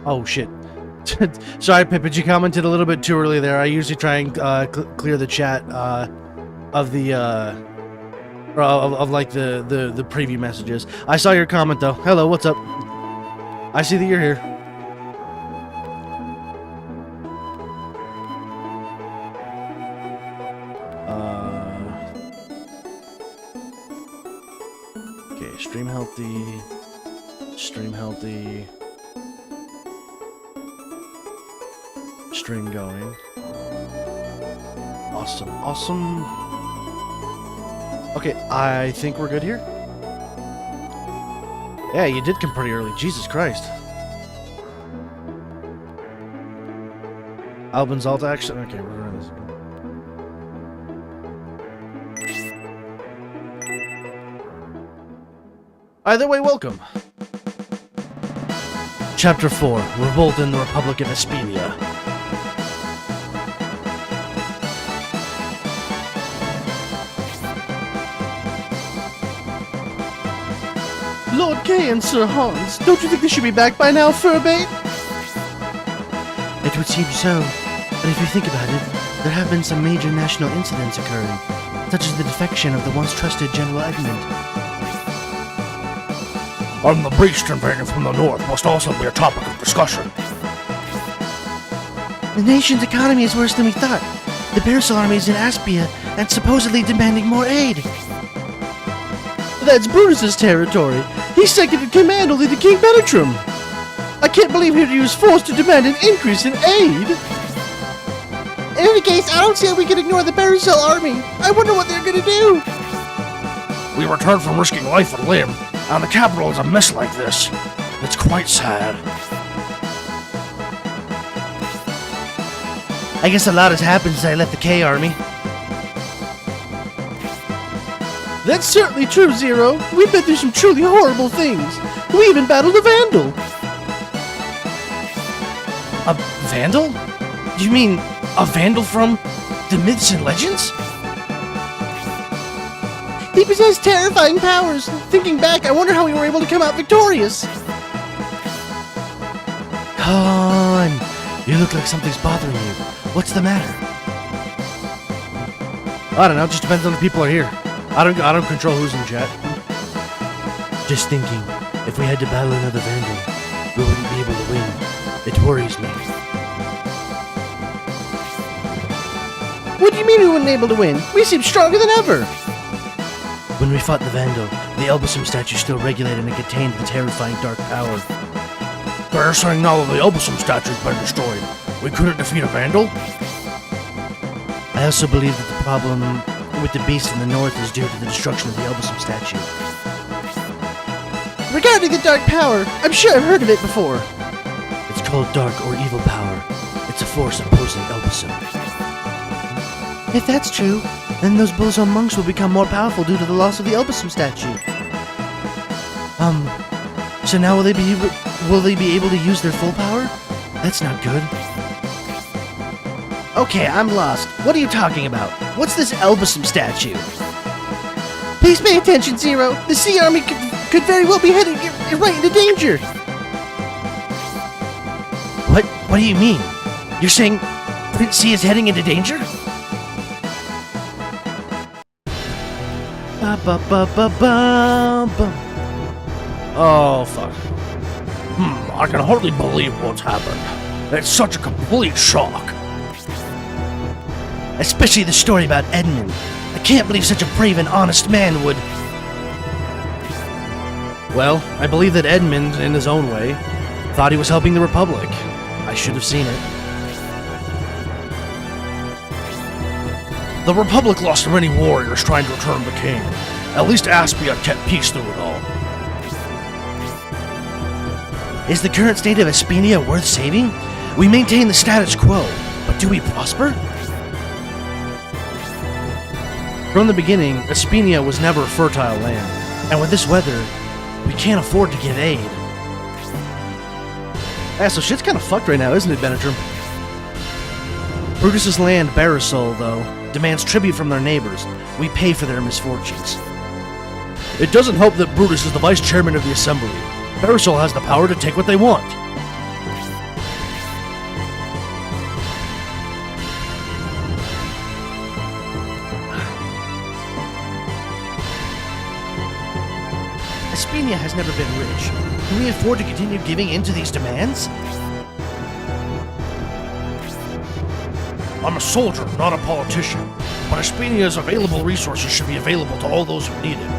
Oh shit. Sorry, Pippin, you commented a little bit too early there. I usually try and clear the chat of the like the preview messages. I saw your comment though. Hello, what's up? I see that you're here. Okay, stream healthy. Stream healthy. Stream going. Awesome, awesome. Okay, I think we're good here. Yeah, you did come pretty early. Jesus Christ. Albin's alt action. Okay, we're running this. Either way, welcome. Chapter 4, Revolt in the Republic of Aspia. Lord Kay and Sir Hans, don't you think they should be back by now, Furbate? It would seem so, but if you think about it, there have been some major national incidents occurring, such as the defection of the once trusted General Edmund. And the beast invading from the north must also be a topic of discussion. The nation's economy is worse than we thought. The Baresol Army is in Aspia and supposedly demanding more aid. That's Brutus's territory. He's second in command only to King Benetrim. I can't believe he was forced to demand an increase in aid. In any case, I don't see how we can ignore the Baresol Army. I wonder what they're gonna do. We returned from risking life and limb, and the capital is a mess like this. It's quite sad. I guess a lot has happened since I left the K Army. That's certainly true, Zero. We've been through some truly horrible things. We even battled a Vandal. A Vandal? You mean a Vandal from the myths and legends? He possessed terrifying powers. Thinking back, I wonder how we were able to come out victorious. Con, you look like something's bothering you. What's the matter? I don't know. It just depends on the people who are here. I don't control who's in chat. Just thinking, if we had to battle another Vandal, we wouldn't be able to win. It worries me. What do you mean we wouldn't be able to win? We seem stronger than ever! When we fought the Vandal, the Elbasum statue still regulated and contained the terrifying dark power. They're saying now that the Elbasum statue's been destroyed, we couldn't defeat a Vandal? I also believe that the problem with the beast in the north is due to the destruction of the Elbasum statue. Regarding the dark power, I'm sure I've heard of it before. It's called dark or evil power. It's a force opposing Elbasum. If that's true, then those Bullzone monks will become more powerful due to the loss of the Elbasum statue. So now will they be able to use their full power? That's not good. Okay, I'm lost. What are you talking about? What's this Elbasum statue? Please pay attention, Zero. The Sea Army could very well be heading right into danger. What do you mean? You're saying Prince C is heading into danger? Oh, fuck. I can hardly believe what's happened. It's such a complete shock. Especially the story about Edmund. I can't believe such a brave and honest man would... Well, I believe that Edmund, in his own way, thought he was helping the Republic. I should have seen it. The Republic lost many warriors trying to return the king. At least Aspia kept peace through it all. Is the current state of Aspia worth saving? We maintain the status quo, but do we prosper? From the beginning, Aspia was never a fertile land, and with this weather, we can't afford to give aid. Yeah, so shit's kind of fucked right now, isn't it, Benetrim? Brutus's land, Baresol, though, demands tribute from their neighbors. We pay for their misfortunes. It doesn't help that Brutus is the vice chairman of the assembly. Baresol has the power to take what they want. Aspia has never been rich. Can we afford to continue giving in to these demands? I'm a soldier, not a politician, but Aspia's available resources should be available to all those who need it.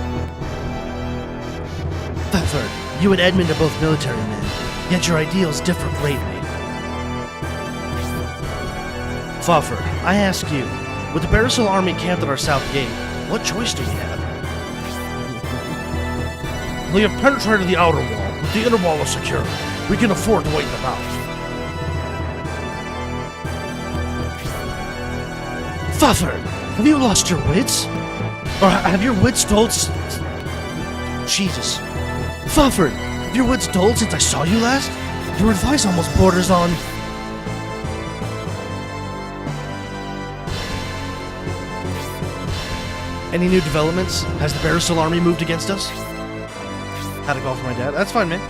Pfeffer, you and Edmund are both military men, yet your ideals differ greatly. Pfeffer, I ask you, with the Baresol Army camped at our south gate, what choice do we have? They have penetrated the outer wall, but the inner wall is secure. We can afford to wait them out. Pfeffer, have you lost your wits? Or have your wits dulled Jesus. Pfeffer, have your wits dulled since I saw you last? Your advice almost borders on... Any new developments? Has the Baresol Army moved against us? Had a call from my dad. That's fine, man.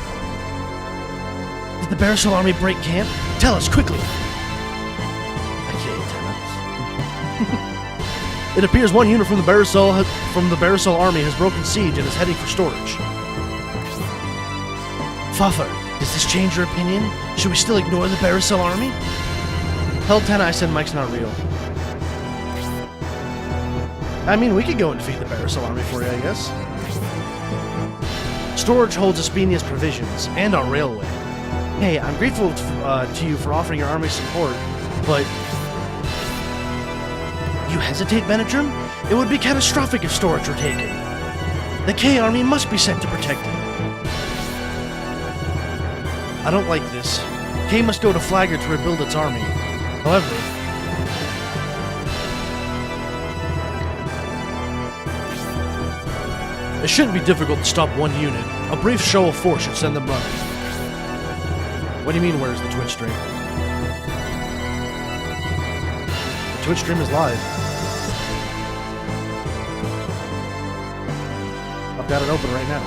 Did the Baresol Army break camp? Tell us, quickly! It appears one unit from the Baresol Army has broken siege and is heading for storage. Pfeffer, does this change your opinion? Should we still ignore the Baresol Army? Tell Lieutenant I said Mike's not real. I mean, we could go and defeat the Baresol Army for you, I guess. Storage holds Aspia's provisions and our railway. Hey, I'm grateful to you for offering your army support, but... You hesitate, Benetrim? It would be catastrophic if storage were taken. The K Army must be sent to protect it. I don't like this. K must go to Flagard to rebuild its army. However... It shouldn't be difficult to stop one unit. A brief show of force should send them running. What do you mean, where's the Twitch stream? The Twitch stream is live. I've got it open right now.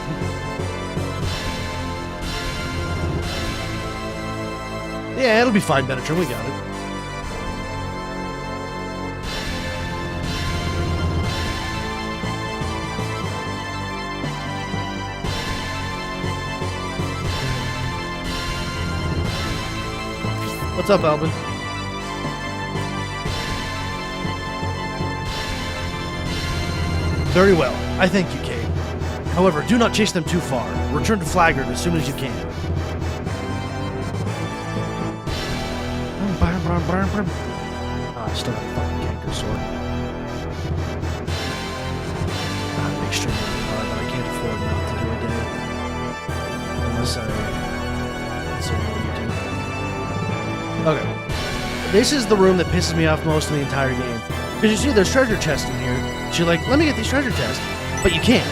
Yeah, it'll be fine, Benetrim. We got it. What's up, Alvin? Very well. I thank you, Kate. However, do not chase them too far. Return to Flagard as soon as you can. I still have a fucking canker sword. That'd be extremely hard, but I can't afford not to do a day. Unless I... So what do you do? Okay. This is the room that pisses me off most in the entire game. Because you see, there's treasure chests in here. So you're like, let me get these treasure chests. But you can't.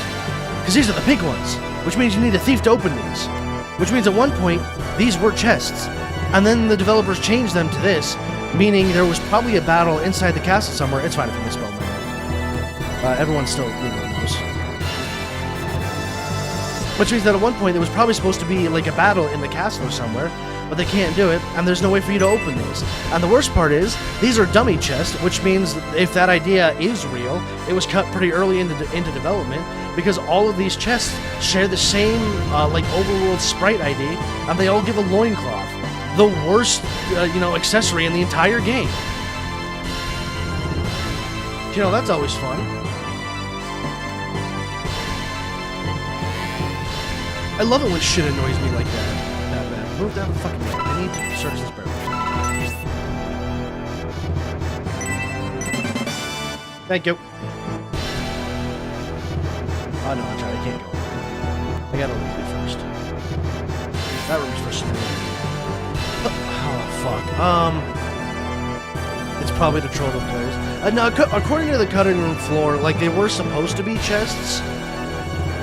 Because these are the pink ones. Which means you need a thief to open these. Which means at one point, these were chests. And then the developers changed them to this. Meaning there was probably a battle inside the castle somewhere. It's fine if I misspelled my name. Everyone still, knows. Which means that at one point there was probably supposed to be like a battle in the castle or somewhere. But they can't do it, and there's no way for you to open these. And the worst part is, these are dummy chests, which means if that idea is real, it was cut pretty early into development, because all of these chests share the same, overworld sprite ID, and they all give a loincloth. The worst, accessory in the entire game. That's always fun. I love it when shit annoys me like that. Move down the fucking way. I need to search this barrel. Thank you. Oh no, I'm sorry, I can't go. I gotta leave here first. That room's for security. Oh, fuck. It's probably to troll the players. No, according to the cutting room floor, like, they were supposed to be chests.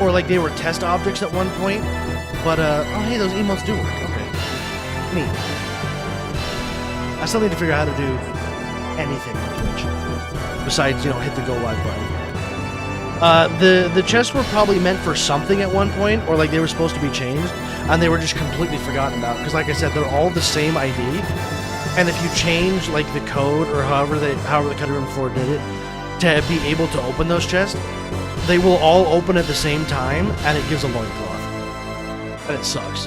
Or, like, they were test objects at one point. But, oh, hey, those emotes do work. Okay. Neat. I still need to figure out how to do anything on Twitch. Besides, hit the go live button. The chests were probably meant for something at one point, or like they were supposed to be changed, and they were just completely forgotten about. Because like I said, they're all the same ID, and if you change like the code or however the cutting room floor did it to be able to open those chests, they will all open at the same time, and it gives a loincloth, and it sucks.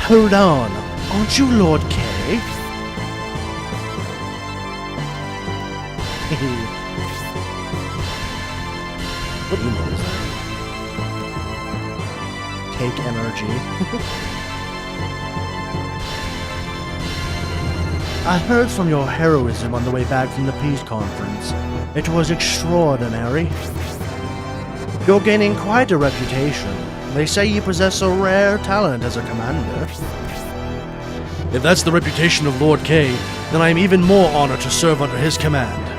Hold on, aren't you Lord K? What email is that? Take energy. I heard from your heroism on the way back from the peace conference. It was extraordinary. You're gaining quite a reputation. They say you possess a rare talent as a commander. If that's the reputation of Lord K, then I am even more honored to serve under his command.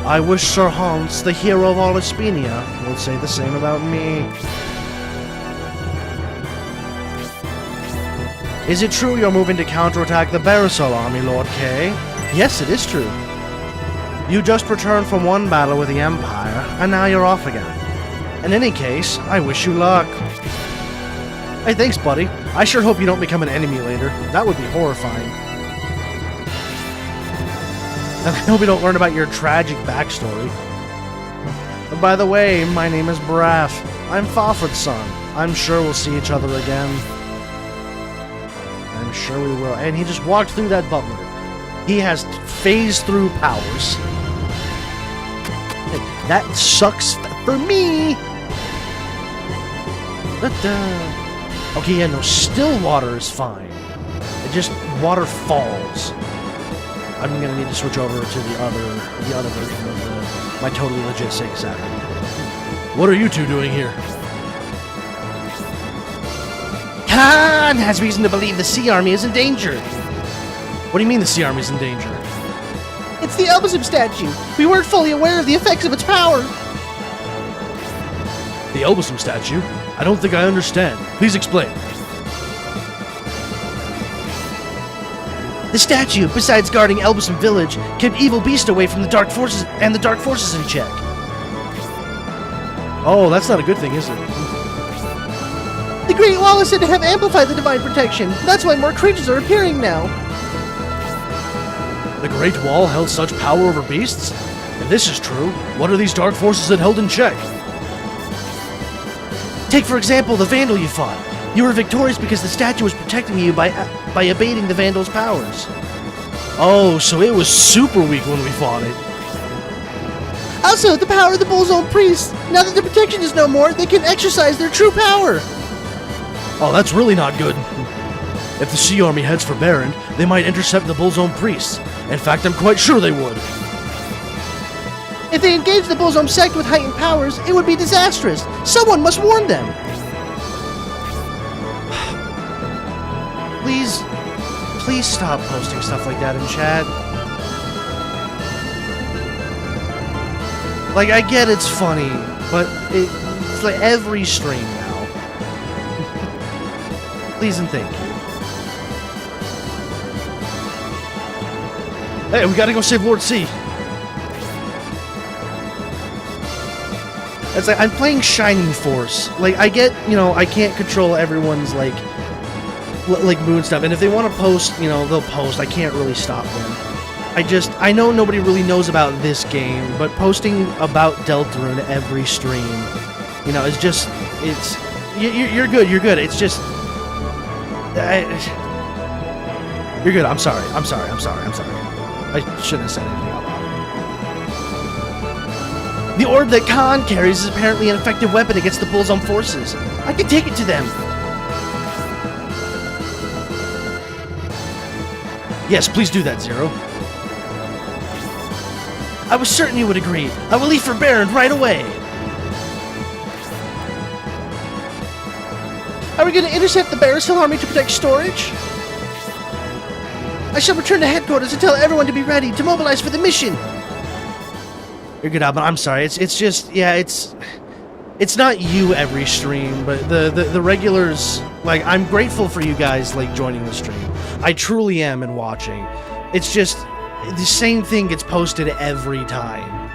I wish Sir Hans, the hero of all Aspia, will say the same about me. Is it true you're moving to counterattack the Baresol Army, Lord K? Yes, it is true. You just returned from one battle with the Empire, and now you're off again. In any case, I wish you luck. Hey, thanks, buddy. I sure hope you don't become an enemy later. That would be horrifying. And I hope we don't learn about your tragic backstory. By the way, my name is Braff. I'm Fafard's son. I'm sure we'll see each other again. I'm sure we will. And he just walked through that butler. He has phase-through powers. That sucks for me! Okay, yeah, no, still water is fine. It just, water falls. I'm gonna need to switch over to the other version of my totally legit Sega Saturn. What are you two doing here? Khan has reason to believe the Sea Army is in danger. What do you mean the Sea Army's in danger? It's the Elbazim statue. We weren't fully aware of the effects of its power. The Elbazim statue? I don't think I understand. Please explain. The statue, besides guarding Elbazim village, kept evil beasts away from the dark forces and the dark forces in check. Oh, that's not a good thing, is it? The Great Wall is said to have amplified the divine protection. That's why more creatures are appearing now. The Great Wall held such power over beasts? If this is true, what are these dark forces that held in check? Take, for example, the Vandal you fought. You were victorious because the statue was protecting you by abating the Vandal's powers. Oh, so it was super weak when we fought it. Also, the power of the Bull's own priests. Now that the protection is no more, they can exercise their true power. Oh, that's really not good. If the Sea Army heads for Barrand, they might intercept the Bull's own priests. In fact, I'm quite sure they would. If they engage the Bull's own sect with heightened powers, it would be disastrous. Someone must warn them. Please stop posting stuff like that in chat. Like, I get it's funny, but it's like every stream now. Please and thank you. Hey, we gotta go save Lord C. It's like, I'm playing Shining Force. Like, I get, I can't control everyone's, like mood stuff. And if they want to post, they'll post. I can't really stop them. I know nobody really knows about this game, but posting about Deltarune every stream, is just, you're good, it's just, you're good, I'm sorry. I shouldn't have said anything out loud. The orb that Khan carries is apparently an effective weapon against the Bull's own forces. I can take it to them. Yes, please do that, Zero. I was certain you would agree. I will leave for Barrand right away. Are we going to intercept the Baresol Army to protect storage? I shall return to headquarters and tell everyone to be ready to mobilize for the mission. You're good, Alban. I'm sorry. It's just, yeah, it's it's not you every stream, but the regulars, like, I'm grateful for you guys, like, joining the stream. I truly am and watching. It's just, the same thing gets posted every time.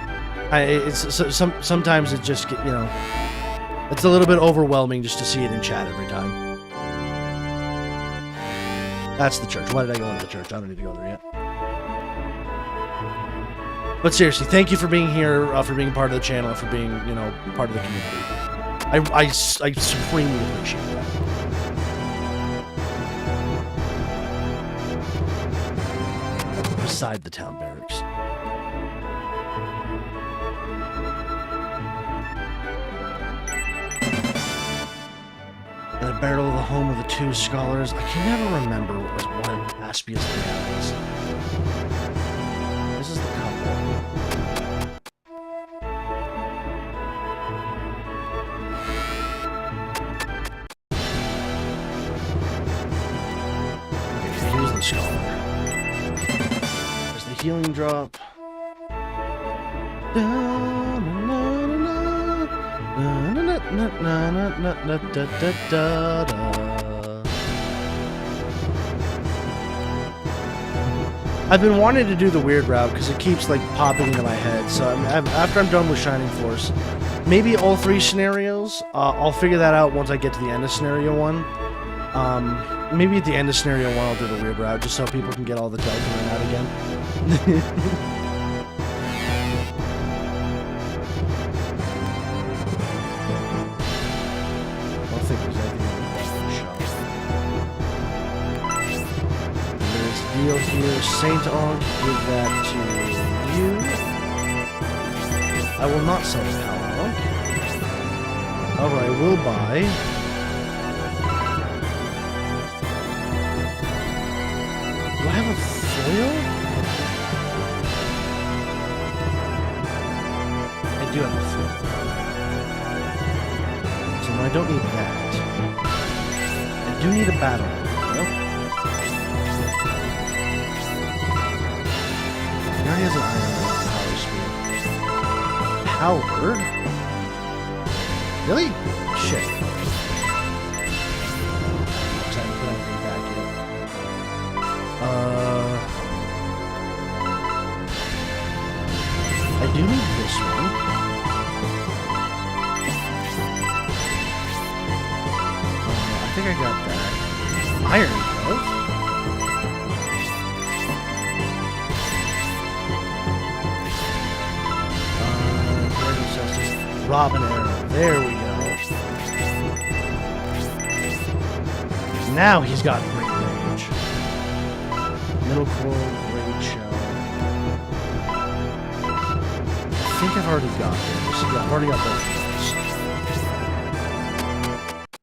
Sometimes it just, you know, it's a little bit overwhelming just to see it in chat every time. That's the church. Why did I go into the church? I don't need to go there yet. But seriously, thank you for being here, for being part of the channel, for being, you know, part of the community. I supremely appreciate that. Beside the town barracks. And the barrel of the home of the two scholars. I can never remember what Aspia's layout is. This is the couple. Okay, so here's the scholar. There's the healing drop. I've been wanting to do the weird route because it keeps like popping into my head. So after I'm done with Shining Force, maybe all 3 scenarios. I'll figure that out once I get to the end of scenario 1. Maybe at the end of scenario 1 I'll do the weird route just so people can get all the Delta Rune out again. Deal here, Saint Og, give that to you. I will not sell the Power Og. However, I will buy. Do I have a foil? I do have a foil. So no, I don't need that. I do need a battle. Now he has an iron power spear. Halberd? Really? Shit. Looks like I put everything back in. I do need this one. I think I got that. Iron glove? Robin arrow. There we go. Now he's got great range. Middle coil, great shell. I think I've already got this. Yeah, I've already got both of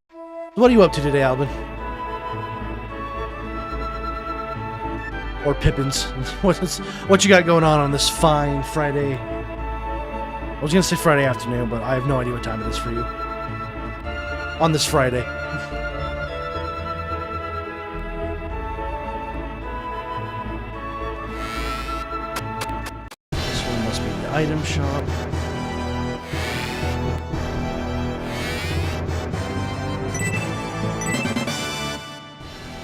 those. What are you up to today, Albin? Or Pippins? What you got going on this fine Friday? I was gonna say Friday afternoon, but I have no idea what time it is for you. On this Friday. This one must be the item shop.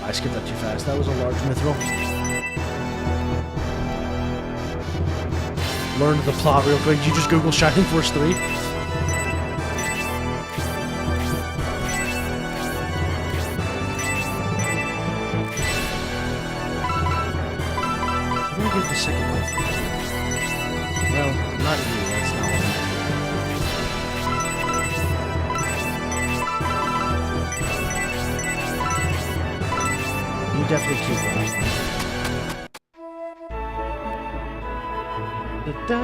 I skipped that too fast. That was a large mithril. Learn the plot real quick. Did you just Google Shining Force 3? I'm gonna get the second one. Well, not you. That's not one. You definitely keep that one. There's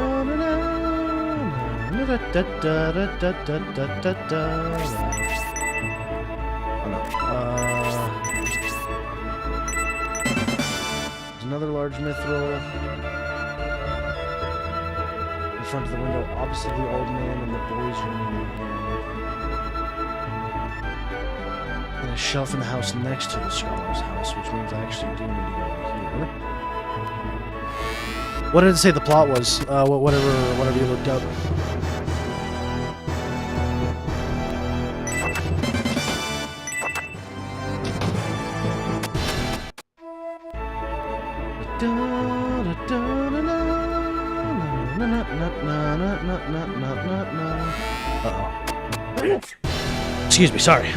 another large mithril in front of the window opposite the old man and the boys' room. And a shelf in the house next to the scholar's house, which means I actually do need to go here. What did it say the plot was? Whatever you looked up. Excuse me, sorry.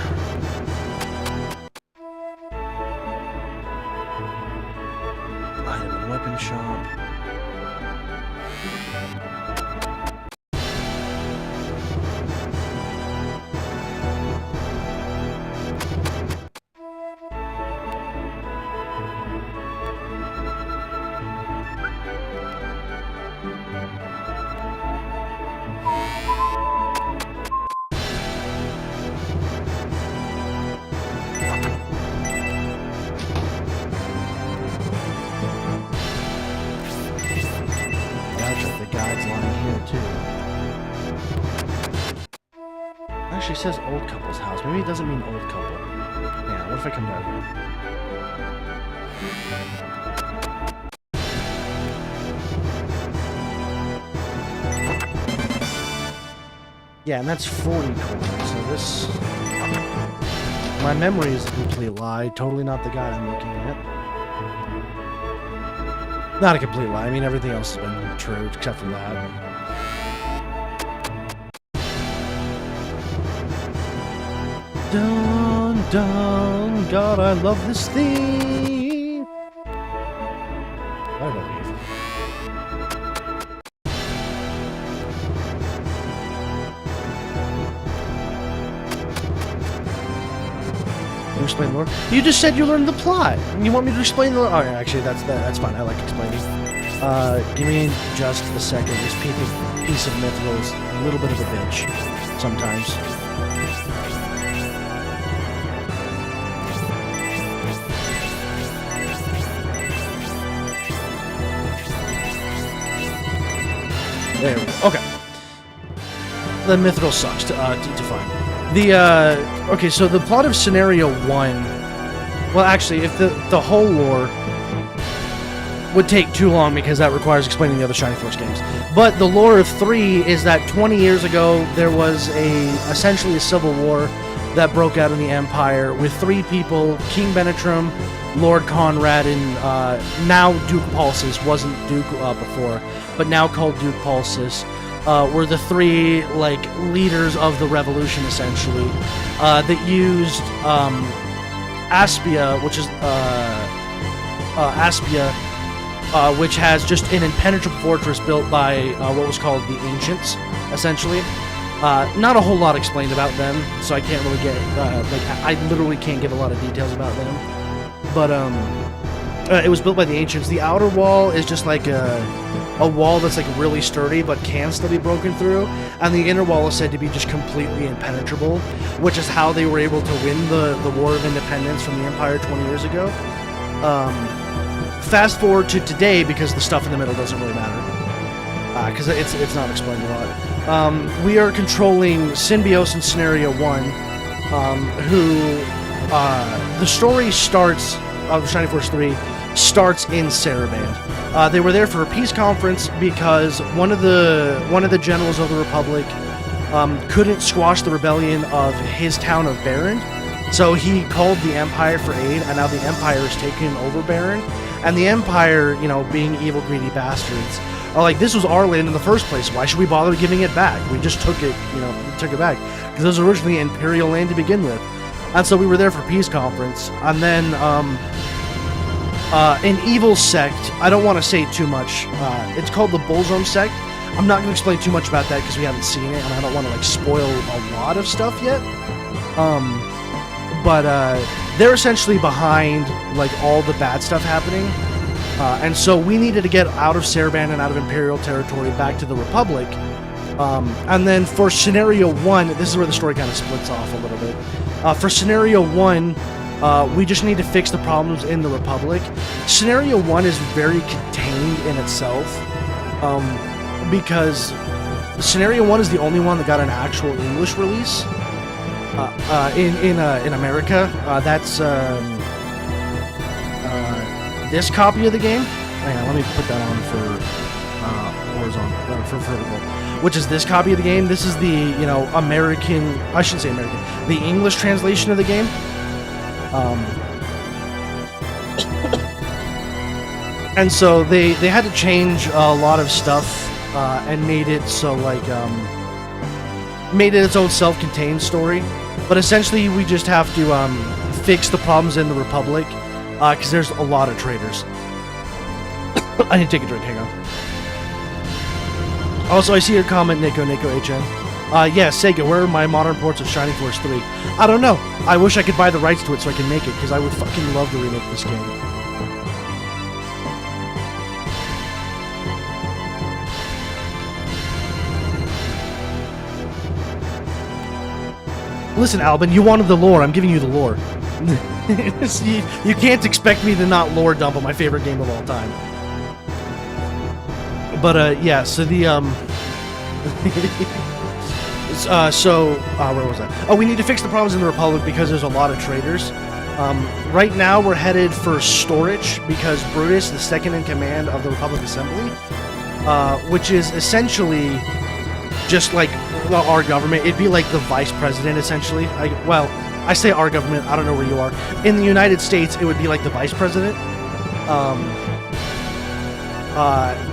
Item and weapon shop. Actually, it says old couple's house. Maybe it doesn't mean old couple. Yeah, what if I come down here? Yeah, and that's 40 coins, so this... My memory is a complete lie. Totally not the guy I'm looking at. Not a complete lie. I mean, everything else has been true, except for that. Dun, dun, God, I love this theme. Why did I leave? You explain the lore? You just said you learned the plot. You want me to explain the lore? Oh, yeah, actually, that's fine. I like explaining. Give me just a second. This piece of mithril is a little bit of a bitch sometimes. There we go. Okay. The mithril sucks to find. Okay, so the plot of Scenario 1... Well, actually, if the whole lore would take too long because that requires explaining the other Shining Force games. But the lore of 3 is that 20 years ago, there was essentially a civil war that broke out in the Empire with 3 people, King Benetrim, Lord Conrad, and now Duke Pulsus, wasn't Duke before, but now called Duke Pulsus, were the 3 leaders of the revolution essentially that used Aspia, which is which has just an impenetrable fortress built by what was called the Ancients, essentially. Not a whole lot explained about them, so I can't really get I literally can't give a lot of details about them. But it was built by the Ancients. The outer wall is just like a wall that's really sturdy but can still be broken through, and the inner wall is said to be just completely impenetrable, which is how they were able to win the War of Independence from the Empire 20 years ago. Fast forward to today, because the stuff in the middle doesn't really matter, because it's not explained a lot. We are controlling Symbiosis in Scenario 1, who the story starts of Shining Force 3 starts in Saraband. They were there for a peace conference because one of the generals of the Republic couldn't squash the rebellion of his town of Barren, so he called the Empire for aid, and now the Empire is taking over Barren. And the Empire, being evil, greedy bastards, are like, this was our land in the first place. Why should we bother giving it back? We just took it, took it back. Because it was originally Imperial land to begin with. And so we were there for peace conference. And then, an evil sect, I don't want to say too much. It's called the Bullsarm sect. I'm not going to explain too much about that because we haven't seen it, and I don't want to, spoil a lot of stuff yet. But they're essentially behind, all the bad stuff happening. And so we needed to get out of Saraband and out of Imperial territory back to the Republic. And then for Scenario 1, this is where the story kind of splits off a little bit. For Scenario 1, we just need to fix the problems in the Republic. Scenario 1 is very contained in itself, because Scenario 1 is the only one that got an actual English release. In America, that's this copy of the game. Hang on, let me put that on for horizontal, for vertical. Which is this copy of the game. This is the American. I shouldn't say American. The English translation of the game. And so they had to change a lot of stuff and made it so made it its own self-contained story. But essentially, we just have to fix the problems in the Republic, because there's a lot of traitors. I need to take a drink, hang on. Also, I see your comment, Nico HN. Yeah, Sega, where are my modern ports of Shining Force 3? I don't know. I wish I could buy the rights to it so I can make it, because I would fucking love to remake this game. Listen, Albin, you wanted the lore. I'm giving you the lore. You can't expect me to not lore dump on my favorite game of all time. But, yeah, so the, where was I? Oh, we need to fix the problems in the Republic because there's a lot of traitors. Right now, we're headed for storage because Brutus, the second in command of the Republic Assembly, which is essentially just like our government. It'd be like the vice president, essentially. I say our government, I don't know where you are. In the United States, it would be like the vice president.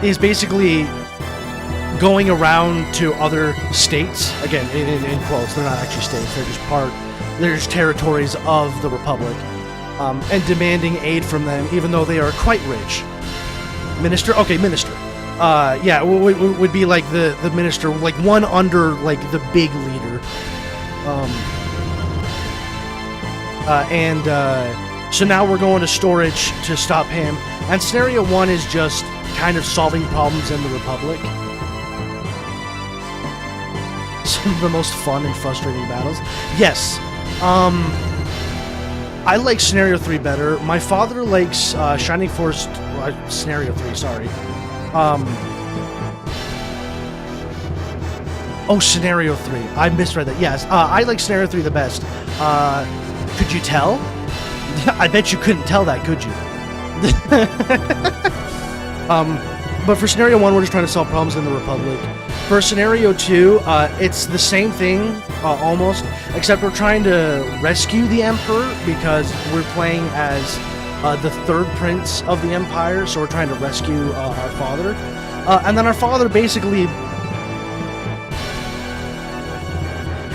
Is basically going around to other states, again, in quotes, they're not actually states, they're just territories of the Republic, and demanding aid from them, even though they are quite rich. Minister? Okay, minister. Yeah, would be like the minister, like one under, like, the big leader. So now we're going to storage to stop him, and scenario 1 is just kind of solving problems in the Republic. Some of the most fun and frustrating battles. Yes. I like Scenario 3 better. My father likes Shining Force... Scenario 3, sorry. Oh, Scenario 3. I misread that. Yes, I like Scenario 3 the best. Could you tell? I bet you couldn't tell that, could you? But for Scenario 1, we're just trying to solve problems in the Republic. For Scenario 2, it's the same thing, almost, except we're trying to rescue the Emperor because we're playing as the third prince of the Empire, so we're trying to rescue our father. And then our father basically...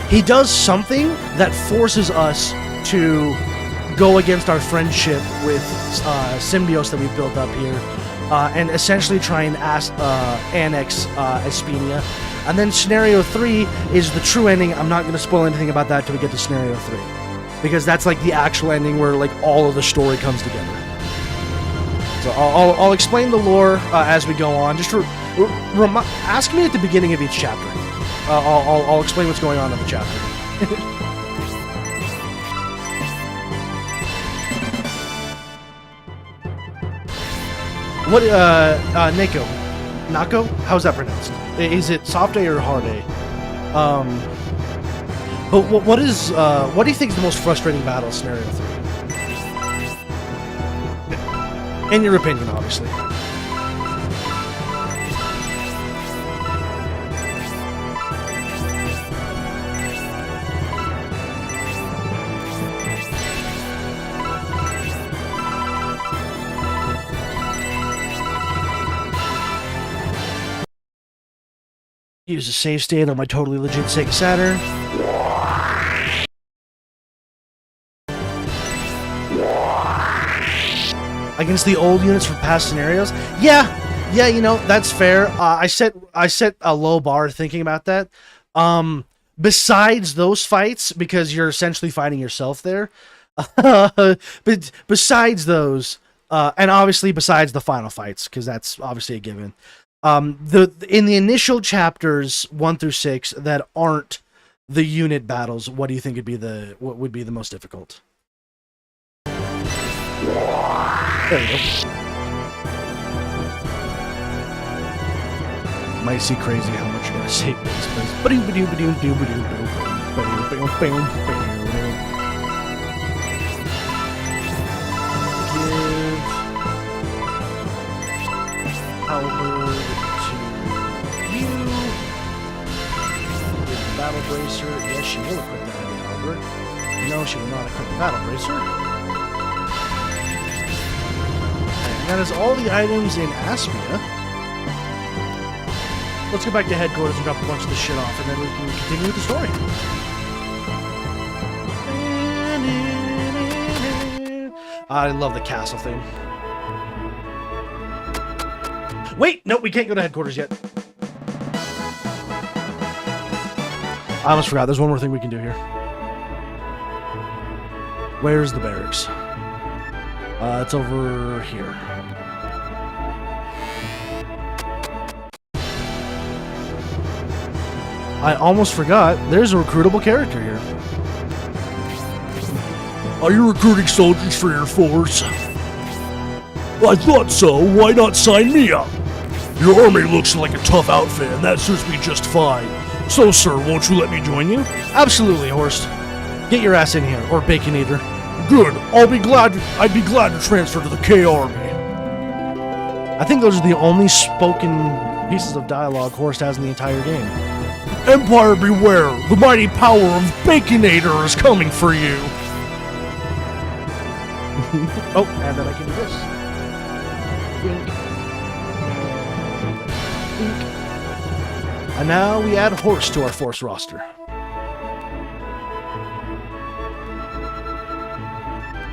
he does something that forces us to go against our friendship with Symbios that we've built up here, and essentially try and annex Aspia. And then Scenario 3 is the true ending. I'm not going to spoil anything about that till we get to Scenario 3, because that's like the actual ending where like all of the story comes together. So I'll explain the lore as we go on. Just ask me at the beginning of each chapter. I'll explain what's going on in the chapter. What, Nako? How's that pronounced? Is it soft A or hard A? But what do you think is the most frustrating battle in Scenario 3? In your opinion, obviously. Use a save state on my totally legit Sega Saturn. Against the old units from past scenarios? Yeah, you know, that's fair. I set a low bar thinking about that. Besides those fights, because you're essentially fighting yourself there. But besides those, and obviously besides the final fights, because that's obviously a given. In the initial chapters 1 through 6 that aren't the unit battles, what do you think what would be the most difficult? There you go. Might see crazy how much you're gonna save base space. Halberd to you. With the Battle Bracer. Yes, she will equip the Heavy Halberd. No, she will not equip the Battle Bracer. And that is all the items in Aspia. let's go back to headquarters and drop a bunch of this shit off, and then we can continue with the story. I love the castle thing. Wait, no, we can't go to headquarters yet. I almost forgot. There's one more thing we can do here. Where's the barracks? It's over here. I almost forgot. There's a recruitable character here. Are you recruiting soldiers for your force? I thought so. Why not sign me up? Your army looks like a tough outfit, and that suits me just fine. So, sir, won't you let me join you? Absolutely, Horst. Get your ass in here, or Baconator. Good. I'd be glad to transfer to the K Army. I think those are the only spoken pieces of dialogue Horst has in the entire game. Empire beware! The mighty power of Baconator is coming for you! Oh, and then I can do this. Bink. And now we add Horst to our force roster.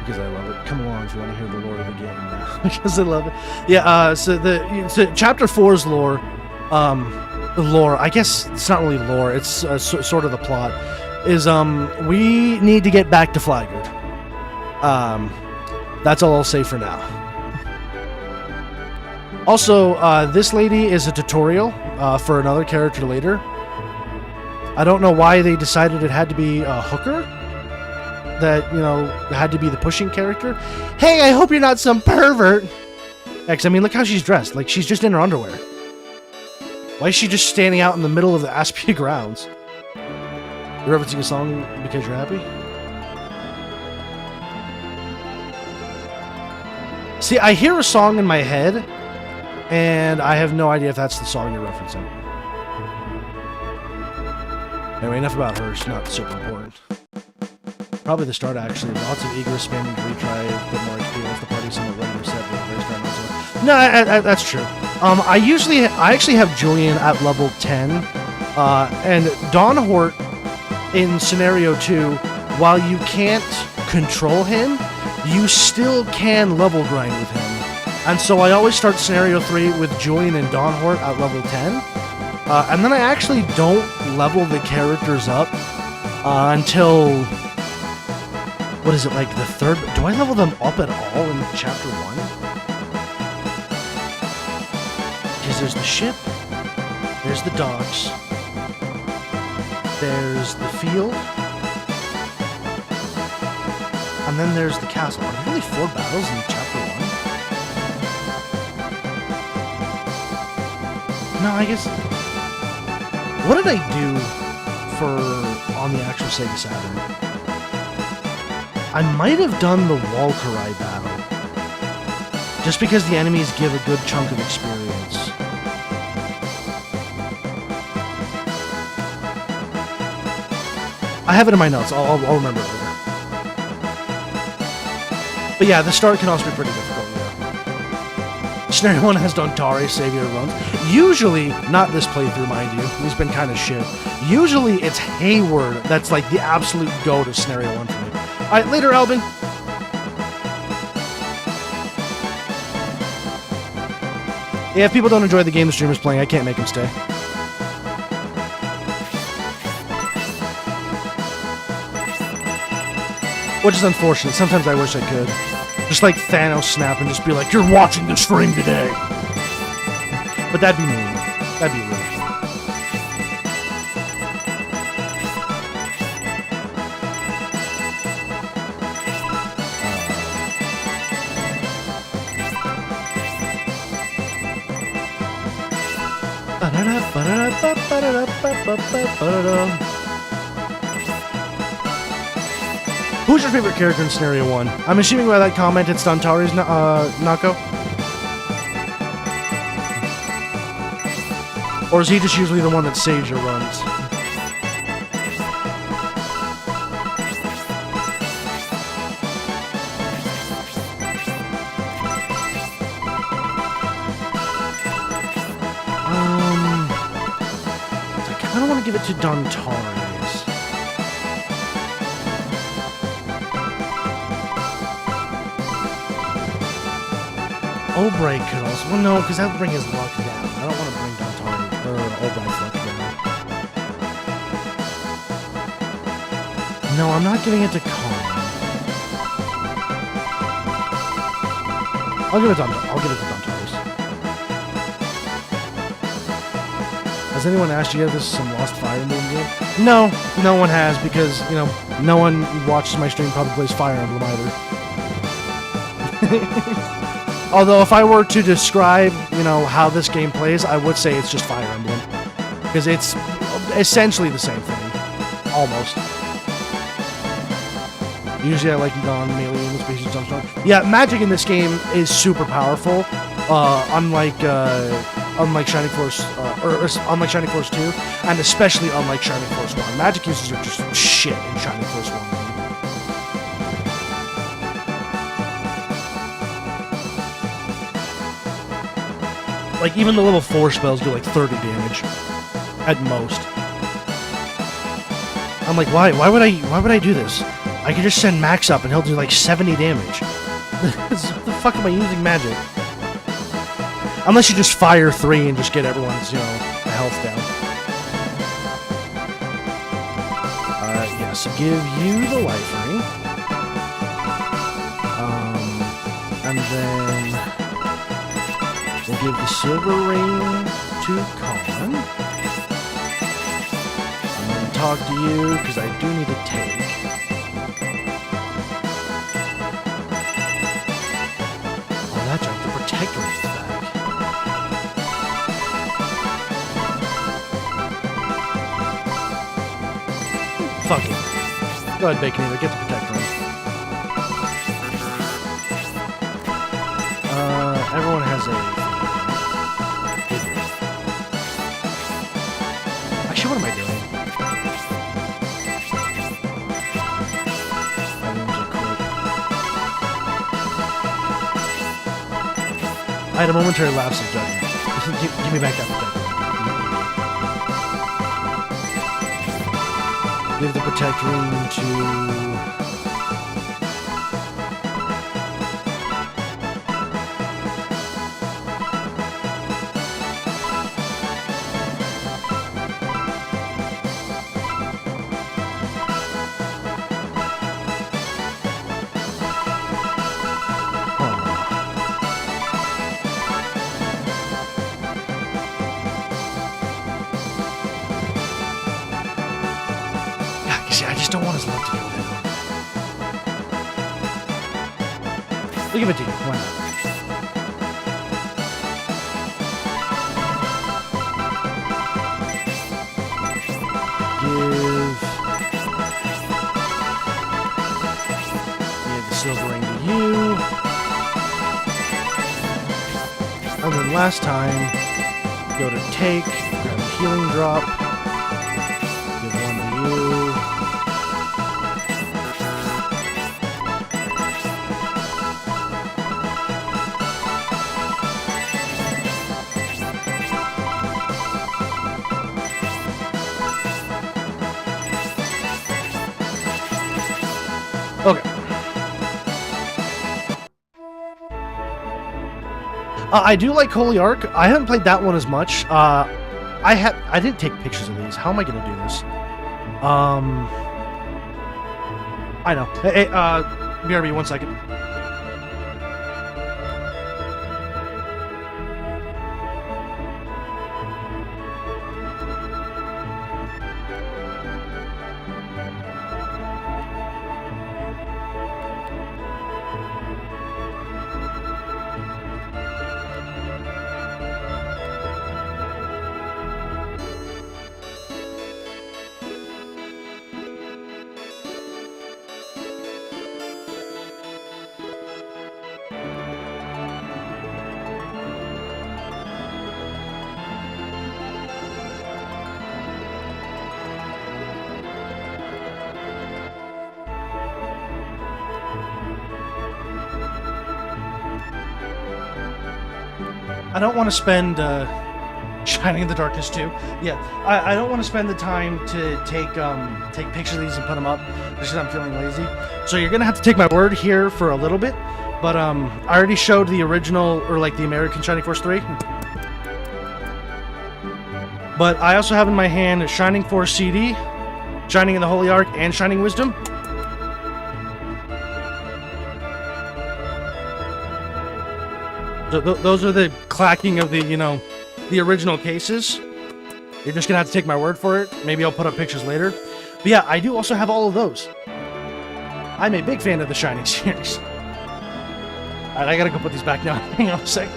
Because I love it. Come along if you want to hear the lore of the game now. Because I love it. Yeah, so Chapter 4's lore, I guess it's not really lore, it's sort of the plot, is we need to get back to Flagard. That's all I'll say for now. Also, this lady is a tutorial for another character later. I don't know why they decided it had to be a hooker. That, you know, had to be the pushing character. Hey, I hope you're not some pervert! Because, I mean, look how she's dressed. Like, she's just in her underwear. Why is she just standing out in the middle of the Aspia grounds? You're referencing a song because you're happy? See, I hear a song in my head, and I have no idea if that's the song you're referencing. Anyway, enough about her. She's not super important. Probably the start, actually. Lots of eager spamming to retry, a bit more experience. The party somewhat regular set, but very start also. No, that's true. I actually have Julian at level 10, and Don Hort in scenario 2. While you can't control him, you still can level grind with him. And so I always start scenario 3 with Julian and Don Hort at level 10. And then I actually don't level the characters up until, what is it, like the third? Do I level them up at all in chapter 1? Because there's the ship, there's the docks, there's the field, and then there's the castle. Are there really 4 battles in chapter 1? No, I guess... What did I do on the actual Sega Saturn? I might have done the Walkerai battle. Just because the enemies give a good chunk of experience. I have it in my notes. I'll remember it later. But yeah, the start can also be pretty difficult, yeah. Scenario 1 has Dontari Savior runs. Usually, not this playthrough, mind you. He's been kind of shit. Usually, it's Hayward that's like the absolute goat of Scenario 1 for me. Alright, later, Albin. Yeah, if people don't enjoy the game the streamer's playing, I can't make them stay. Which is unfortunate. Sometimes I wish I could. Just like Thanos snap and just be like, "You're watching the stream today." But that'd be mean. That'd be rude. Who's your favorite character in Scenario 1? I'm assuming by that comment it's Dontari's Nako? Or is he just usually the one that saves your runs? I don't want to give it to Dontares. Obrey could also... Well, no, because that would bring his luck down. I don't want to bring Dontares or Obrey's luck down. No, I'm not giving it to Khan. I'll give it to Dontares. Has anyone asked you if this is some Lost Fire Emblem game? No, no one has, because, you know, no one watches my stream probably plays Fire Emblem either. Although, if I were to describe, you know, how this game plays, I would say it's just Fire Emblem. Because it's essentially the same thing. Almost. Usually I like non-melee in the species jump strong. Yeah, magic in this game is super powerful. Unlike Shining Force, unlike Shining Force 2, and especially unlike Shining Force 1. Magic uses are just shit in Shining Force 1. Like, even the level 4 spells do like 30 damage. At most. I'm like, why would I do this? I could just send Max up and he'll do like 70 damage. What the fuck am I using magic? Unless you just fire 3 and just get everyone's, you know, health down. Yes, give you the life ring. And then we'll give the silver ring to Colin. I'm gonna talk to you because I do need to take. Oh, that's right, the protector is back. Fuck it. Go ahead, Bacon Eater, get the protector ring. Everyone has a... Actually, what am I doing? I had a momentary lapse of judgment. Give me back that protector. Give the protect ring to... I just don't want his luck to go down. We'll give it to you. Why not? Give the silver ring to you. And then last time, go to take, grab a healing drop. Give one to you. Okay. I do like Holy Ark. I haven't played that one as much. I didn't take pictures of these. How am I gonna do this? I know. Hey, BRB, 1 second. I don't want to spend Shining in the Darkness 2. Yeah, I don't want to spend the time to take pictures of these and put them up just because I'm feeling lazy. So you're gonna have to take my word here for a little bit. But I already showed the original, or like the American Shining Force 3. But I also have in my hand Shining Force CD, Shining in the Holy Ark, and Shining Wisdom. So those are the clacking of the, the original cases. You're just gonna have to take my word for it. Maybe I'll put up pictures later. But yeah, I do also have all of those. I'm a big fan of the Shining series. Alright, I gotta go put these back down. Hang on a sec.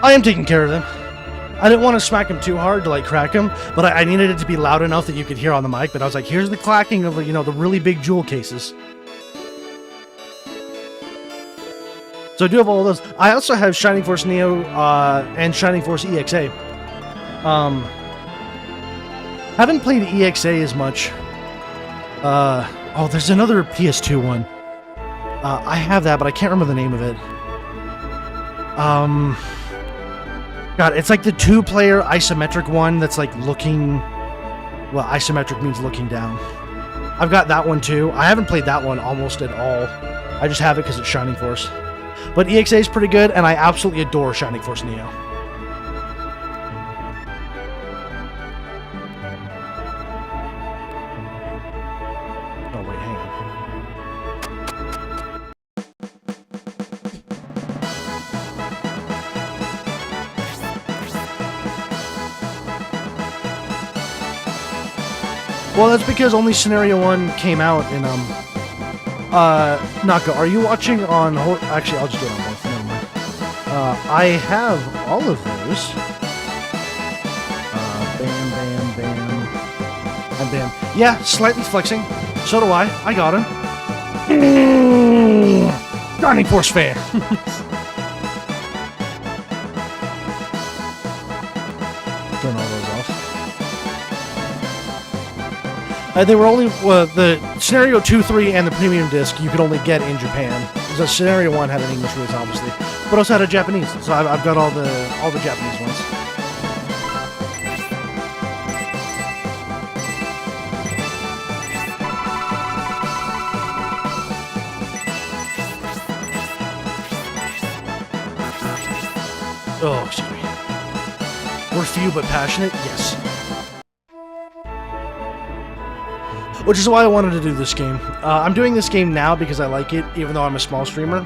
I am taking care of them. I didn't want to smack him too hard to like crack him, but I needed it to be loud enough that you could hear on the mic. But I was like, here's the clacking of the really big jewel cases. So I do have all of those. I also have Shining Force Neo and Shining Force EXA. Haven't played EXA as much. Oh, there's another PS2 one. I have that, but I can't remember the name of it. God, it's like the two-player isometric one that's like looking... Well, isometric means looking down. I've got that one too. I haven't played that one almost at all. I just have it because it's Shining Force. But EXA is pretty good, and I absolutely adore Shining Force Neo. Oh, wait, hang on. Well, that's because only Scenario 1 came out in, Naka, are you watching on... Actually, I'll just do it on both. Never mind. I have all of those. Bam, bam, bam. And bam. Yeah, slightly flexing. So do I. I got him. Shining Force fan. Turn all those off. They were only the Scenario 2, 3, and the premium disc you could only get in Japan. So Scenario 1 had an English release, obviously, but also had a Japanese. So I've got all the Japanese ones. Oh, excuse me. We're few but passionate. Yes. Which is why I wanted to do this game. I'm doing this game now because I like it, even though I'm a small streamer.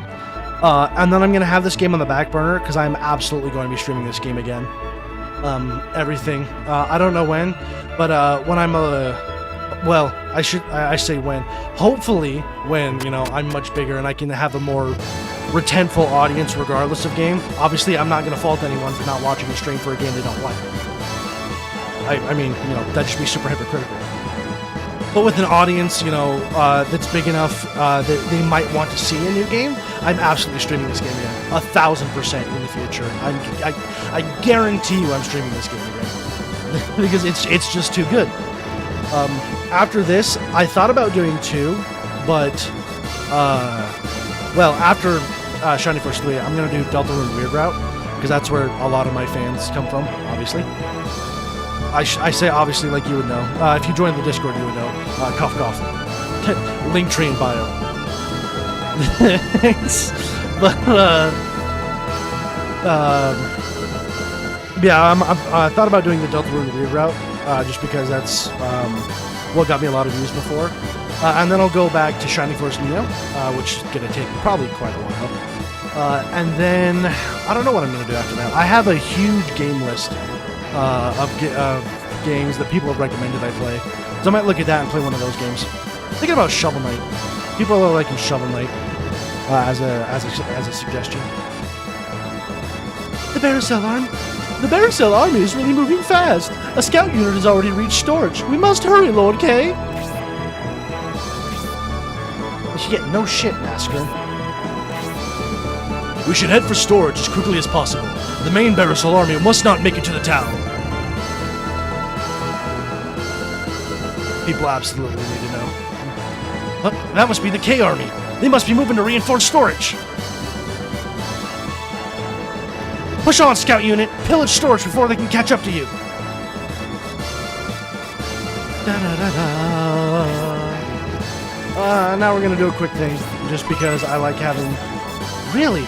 And then I'm going to have this game on the back burner because I'm absolutely going to be streaming this game again. Everything. I don't know when, but when I'm well, I say when. Hopefully when, I'm much bigger and I can have a more retentful audience regardless of game. Obviously, I'm not going to fault anyone for not watching a stream for a game they don't like. I mean, that'd just be super hypocritical. But with an audience, that's big enough that they might want to see a new game, I'm absolutely streaming this game again. 1,000% in the future. I guarantee you I'm streaming this game again. Because it's just too good. After this, I thought about doing 2, but, well, after Shining Force 3, I'm going to do Deltarune Weird Route, because that's where a lot of my fans come from, obviously. I say obviously like you would know. If you joined the Discord, you would know. Cough, cough. Link tree in bio. But, yeah, I thought about doing the Deltarune Weird Route, just because that's what got me a lot of views before. And then I'll go back to Shining Force Neo, which is going to take probably quite a while. And then, I don't know what I'm going to do after that. I have a huge game list of games that people have recommended I play. So I might look at that and play one of those games. Thinking about Shovel Knight. People are liking Shovel Knight. as a suggestion. The Baresol Army is really moving fast. A scout unit has already reached storage. We must hurry, Lord K. You get no shit, Masker. We should head for storage as quickly as possible. The main Baresol Army must not make it to the town. People absolutely need to know. What? That must be the K Army. They must be moving to reinforce storage. Push on, scout unit. Pillage storage before they can catch up to you. Now we're gonna do a quick thing, just because I like having... Really?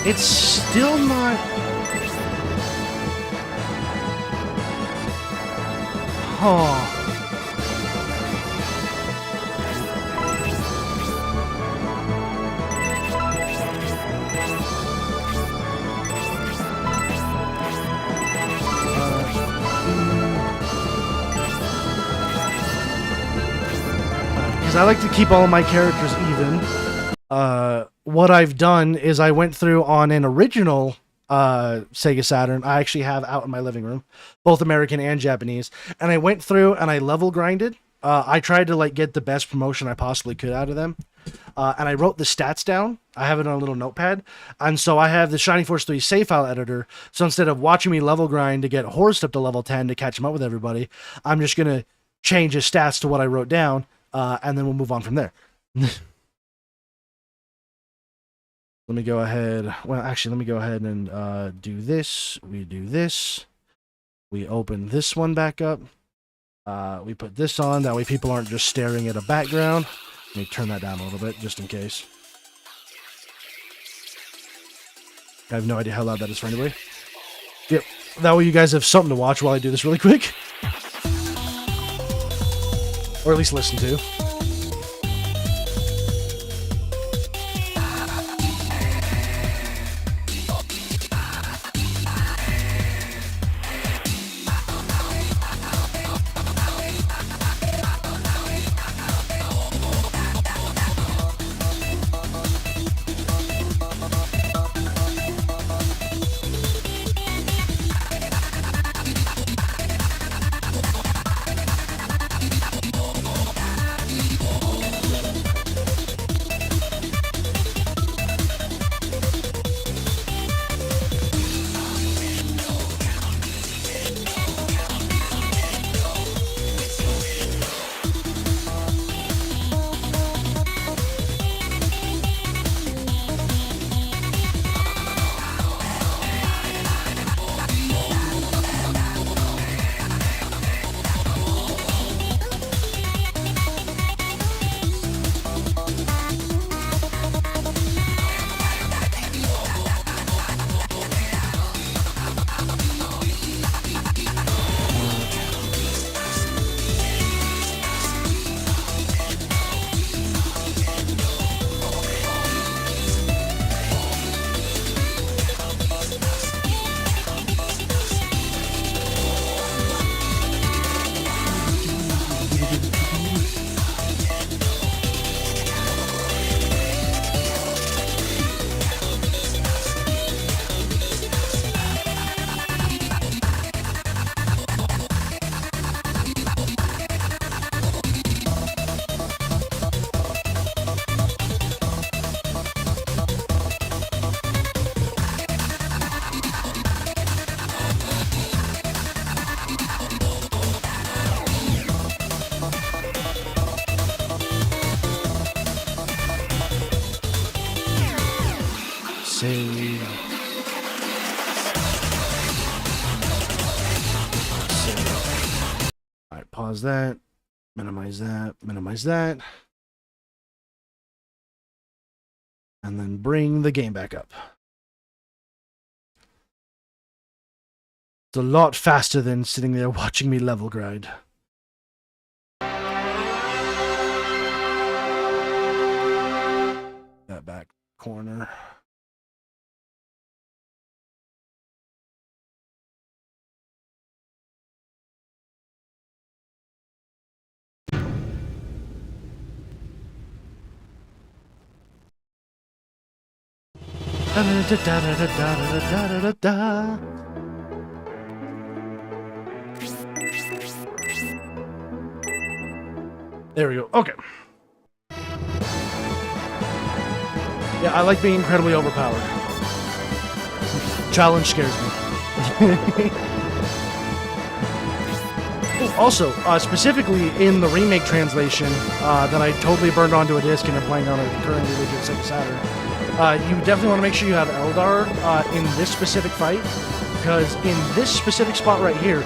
It's still not... Huh. I like to keep all of my characters even. What I've done is I went through on an original Sega Saturn. I actually have out in my living room, both American and Japanese. And I went through and I level grinded. I tried to like get the best promotion I possibly could out of them. And I wrote the stats down. I have it on a little notepad. And so I have the Shining Force 3 save file editor. So instead of watching me level grind to get Horst up to level 10 to catch him up with everybody, I'm just going to change his stats to what I wrote down. And then we'll move on from there. Let me go ahead. Well, actually, let me go ahead and do this. We do this. We open this one back up. We put this on. That way people aren't just staring at a background. Let me turn that down a little bit, just in case. I have no idea how loud that is for anybody. Yep. That way you guys have something to watch while I do this really quick. Or at least listen to. Save. Alright, pause that. Minimize that. Minimize that. And then bring the game back up. It's a lot faster than sitting there watching me level grind. That back corner. Da-da-da-da-da-da-da-da-da. There we go. Okay. Yeah, I like being incredibly overpowered. Challenge scares me. Also, specifically in the remake translation that I totally burned onto a disc and am playing on a currently legit Sega Saturn, you definitely want to make sure you have Eldar in this specific fight, because in this specific spot right here,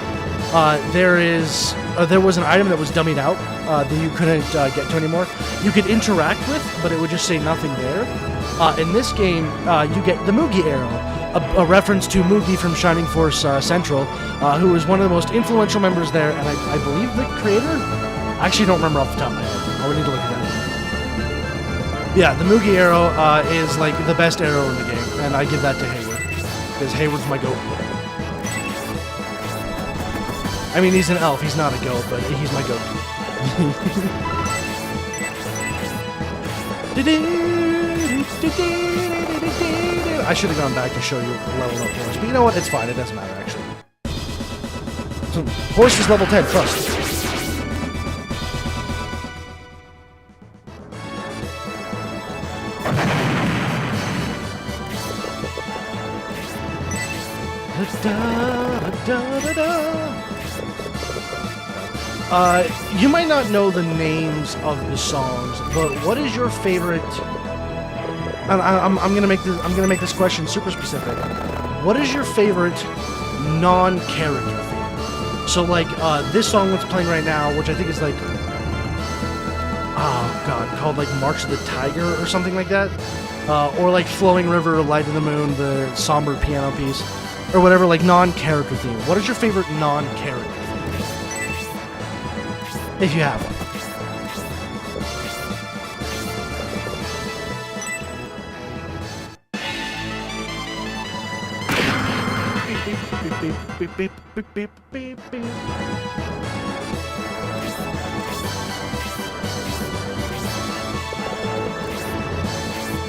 there was an item that was dummied out that you couldn't get to anymore. You could interact with, but it would just say nothing there. In this game, you get the Mugi arrow, a reference to Mugi from Shining Force Central, who was one of the most influential members there, and I believe the creator? I actually don't remember off the top of my head. I would need to look at that. Yeah, the Mugi arrow is like the best arrow in the game, and I give that to Hayward, because Hayward's my goat. I mean, he's an elf, he's not a goat, but he's my goat. I should have gone back to show you level up horse, but you know what? It's fine. It doesn't matter, actually. So, horse is level 10, trust. You might not know the names of the songs, but what is your favorite? I'm gonna make this question super specific. What is your favorite non-character theme? So like this song that's playing right now, which I think is like, oh god, called like March of the Tiger or something like that, or like Flowing River, Light of the Moon, the somber piano piece, or whatever, like non-character theme. What is your favorite non-character theme? If you have one. Beep, beep, beep, beep, beep, beep.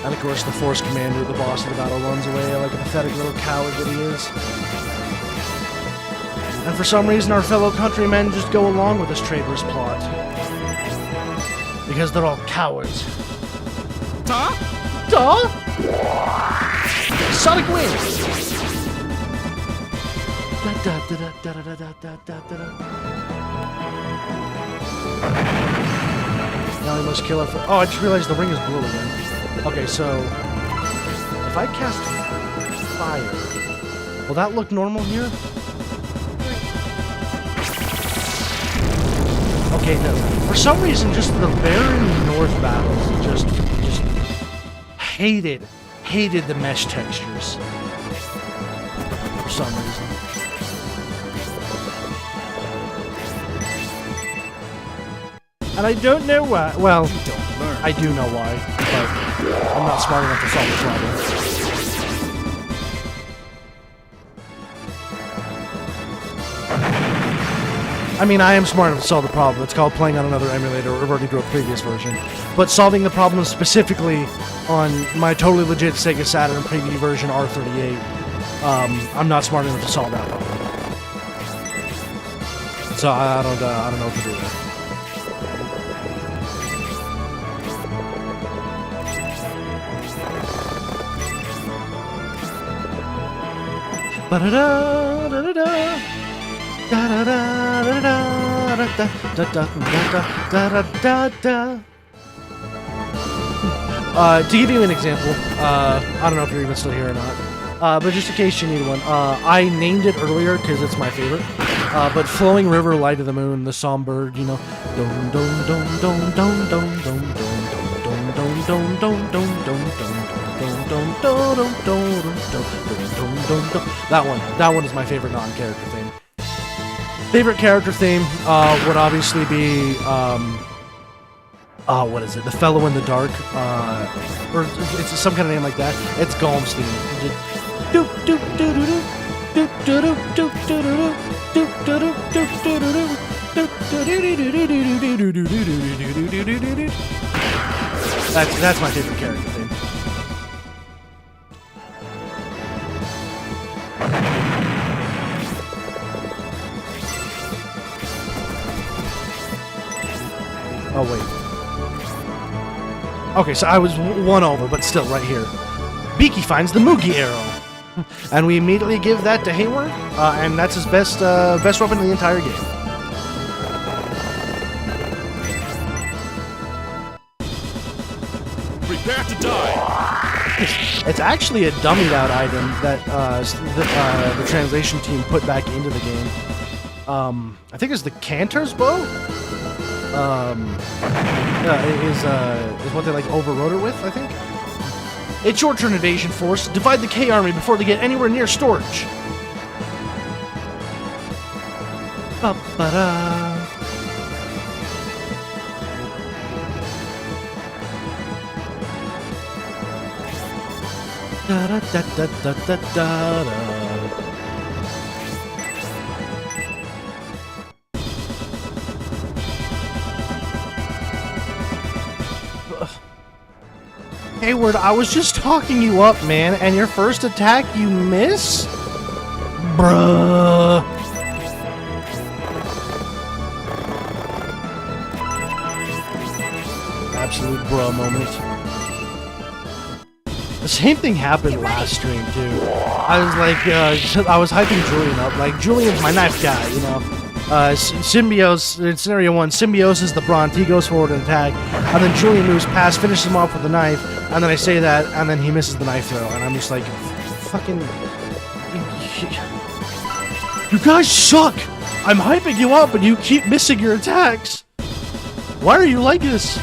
And of course, the Force Commander, the boss of the battle, runs away like a pathetic little coward that he is. And for some reason, our fellow countrymen just go along with this traitorous plot. Because they're all cowards. Duh? Duh? Sonic wins! Now we must kill her for... Oh, I just realized the ring is blue again. Okay, so... if I cast fire... will that look normal here? Okay, no. For some reason, just the Baron North battles just hated the mesh textures. For some reason. And I don't know why. Well, I do know why, but I'm not smart enough to solve the problem. I mean, I am smart enough to solve the problem. It's called playing on another emulator or reverting to a previous version. But solving the problem specifically on my totally legit Sega Saturn preview version R38, I'm not smart enough to solve that problem. So I don't know what to do there. To give you an example, I don't know if you're even still here or not, but just in case you need one, I named it earlier because it's my favorite. But Flowing River, Light of the Moon, the Songbird, you know, that one is my favorite non-character theme. Favorite character theme would obviously be what is it? The Fellow in the Dark, or it's some kind of name like that. It's Golm's theme. That's my favorite character theme. Oh, wait. Okay, so I was one over, but still right here. Beaky finds the Moogie arrow. And we immediately give that to Hayward, and that's his best weapon in the entire game. Prepare to die. It's actually a dummied out item that the translation team put back into the game. I think it's the Cantor's Bow. Is what they like overrode it with, I think. It's your turn, Invasion Force. Divide the K Army before they get anywhere near storage. Ba-ba-da. Da-da-da-da-da-da-da. Hayward, I was just talking you up, man, and your first attack you miss? Bruh. Absolute bruh moment. The same thing happened last stream, too. I was like, I was hyping Julian up. Like, Julian's my knife guy, you know? Symbios, in Scenario 1, Symbios is the Bronze. He goes forward and attack. And then Julian moves past, finishes him off with the knife. And then I say that, and then he misses the knife throw. And I'm just like, fucking... You guys suck! I'm hyping you up, and you keep missing your attacks! Why are you like this?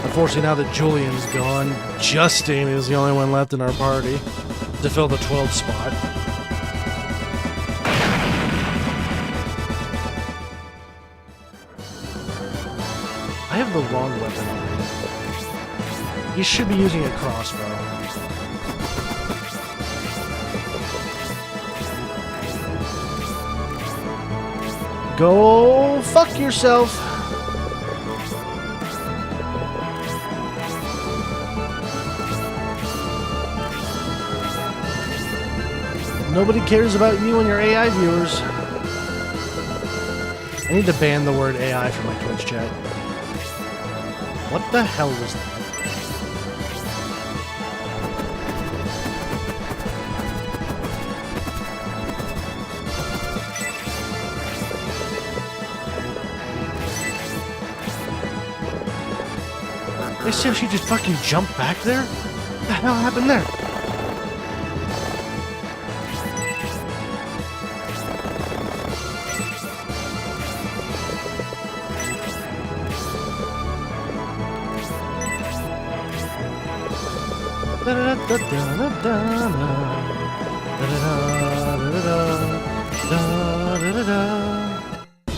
Unfortunately, now that Julian's gone, Justin is the only one left in our party to fill the 12th spot. I have the wrong weapon on him. He should be using a crossbow. Go fuck yourself. Nobody cares about you and your AI viewers. I need to ban the word AI from my Twitch chat. What the hell was that? They said she just fucking jumped back there? What the hell happened there?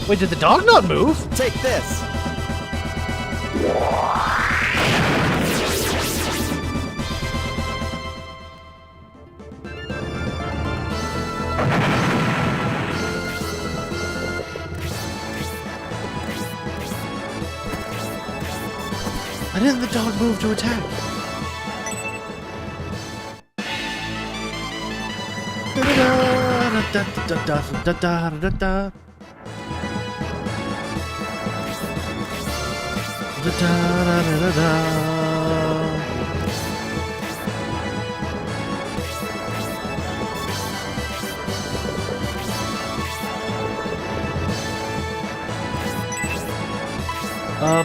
Wait, did the dog not move? Take this! Why didn't the dog move to attack?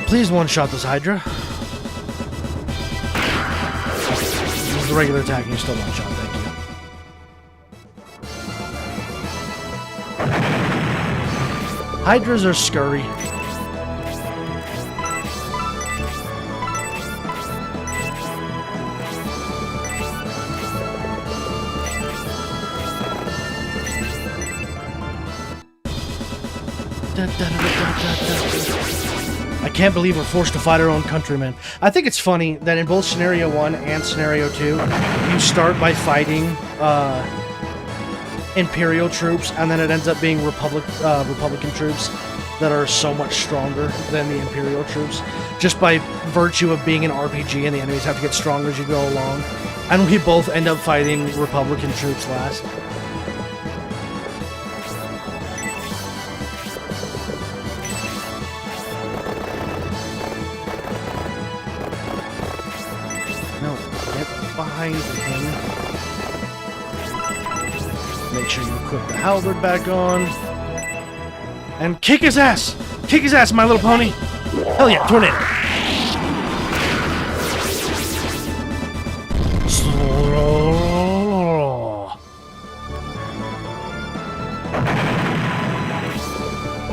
Please one-shot this Hydra. This is the regular attack and you still one-shot, thank you. Hydras are scurry. I can't believe we're forced to fight our own countrymen. I think it's funny that in both Scenario 1 and Scenario 2, you start by fighting Imperial troops, and then it ends up being Republican troops. that are so much stronger than the Imperial troops, just by virtue of being an RPG, and the enemies have to get stronger as you go along. And we both end up fighting Republican troops last. No, get behind him. Make sure you equip the halberd back on. And kick his ass! Kick his ass, My Little Pony! Hell yeah, tornado!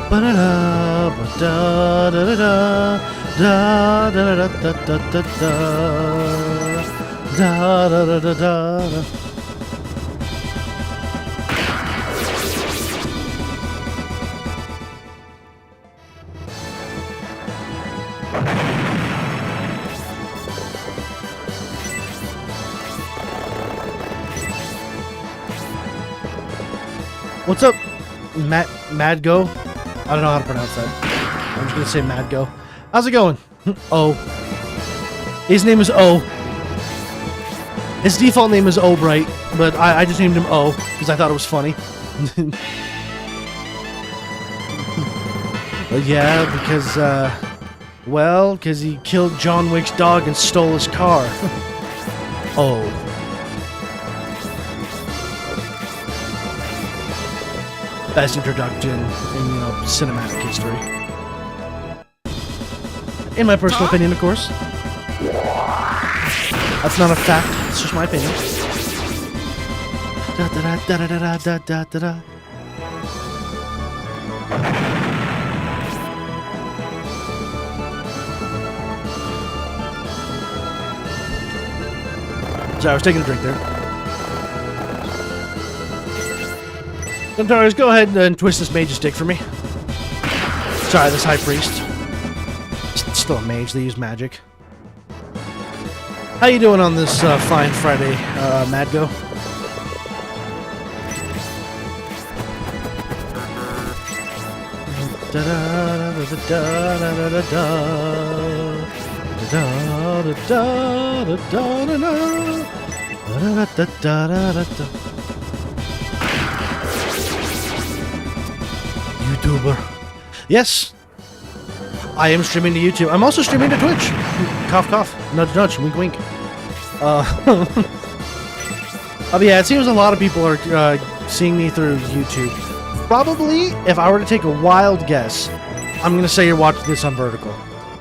Ba-da-da, ba-da-da-da-da, da-da-da-da-da-da-da, da-da-da-da-da-da. What's up, Madgo? I don't know how to pronounce that. I'm just gonna say Madgo. How's it going? O. His name is O. His default name is O'Bright, but I just named him O because I thought it was funny. Yeah, because, well, because he killed John Wick's dog and stole his car. Oh. Best introduction in, you know, cinematic history. In my personal opinion, of course. That's not a fact, it's just my opinion. Da da da da da da da da da. Sorry, I was taking a drink there. Centaurus, go ahead and twist this mage's dick for me. Sorry, this high priest. Still a mage, they use magic. How you doing on this fine Friday, Madgo? YouTuber. Yes, I am streaming to YouTube. I'm also streaming to Twitch. Cough, cough. Nudge, nudge. Wink, wink. But yeah, it seems a lot of people are seeing me through YouTube. Probably, if I were to take a wild guess, I'm going to say you're watching this on vertical.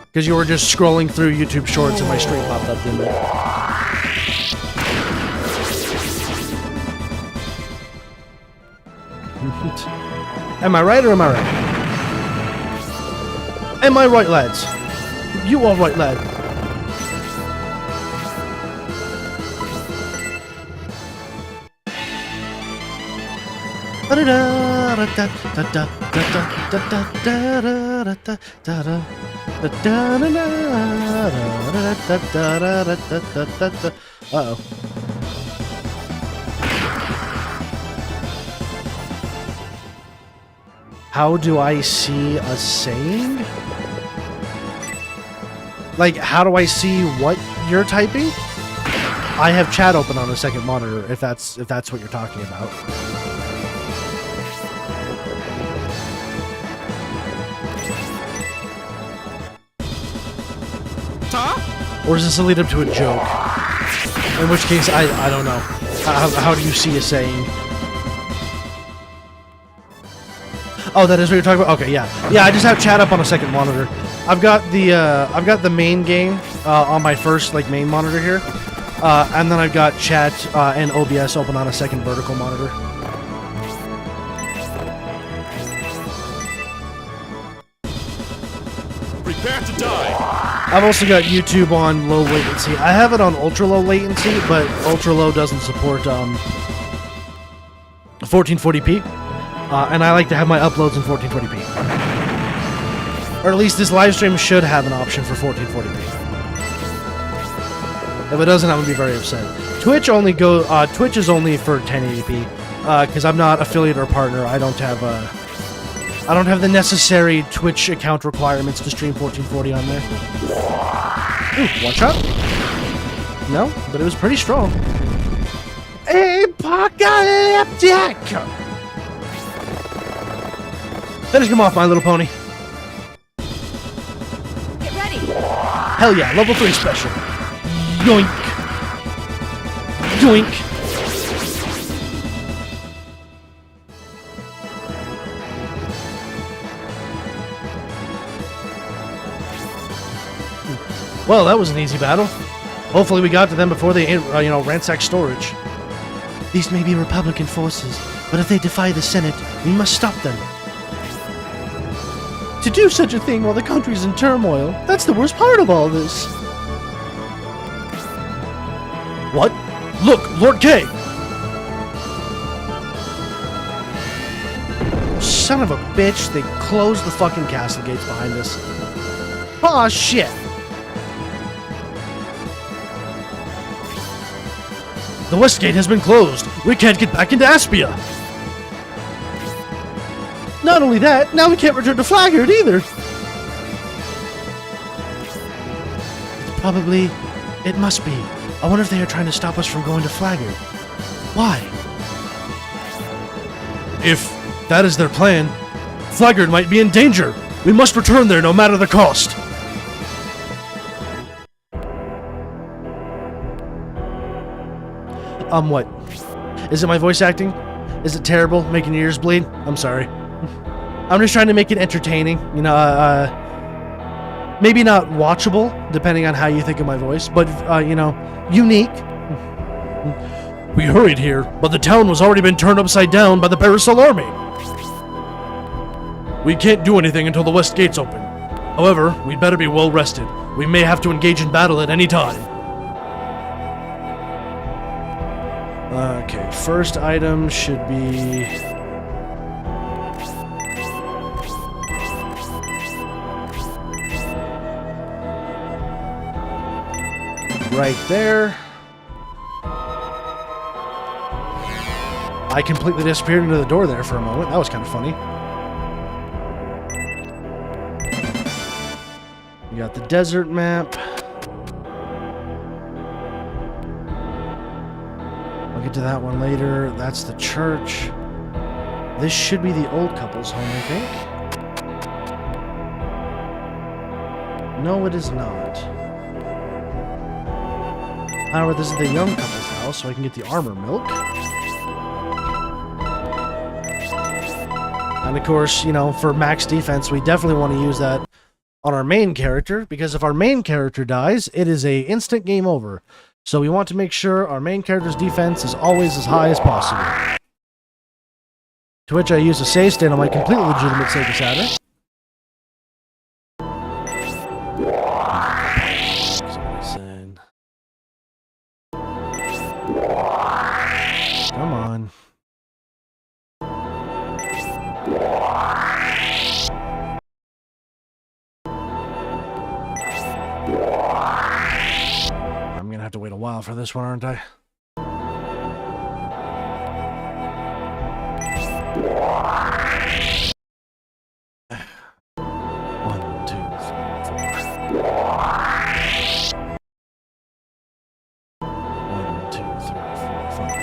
Because you were just scrolling through YouTube Shorts and my stream popped up, didn't it? Am I right or am I right? Am I right, lads? You are right, lad. Uh-oh. How do I see a saying? Like, how do I see what you're typing? I have chat open on a second monitor, if that's what you're talking about. Or is this a lead up to a joke? In which case, I don't know. How do you see a saying? Oh, that is what you're talking about? Okay, yeah. Yeah, I just have chat up on a second monitor. I've got the main game on my first main monitor here. And then I've got chat and OBS open on a second vertical monitor. Prepare to die. I've also got YouTube on low latency. I have it on ultra low latency, but ultra low doesn't support 1440p. And I like to have my uploads in 1440p. Or at least this live stream should have an option for 1440p. If it doesn't, I'm gonna be very upset. Twitch is only for 1080p, because I'm not affiliate or partner. I don't have I don't have the necessary Twitch account requirements to stream 1440 on there. Ooh, one shot? No, but it was pretty strong. Apocalyptic! Finish him off, My Little Pony. Get ready. Hell yeah, level 3 special. Yoink. Yoink. Well, that was an easy battle. Hopefully we got to them before they, ransacked storage. These may be Republican forces, but if they defy the Senate, we must stop them. To do such a thing while the country's in turmoil, that's the worst part of all this. What? Look, Lord K! Son of a bitch, they closed the fucking castle gates behind us. Aw, shit! The west gate has been closed. We can't get back into Aspia. Not only that, now we can't return to Flagard either. Probably, it must be. I wonder if they are trying to stop us from going to Flagard. Why? If that is their plan, Flagard might be in danger. We must return there no matter the cost. What? Is it my voice acting? Is it terrible, making your ears bleed? I'm sorry. I'm just trying to make it entertaining, maybe not watchable, depending on how you think of my voice, but, unique. We hurried here, but the town was already been turned upside down by the Baresol Army. We can't do anything until the west gate's open. However, we'd better be well rested. We may have to engage in battle at any time. Okay, first item should be... right there. I completely disappeared into the door there for a moment. That was kind of funny. We got the desert map. I'll get to that one later. That's the church. This should be the old couple's home, I think. No, it is not. However, this is the young couple's house, so I can get the armor milk. And of course, for max defense, we definitely want to use that on our main character, because if our main character dies, it is a instant game over. So we want to make sure our main character's defense is always as high as possible. To which I use a save state on my completely legitimate Sega Saturn. Come on. I'm gonna have to wait a while for this one, aren't I? One, two, three, four. One, two, three, four, five.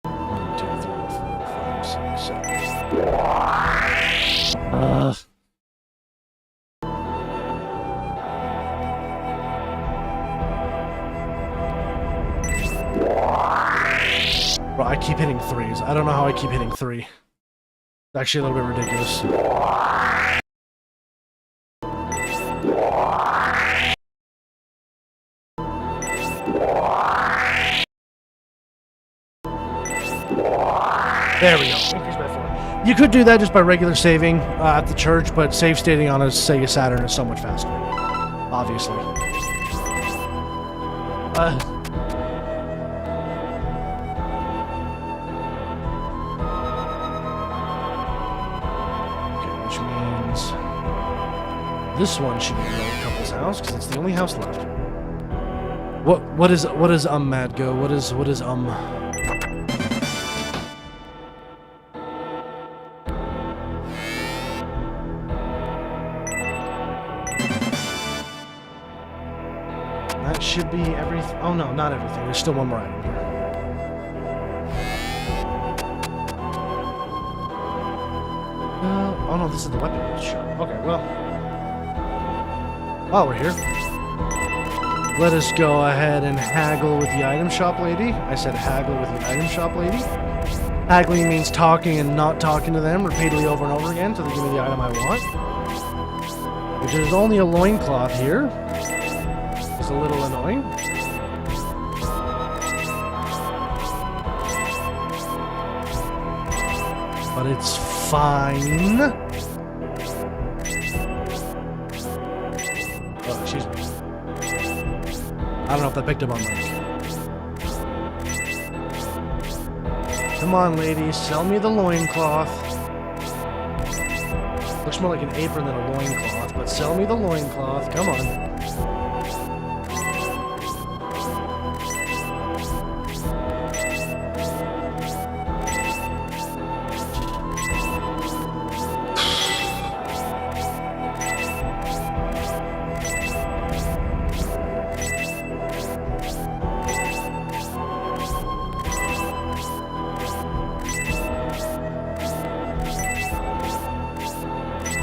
One, two, three, four, five, six, seven. Bro, I keep hitting threes. I don't know how I keep hitting three. It's actually a little bit ridiculous. There we go. Increase by 4. You could do that just by regular saving at the church, but save stating on a Sega Saturn is so much faster. Obviously. Okay, which means this one should be the old couple's house because it's the only house left. What is Mad Go? What is Should be everything. Oh no, not everything. There's still one more item here. Oh no, this is the weapon shop. Okay, well. While we're here, let us go ahead and haggle with the item shop lady. I said haggle with the item shop lady. Haggling means talking and not talking to them repeatedly over and over again until they give me the item I want. Which is only a loincloth here. It's a little annoying. But it's fine. Oh, excuse me. I don't know if that picked up on mic. Come on, ladies, sell me the loincloth. Looks more like an apron than a loincloth, but sell me the loincloth. Come on.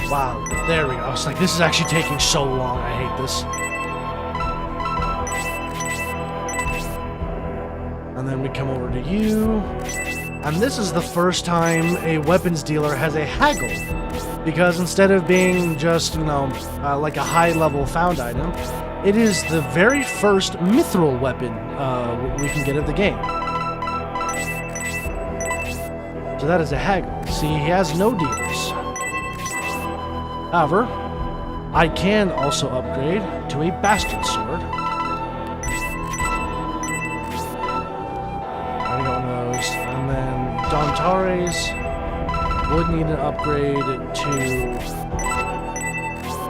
Wow, there we go. I was like, this is actually taking so long. I hate this. And then we come over to you. And this is the first time a weapons dealer has a haggle. Because instead of being just, you know, like a high-level found item, it is the very first mithril weapon we can get at the game. So that is a haggle. See, he has no deals. However, I can also upgrade to a bastard sword. I got those. And then Dontares would need an upgrade to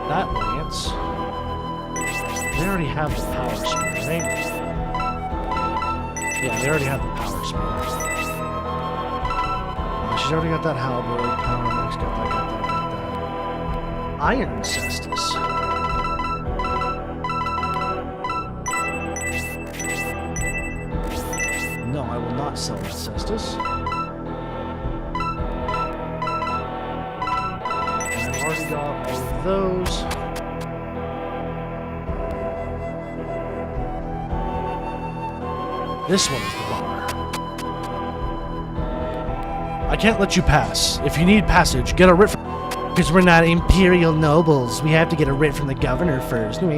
that lance. They already have the power spear, right? Yeah, they already have the power spear. She's already got that halberd. Power max, got that. Iron cestus. No, I will not sell that cestus. And I've already got all of those. This one is the bar. I can't let you pass. If you need passage, get a writ from... Because we're not imperial nobles. We have to get a writ from the governor first. Who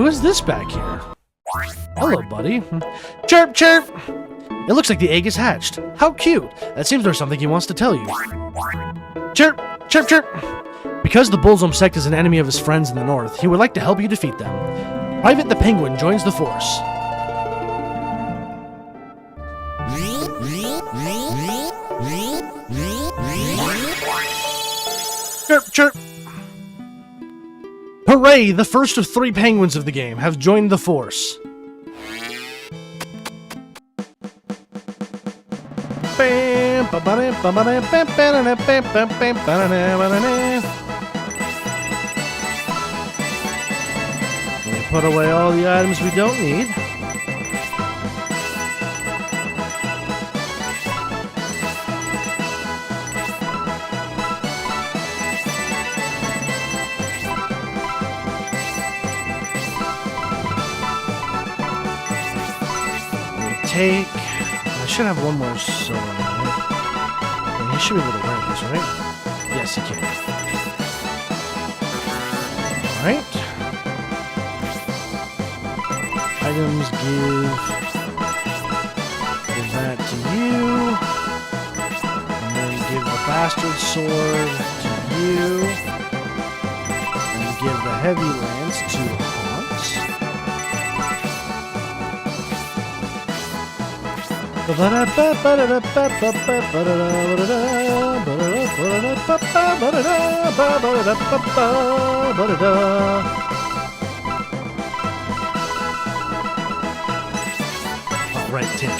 is this back here? Hello, buddy. Chirp, chirp! It looks like the egg is hatched. How cute. That seems there's something he wants to tell you. Chirp, chirp, chirp! Because the Bullsome sect is an enemy of his friends in the north, he would like to help you defeat them. Private the Penguin joins the force. Chirp, chirp! Hooray! The first of 3 penguins of the game have joined the force. We put away all the items we don't need. I should have one more sword, right? And he should be able to wear this, right? Yes, he can. Alright. Items give that to you. And then give the bastard sword to you. And give the heavy lance to Hans. Right, tick.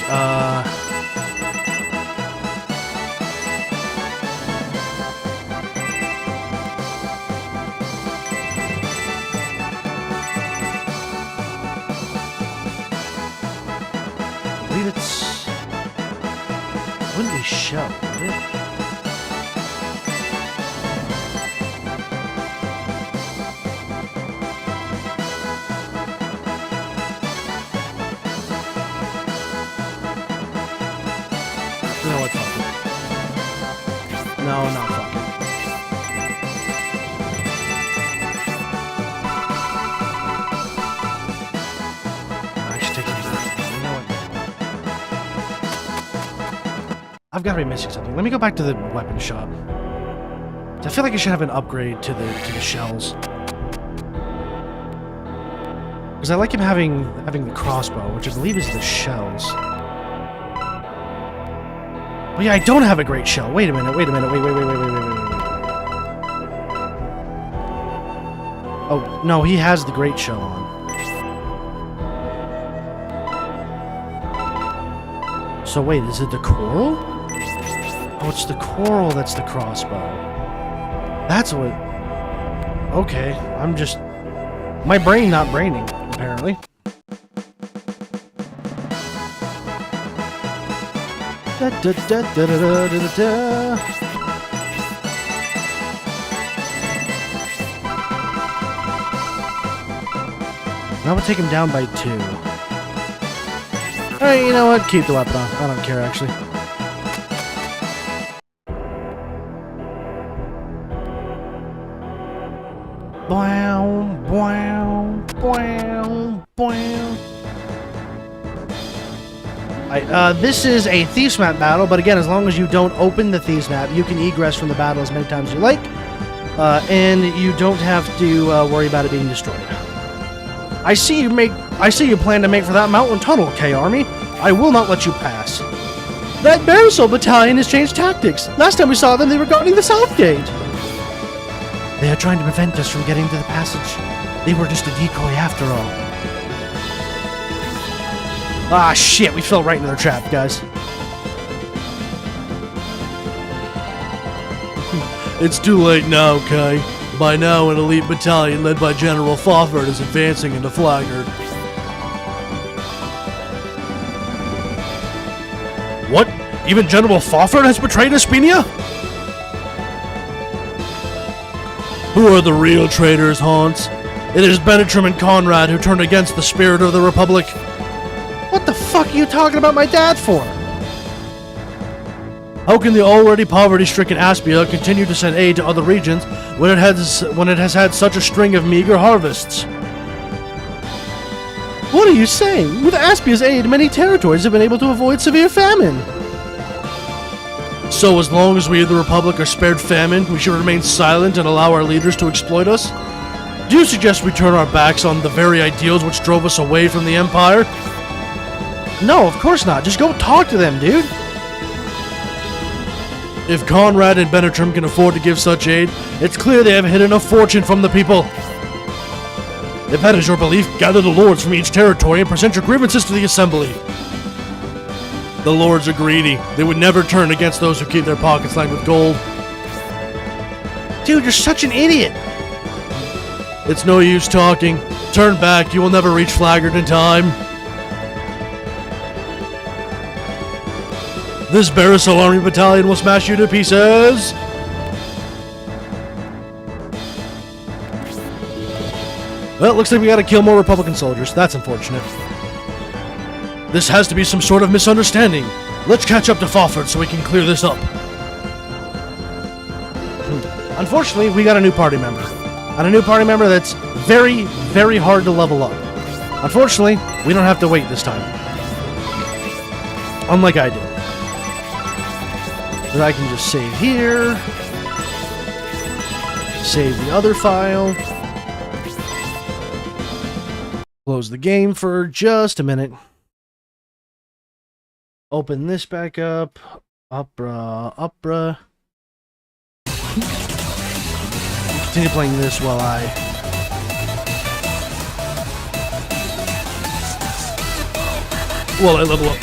shell, would it? You know what, fuck it. No, not fuck it. I should take these. You know what? I've got to be missing something. Let me go back to the weapon shop. I feel like I should have an upgrade to the shells. Because I like him having the crossbow, which I believe is the shells. Oh yeah, I don't have a great shell. Wait a minute, wait. Oh, no, he has the great shell on. So wait, is it the coral? Oh, it's the coral that's the crossbow. That's what... Okay, I'm just... My brain not braining, apparently. Da, da, da, da, da, da, da, da. Now we'll take him down by 2. Alright, you know what? Keep the weapon on. I don't care, actually. Bow, bow, bow, bow. This is a Thieves Map battle, but again, as long as you don't open the Thieves Map, you can egress from the battle as many times as you like, and you don't have to worry about it being destroyed. I see you plan to make for that mountain tunnel, K-Army. I will not let you pass. That Baresol battalion has changed tactics. Last time we saw them, they were guarding the south gate. They are trying to prevent us from getting to the passage. They were just a decoy after all. Ah, shit, we fell right into their trap, guys. It's too late now, Kai. By now, an elite battalion led by General Flagard is advancing into Flagard. What? Even General Flagard has betrayed Aspia? Who are the real traitors, Hans? It is Benetrim and Conrad who turned against the spirit of the Republic. What the fuck are you talking about my dad for? How can the already poverty-stricken Aspia continue to send aid to other regions when it has had such a string of meager harvests? What are you saying? With Aspia's aid, many territories have been able to avoid severe famine. So as long as we of the Republic are spared famine, we should remain silent and allow our leaders to exploit us? Do you suggest we turn our backs on the very ideals which drove us away from the Empire? No, of course not. Just go talk to them, dude. If Conrad and Benetrim can afford to give such aid, it's clear they have hidden a fortune from the people. If that is your belief, gather the lords from each territory and present your grievances to the assembly. The lords are greedy. They would never turn against those who keep their pockets lined with gold. Dude, you're such an idiot. It's no use talking. Turn back, you will never reach Flagard in time. This Baresol Army battalion will smash you to pieces! Well, it looks like we gotta kill more Republican soldiers. That's unfortunate. This has to be some sort of misunderstanding. Let's catch up to Flagard so we can clear this up. Unfortunately, we got a new party member. And a new party member that's very, very hard to level up. Unfortunately, we don't have to wait this time. Unlike I did. But I can just save here. Save the other file. Close the game for just a minute. Open this back up. Opera. Continue playing this while I... level up.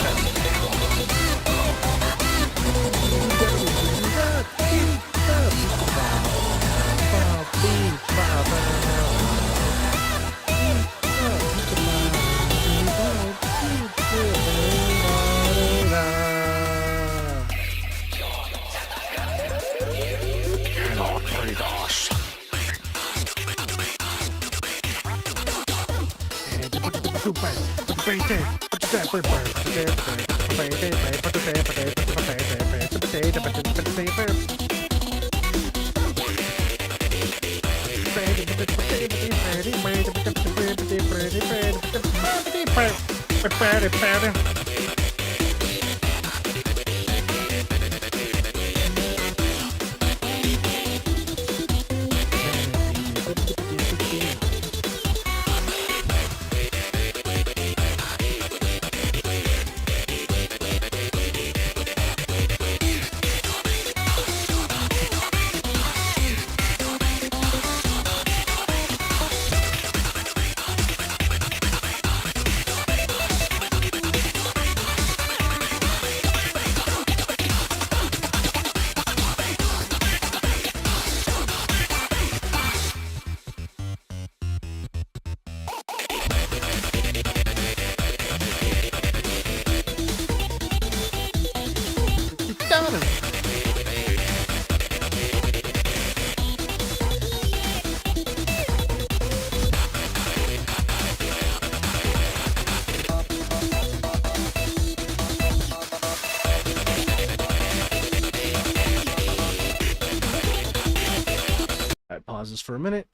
Alright, pause this for a minute.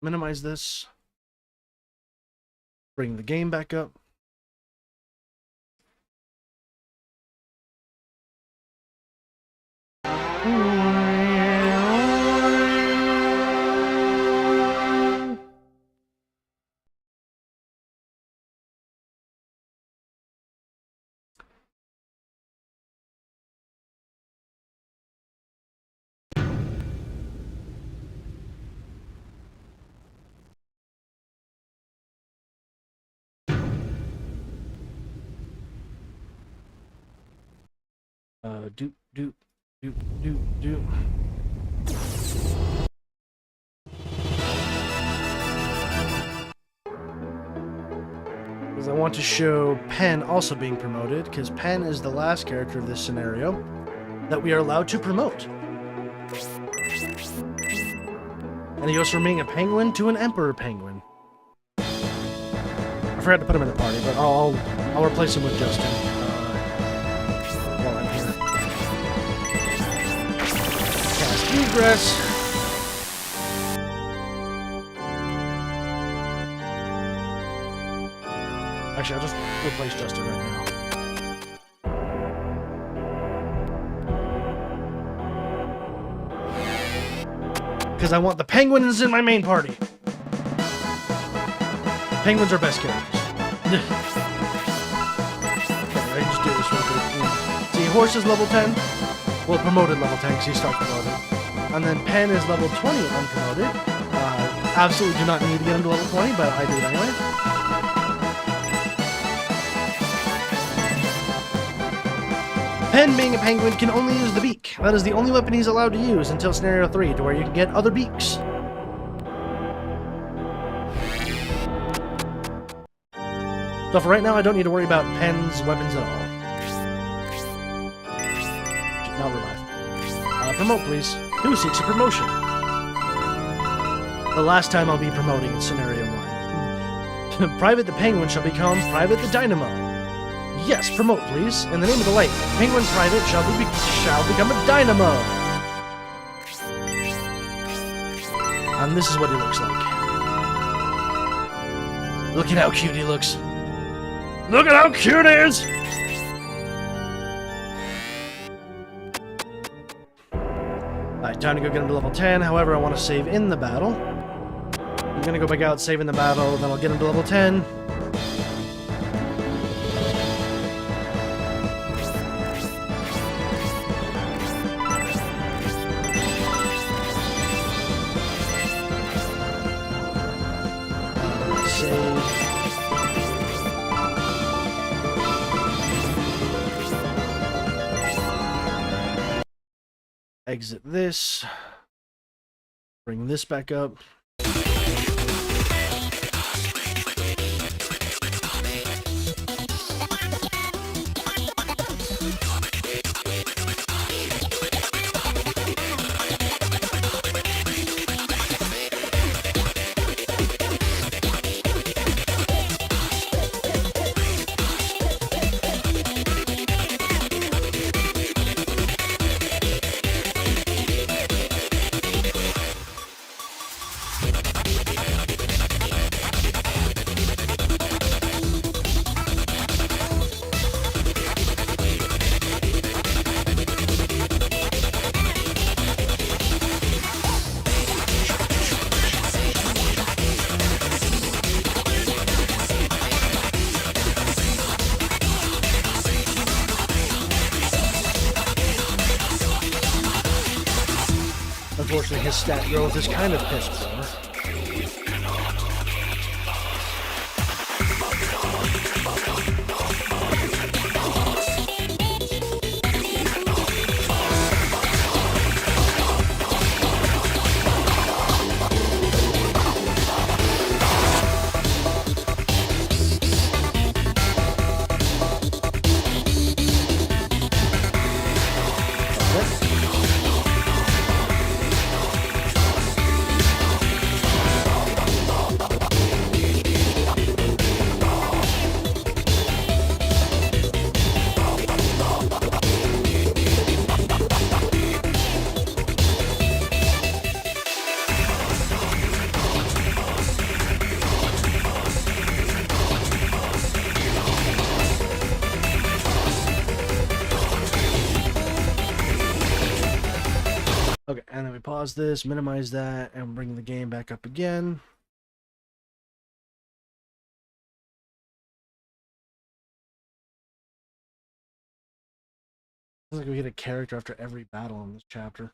Minimize this. Bring the game back up. Doop, doop, doop, doop, doop. Because I want to show Pen also being promoted, because Pen is the last character of this scenario that we are allowed to promote. And he goes from being a penguin to an emperor penguin. I forgot to put him in the party, but I'll replace him with Justin. While I'm here. Cast Egress. Actually, I'll just replace Justin right now. Because I want the penguins in my main party. Penguins are best characters. Okay, I can just do this real quick. See, Horse is level 10. Well, promoted level 10 because he starts promoted. And then Pen is level 20 unpromoted. Absolutely do not need to get him to level 20, but I do it anyway. Pen, being a penguin, can only use the beak. That is the only weapon he's allowed to use until Scenario 3, to where you can get other beaks. So for right now, I don't need to worry about Pen's weapons at all. Not revive. Promote, please. Who seeks a promotion? The last time I'll be promoting in Scenario 1. Private the Penguin shall become Private the Dynamo. Yes, promote, please. In the name of the light, Penguin Private shall become a dynamo. And this is what he looks like. Look at how cute he looks. Look at how cute he is! Alright, time to go get him to level 10. However, I want to save in the battle. I'm gonna go back out, save in the battle, then I'll get him to level 10. Exit this. Bring this back up. Unfortunately, his stat growth is kind of piss poor. Okay, and then we pause this, minimize that, and bring the game back up again. Looks like we get a character after every battle in this chapter.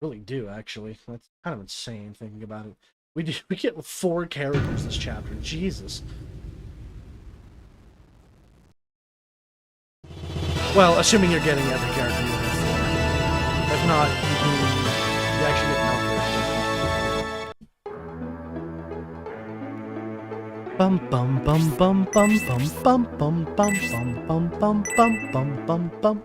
Really do, actually. That's kind of insane thinking about it. We get 4 characters this chapter. Jesus. Well, assuming you're getting every character you have 4. If not, you actually get no character. Bum bum bum bum bum bum bum bum bum bum bum bum bum bum bum.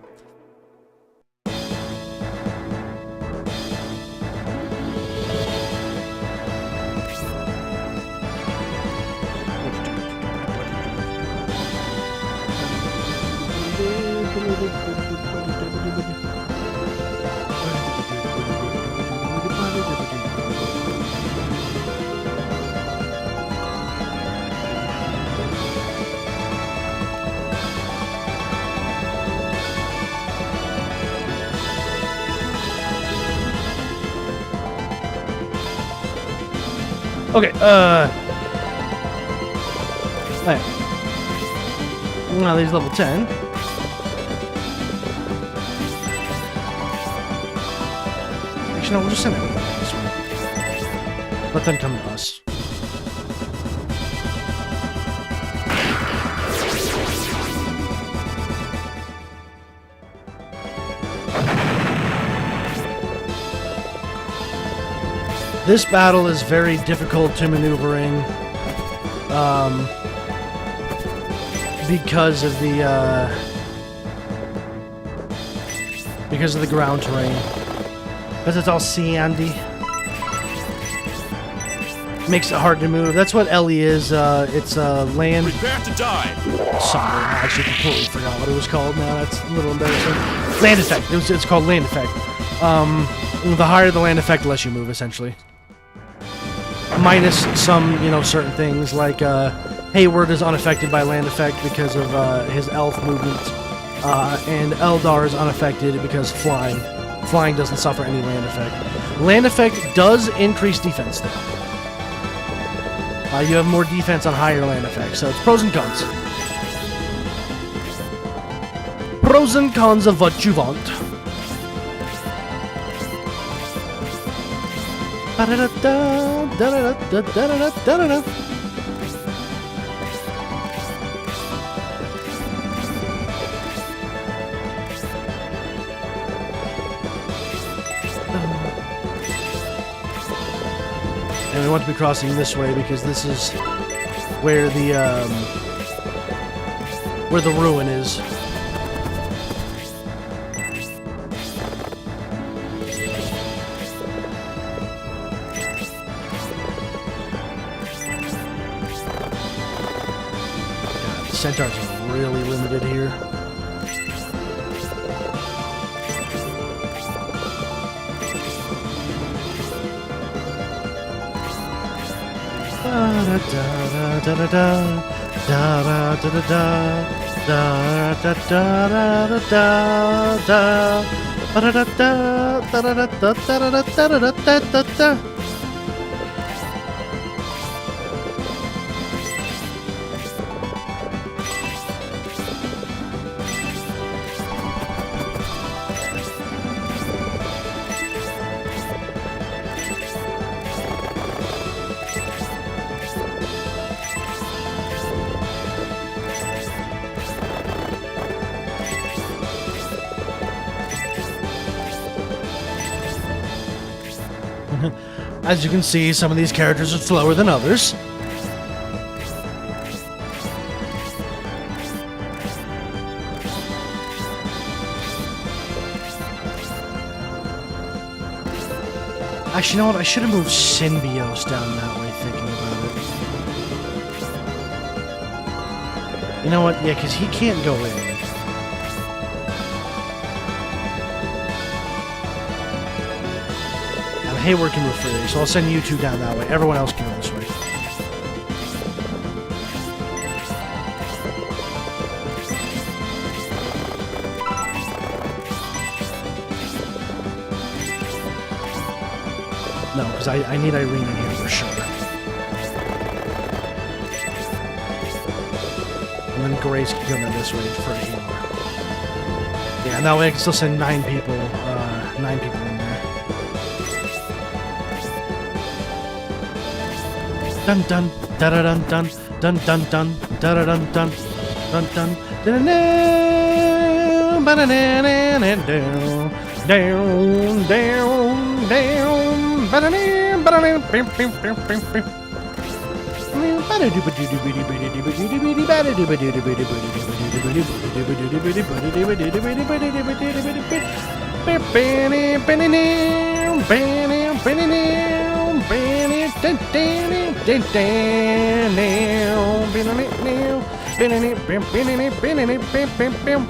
Okay, alright. Now there's level 10. Actually, no, we'll just send everything this way. Let them come to us. This battle is very difficult to maneuvering because of the ground terrain. Because it's all sandy. Makes it hard to move. That's what Ellie is. It's land. Prepare to die. Sorry, I actually completely forgot what it was called now. That's a little embarrassing. Land effect. It's called land effect. The higher the land effect, the less you move, essentially. Minus some, certain things like Hayward is unaffected by land effect because of his elf movement, and Eldar is unaffected because flying. Flying doesn't suffer any land effect. Land effect does increase defense, though. You have more defense on higher land effects, so it's pros and cons. Pros and cons of what you want. Da-da-da-da-da-da-da-da-da-da-da. And we want to be crossing this way because this is where the ruin is. God, the centaurs are really limited here. As you can see, some of these characters are slower than others. Actually, you know what? I should have moved Symbios down that way, thinking about it. You know what? Yeah, because he can't go in. And Hayward can move further, so I'll send you two down that way. Everyone else can go this way. No, because I need Irene in here for sure. And then Grace can come in this way for a healer. Yeah, and that way I can still send 9 people in there. Dun dun da da dun dun dun dun dun da da dun dun dun dun dun dun down down down.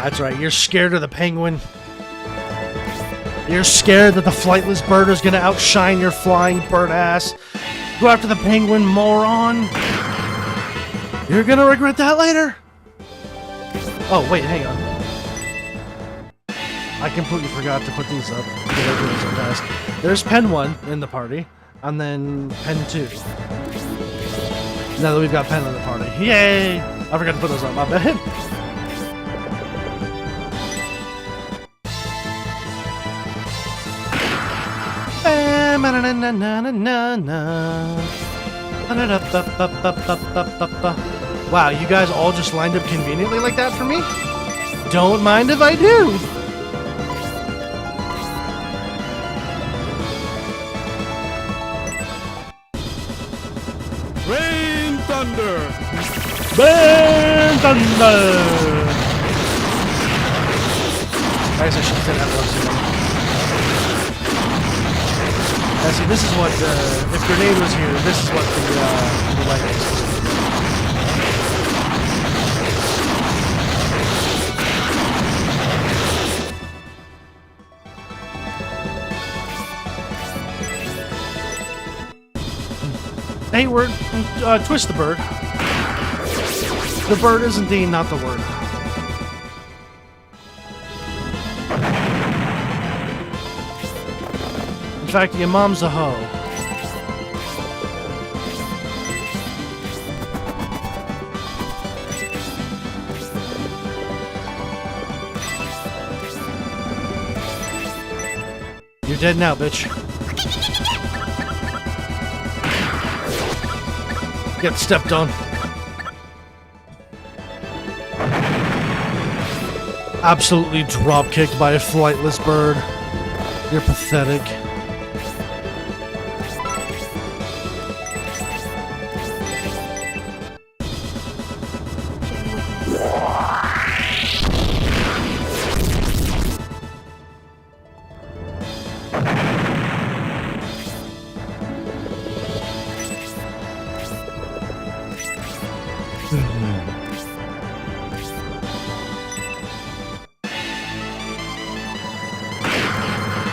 That's right, you're scared of the penguin. You're scared that the flightless bird is gonna outshine your flying bird ass. Go after the penguin, moron. You're gonna regret that later. Oh, wait, hang on. I completely forgot to put these up. There's Pen 1 in the party, and then Pen 2. Now that we've got Pen in the party. Yay! I forgot to put those up, my bad. Wow, you guys all just lined up conveniently like that for me? Don't mind if I do! Rain thunder! Rain thunder! I guess I should say that once again. Now see, this is what, if Grenade was here, this is what the light is. Hayward, twist the bird. The bird is indeed not the word. In fact, your mom's a hoe. You're dead now, bitch. Get stepped on. Absolutely drop-kicked by a flightless bird. You're pathetic.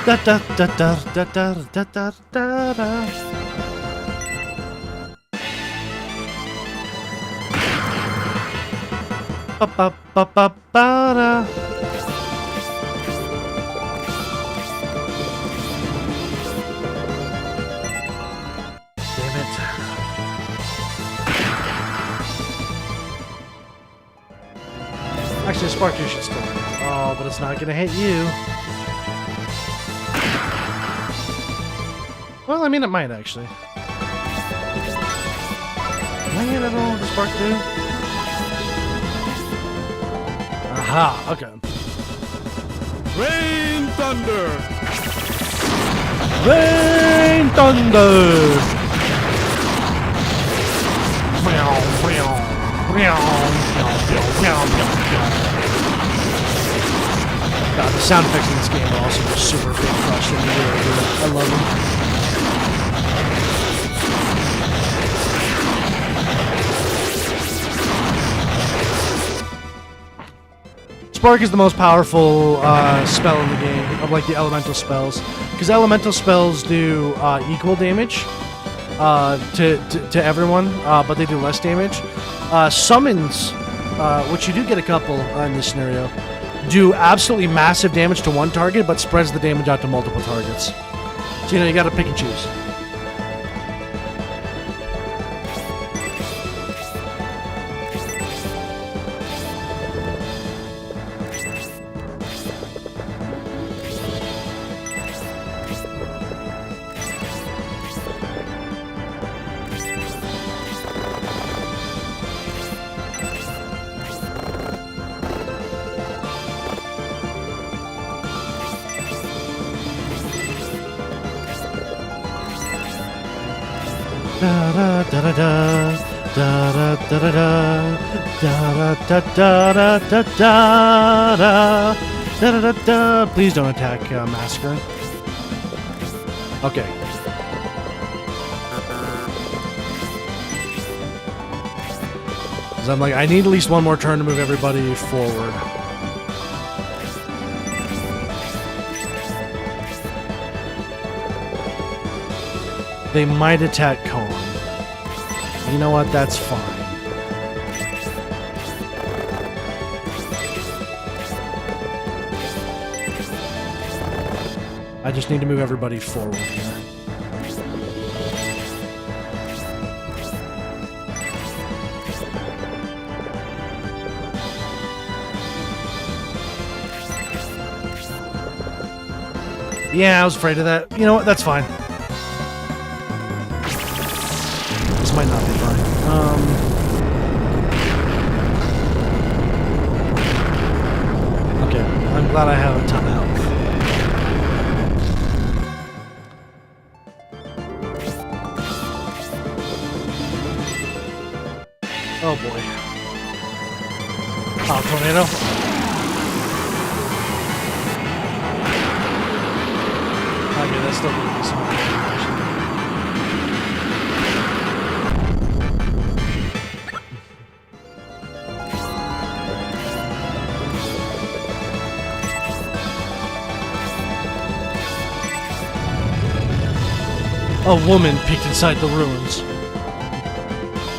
Da da da da da da da da da da. Ba ba ba ba ba da. Damn it. Actually, Spark 2 should still hit. Oh, but it's not gonna hit you. Well, I mean, it might actually. Am I hitting everyone with the Spark 2? Aha, okay. Rain Thunder! Rain Thunder! God, the sound effects in this game are also just super big crush and really good. I love them. Spark is the most powerful spell in the game of like the elemental spells, because elemental spells do equal damage to everyone, but they do less damage. Summons, which you do get a couple in this scenario, do absolutely massive damage to one target, but spreads the damage out to multiple targets. So you know you got to pick and choose. Please don't attack Massacre. Okay. Because I'm like, I need at least one more turn to move everybody forward. They might attack Kong. You know what? That's fine. I just need to move everybody forward here. Yeah, I was afraid of that. You know what? That's fine. This might not be fine. Okay, I'm glad I have a ton of health. Oh boy. Oh, tornado. Okay, that's still gonna be smart. A woman peeked inside the ruins.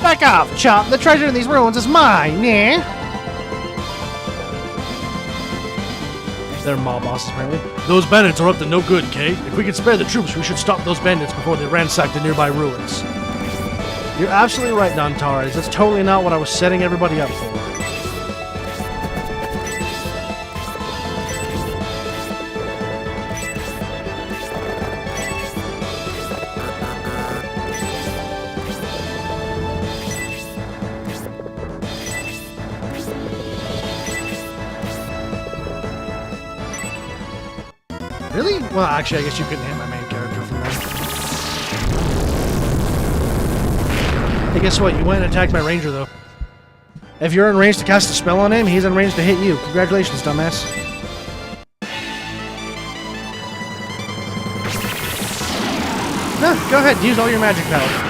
Back off, Chop! The treasure in these ruins is mine, yeah? They're mob bosses, apparently. Those bandits are up to no good, Kay. If we can spare the troops, we should stop those bandits before they ransack the nearby ruins. You're absolutely right, Dontares. That's totally not what I was setting everybody up for. Really? Well, actually, I guess you couldn't hit my main character from there. Hey, guess what? You went and attacked my ranger, though. If you're in range to cast a spell on him, he's in range to hit you. Congratulations, dumbass. No, go ahead. Use all your magic power.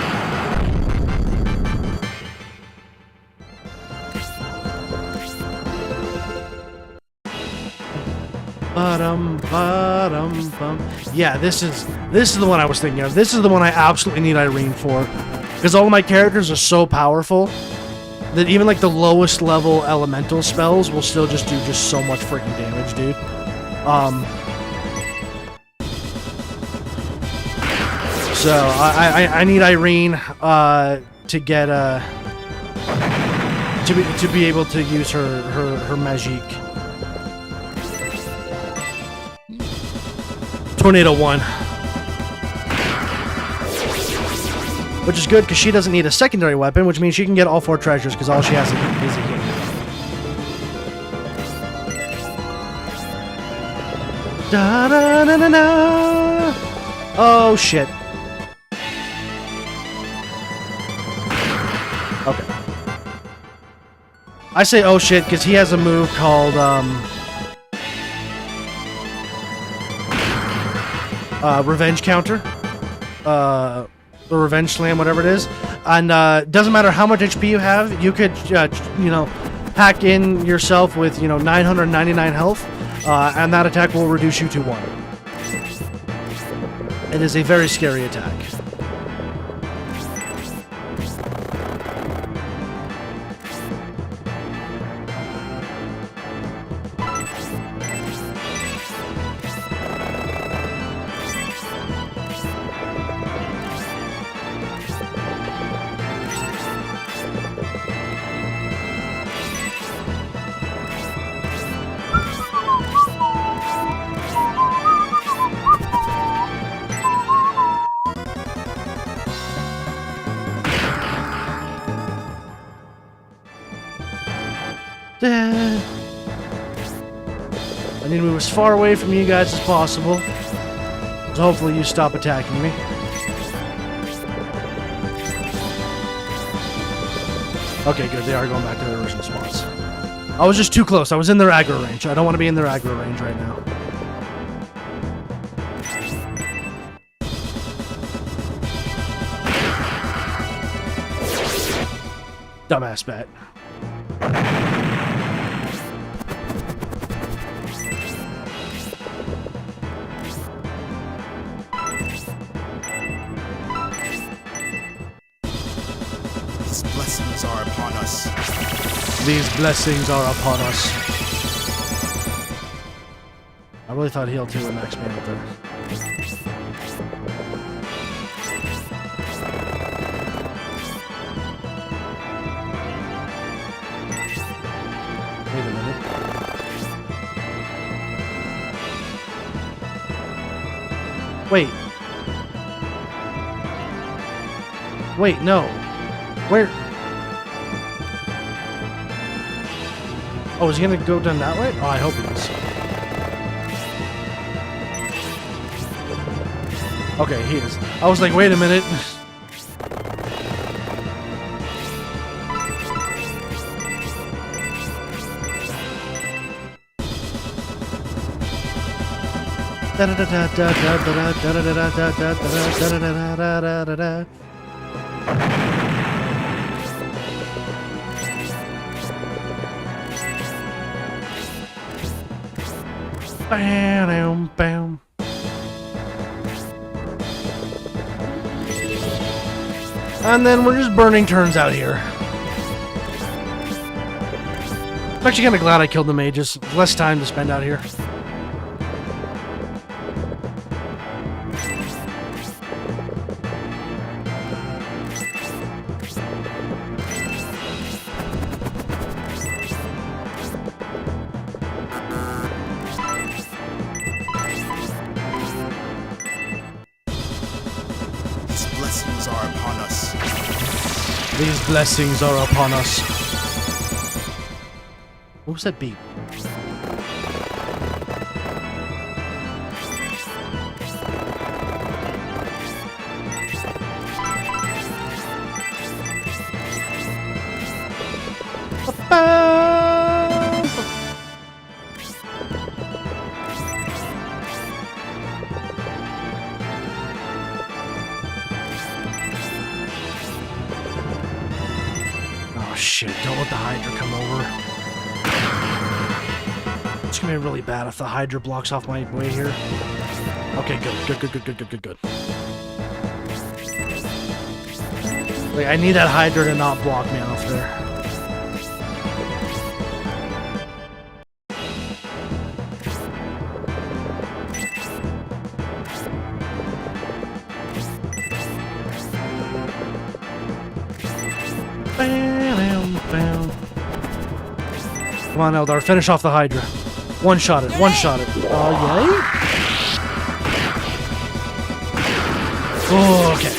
Yeah, this is the one I was thinking of. This is the one I absolutely need Irene for, because all of my characters are so powerful that even like the lowest level elemental spells will still just do just so much freaking damage, dude. So I need Irene to get to be able to use her magic. Tornado 1. Which is good because she doesn't need a secondary weapon, which means she can get all 4 treasures because all she has is a heal. Da da da da da. Oh shit. Okay. I say oh shit because he has a move called revenge counter. The revenge slam, whatever it is, and doesn't matter how much HP you have, you could you know, pack in yourself with 999 health, and that attack will reduce you to 1. It is a very scary attack. I need to move as far away from you guys as possible. So hopefully you stop attacking me. Okay, good. They are going back to their original spots. I was just too close. I was in their aggro range. I don't want to be in their aggro range right now. Dumbass bat. These blessings are upon us. These blessings are upon us. I really thought heal 2 would max me out there. Wait a minute. Wait. Wait, no. Where? Oh, is he gonna go down that way? Oh, I hope he is. Okay, he is. I was like, wait a minute. Bam, bam. And then we're just burning turns out here. I'm actually kind of glad I killed the mages. Less time to spend out here. These blessings are upon us. What was that beat? Shit, don't let the Hydra come over. It's gonna be really bad if the Hydra blocks off my way here. Okay, good. Like, I need that Hydra to not block me off there. Bam, bam. Come on, Eldar, finish off the Hydra. One-shot it, one-shot it. Oh, yay? Oh, okay.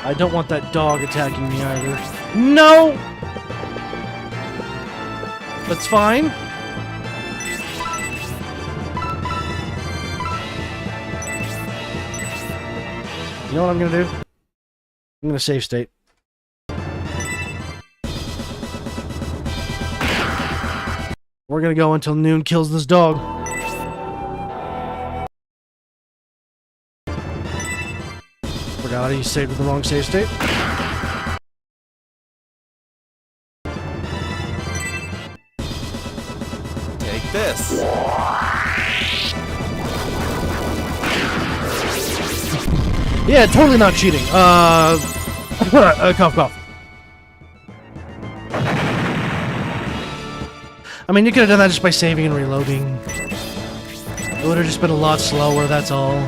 I don't want that dog attacking me either. No! That's fine. You know what I'm gonna do? I'm gonna save state. We're gonna go until Noon kills this dog. Forgot he saved with the wrong save state. Take this. Yeah, totally not cheating. Cough, cough. I mean, you could have done that just by saving and reloading. It would have just been a lot slower, that's all.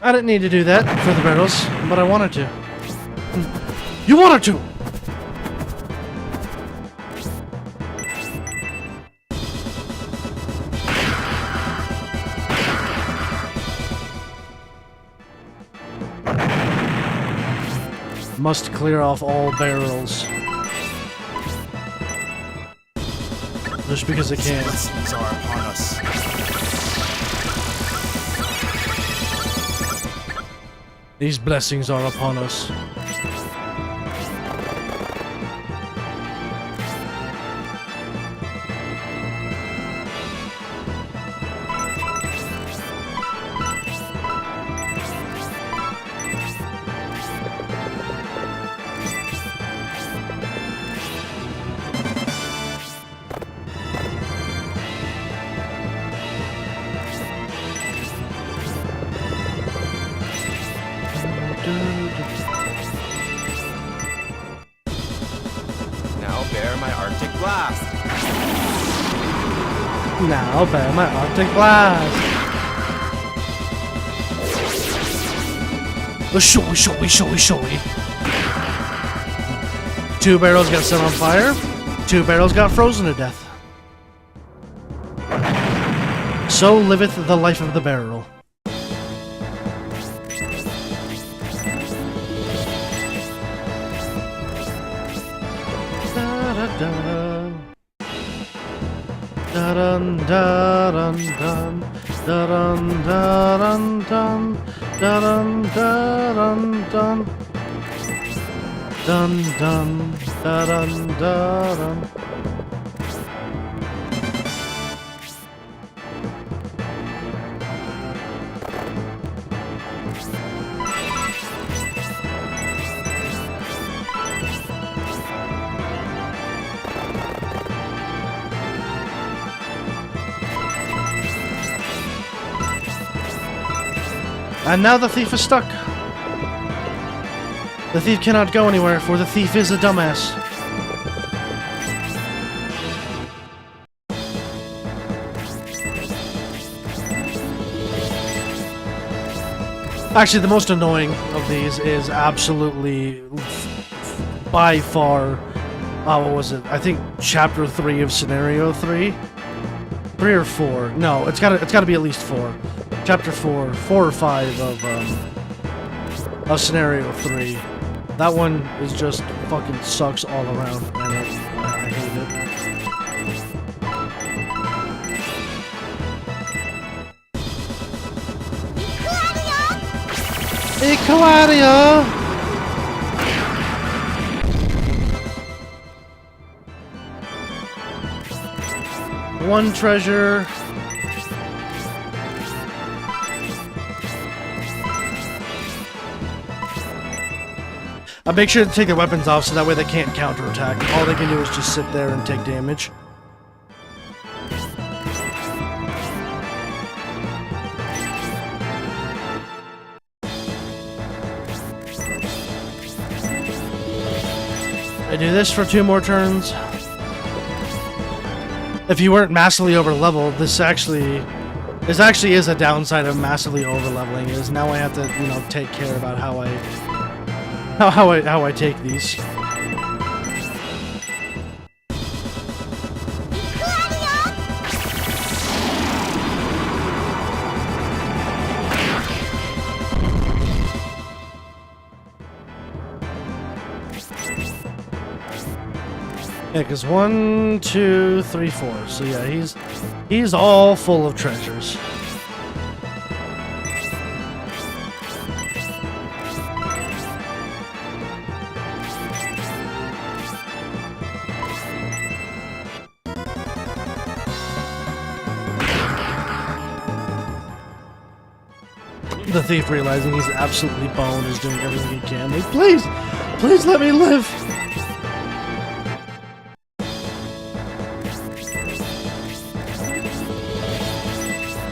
I didn't need to do that for the barrels, but I wanted to. You wanted to! Must clear off all barrels. Just because I can. Blessings are upon us. These blessings are upon us. Now bear my Arctic blast. Now bear my Arctic blast. Showy. 2 barrels got set on fire. 2 barrels got frozen to death. So liveth the life of the barrel. Dun dun dun dun dun dun dun dun dun dun dun dun dun. And now the thief is stuck. The thief cannot go anywhere, for the thief is a dumbass. Actually, the most annoying of these is absolutely, by far, what was it? I think Chapter 3 of Scenario 3? 3 or 4? No, it's gotta be at least 4. Chapter 4 or 5 of Scenario 3. That one is just fucking sucks all around, and I hate it. Hey, Claudia! One treasure. Make sure to take their weapons off so that way they can't counterattack. All they can do is just sit there and take damage. I do this for 2 more turns. If you weren't massively over leveled, this actually is a downside of massively over leveling. Is now I have to, you know, take care about how I take these. Yeah, because 1, 2, 3, 4. So yeah, he's all full of treasures. The thief, realizing he's absolutely boned, is doing everything he can. Like, please let me live.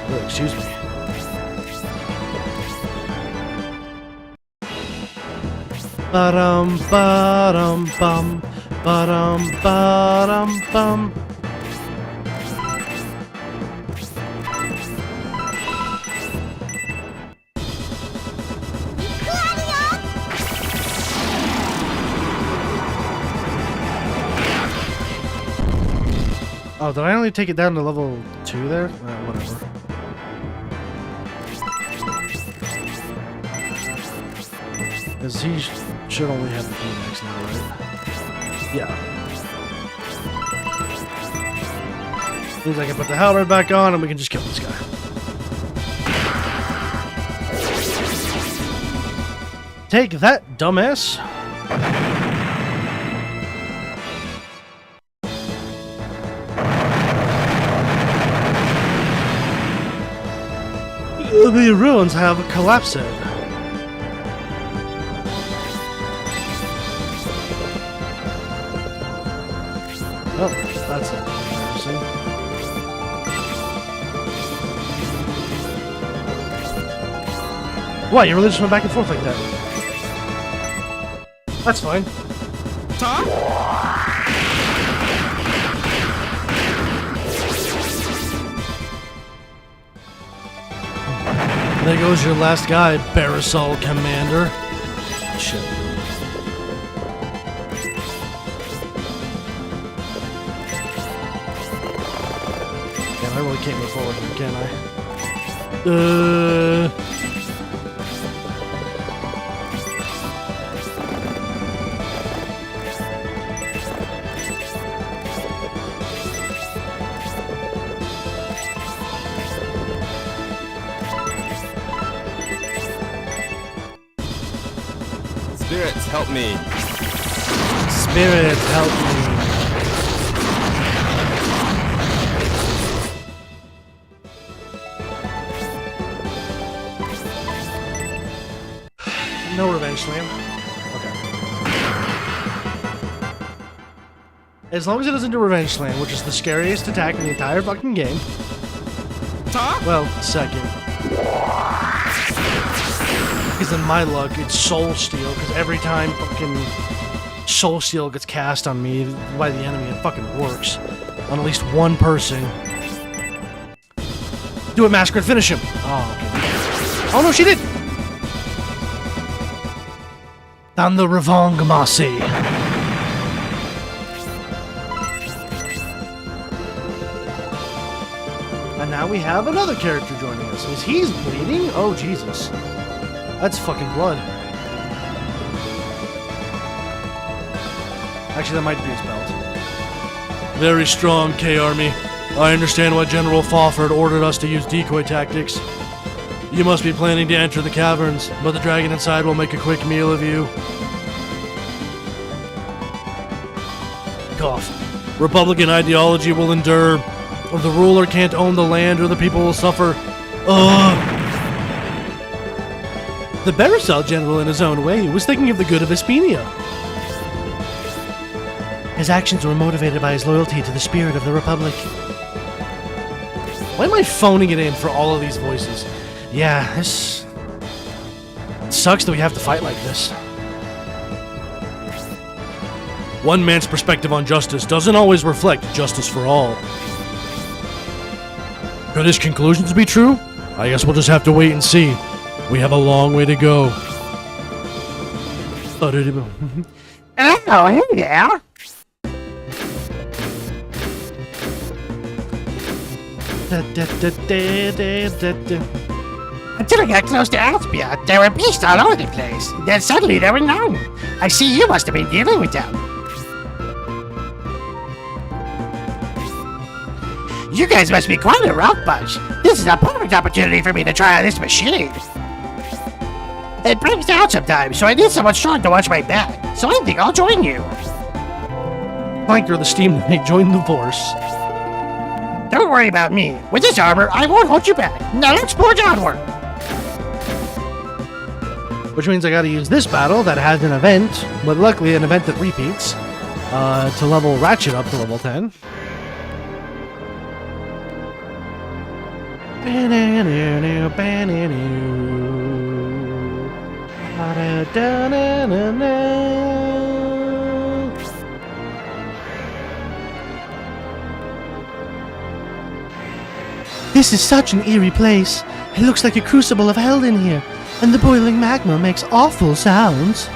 Oh, excuse me. Ba-dum, ba-dum, bum, ba-dum, ba-dum, bum. Oh, did I only take it down to level 2 there? Whatever. Because he should only have the Phoenix now, right? Yeah. Means I can put the halberd back on and we can just kill this guy. Take that, dumbass! The ruins have collapsed. Oh, that's interesting. Why, you really just went back and forth like that? That's fine. Tom? There goes your last guy, Baresol Commander. Shit. I really can't move forward here, can I? Spirits, help me. Spirits, help me. No revenge slam. Okay. As long as it doesn't do revenge slam, which is the scariest attack in the entire fucking game. Tom? Well, second. Because in my luck, it's Soul Steal, because every time fucking Soul Steal gets cast on me by the enemy, it fucking works. On at least one person. Do it, Masquerade, finish him! Oh, okay. Oh no, she did! And the Revongmasi. And now we have another character joining us. Is he's bleeding? Oh, Jesus. That's fucking blood. Actually, that might be his belt. Very strong, K-Army. I understand why General Fawford ordered us to use decoy tactics. You must be planning to enter the caverns, but the dragon inside will make a quick meal of you. Cough. Republican ideology will endure. The ruler can't own the land or the people will suffer. Ugh. The Baresol general, in his own way, was thinking of the good of Aspia. His actions were motivated by his loyalty to the spirit of the Republic. Why am I phoning it in for all of these voices? Yeah, this... It sucks that we have to fight like this. One man's perspective on justice doesn't always reflect justice for all. Could his conclusions be true? I guess we'll just have to wait and see. We have a long way to go. Oh, hey there. Until I got close to Aspia, there were beasts all over the place. Then suddenly there were none. I see you must have been dealing with them. You guys must be quite a rough bunch. This is a perfect opportunity for me to try out this machine. It breaks down sometimes, so I need someone strong to watch my back. So I think I'll join you. Clanker the Steam Knight joined the force. Don't worry about me. With this armor, I won't hold you back. Now let's forge onward. Which means I gotta use this battle that has an event, but luckily an event that repeats, to level Ratchet up to level 10. This is such an eerie place. It looks like a crucible of hell in here, and the boiling magma makes awful sounds.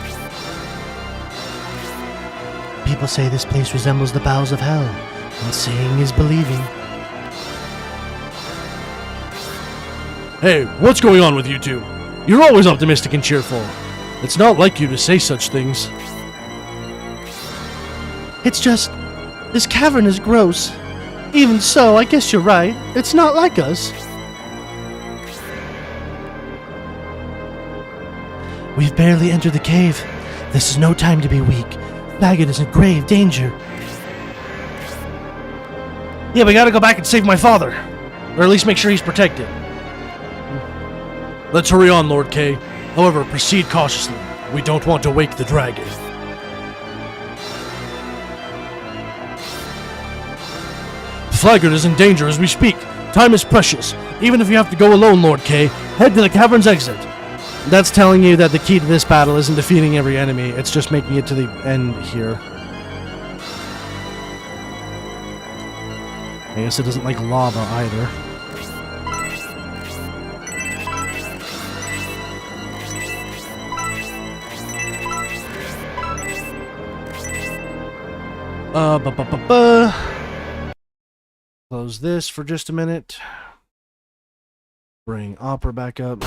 People say this place resembles the bowels of hell, and seeing is believing. Hey, what's going on with you two? You're always optimistic and cheerful. It's not like you to say such things. It's just, this cavern is gross. Even so, I guess you're right. It's not like us. We've barely entered the cave. This is no time to be weak. Flagard is in grave danger. Yeah, we gotta go back and save my father. Or at least make sure he's protected. Let's hurry on, Lord K. However, proceed cautiously. We don't want to wake the dragon. Flagard is in danger as we speak. Time is precious. Even if you have to go alone, Lord K, head to the cavern's exit. That's telling you that the key to this battle isn't defeating every enemy, it's just making it to the end here. I guess it doesn't like lava either. Close this for just a minute. Bring Opera back up.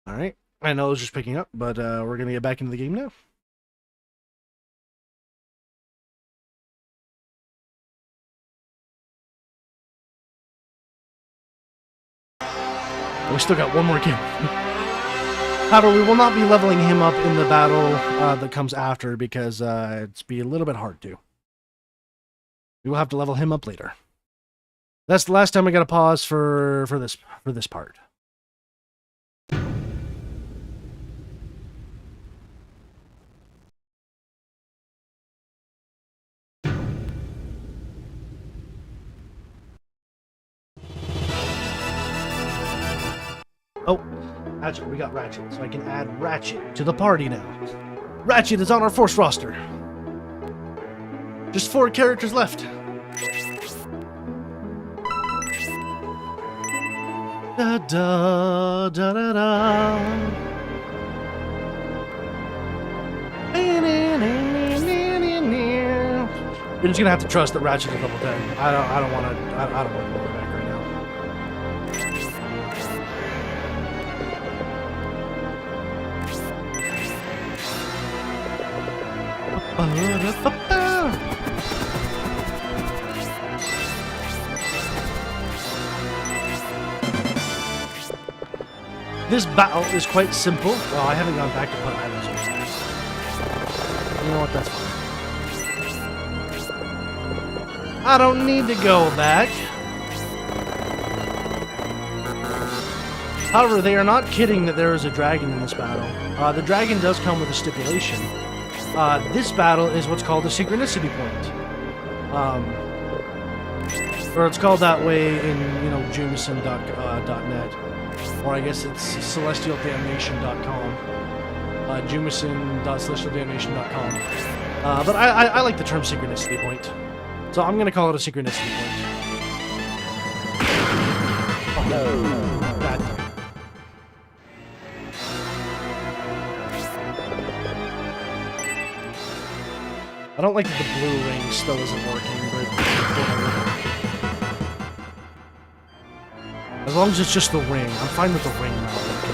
Alright, I know it was just picking up, but we're gonna get back into the game now. We still got one more game. However, we will not be leveling him up in the battle that comes after because it's be a little bit hard to. We will have to level him up later. That's the last time we got to pause for this part. Oh, Ratchet, we got Ratchet, so I can add Ratchet to the party now. Ratchet is on our force roster. Just 4 characters left. Da da da da da. You're just gonna have to trust that Ratchet is level 10. I don't want to go back right now. This battle is quite simple. Well, I haven't gone back to put items on. You know what? That's fine. I don't need to go back. However, they are not kidding that there is a dragon in this battle. The dragon does come with a stipulation. This battle is what's called a synchronicity point. Or it's called that way in, Jumison.net. Or I guess it's celestialdamnation.com. Jumison.celestialdamnation.com. But I like the term synchronicity point. So I'm going to call it a synchronicity point. Oh, no. God. I don't like that the blue ring still isn't working, but whatever. As long as it's just the ring, I'm fine with the ring not working.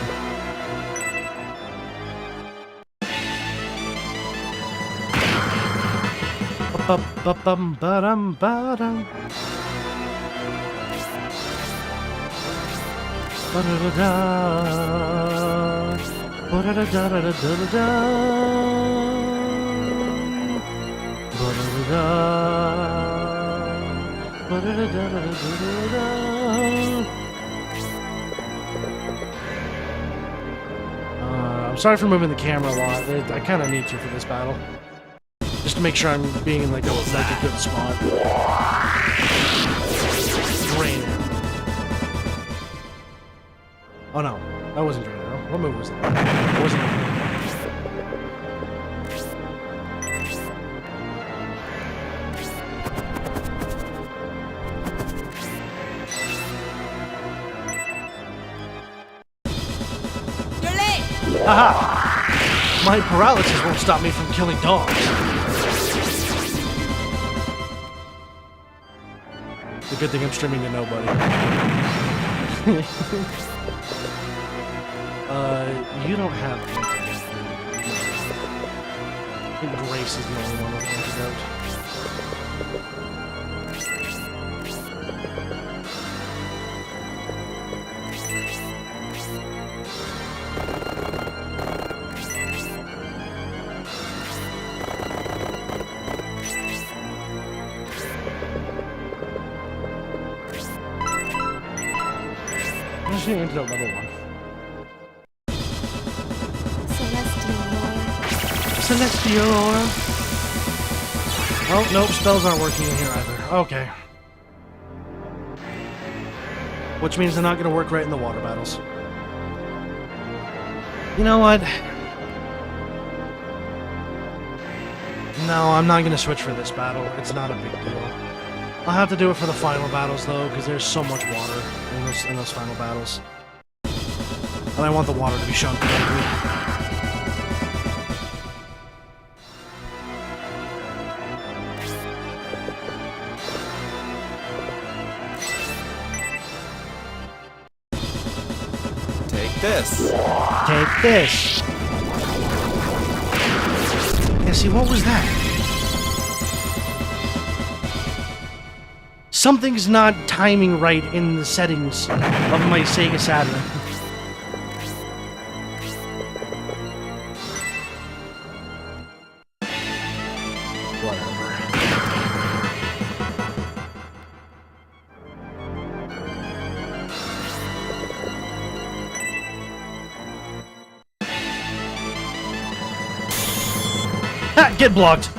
Ba-dum-ba-dum. Ba-da-da-da. Ba-da-da-da-da-da-da-da. Ba-da-da-da. Ba-da-da-da-da-da-da. I'm sorry for moving the camera a lot. I kind of need to for this battle. Just to make sure I'm being in like a good spot. Drain it. Oh no, that wasn't Drain Arrow. What move was that? It wasn't. You're late! Haha! My paralysis won't stop me from killing dogs. It's a good thing I'm streaming to nobody. You don't have antidote. I think Grace is the only one with antidote. I'm just getting antidote level 1. Celestial. Oh, nope, spells aren't working in here either. Okay. Which means they're not going to work right in the water battles. You know what? No, I'm not going to switch for this battle. It's not a big deal. I'll have to do it for the final battles though, because there's so much water in those final battles. And I want the water to be shown correctly. Take this. Take this. Yeah, see, what was that? Something's not timing right in the settings of my Sega Saturn. Whatever. Ha! Get blocked!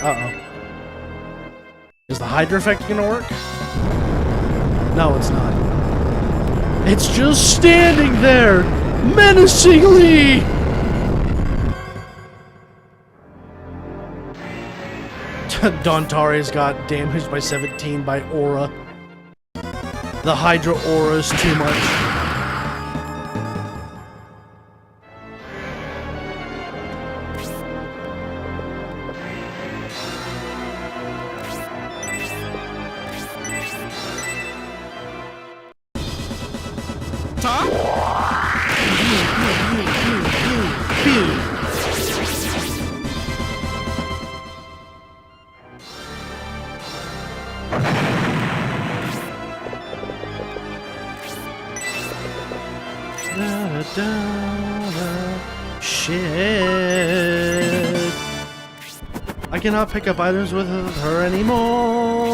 Uh-oh. Is the Hydra effect gonna work? No, it's not. It's just standing there, menacingly! Dontare's got damaged by 17 by Aura. The Hydra Aura's too much. Shit. I cannot pick up items with her anymore.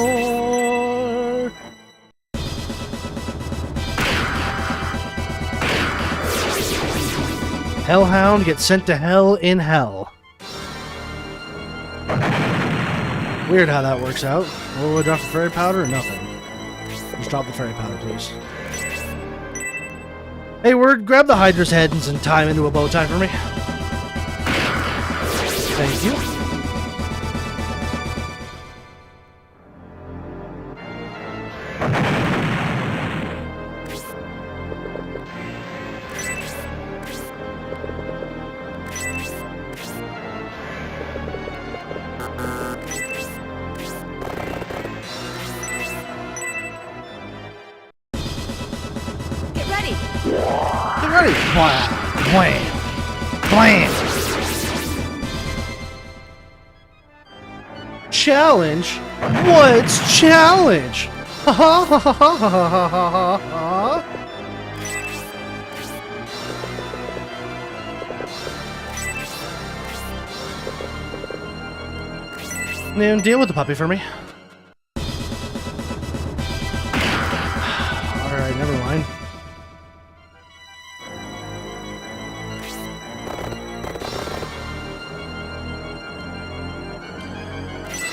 Hellhound gets sent to hell in hell. Weird how that works out. What will I drop the fairy powder or nothing? Just drop the fairy powder, please. Hey, Word, grab the Hydra's head and tie him into a bow tie for me. Thank you. Blam! Blam! Blam! Challenge? What's challenge? Ha ha ha ha ha ha ha ha. Now deal with the puppy for me. Alright, never mind.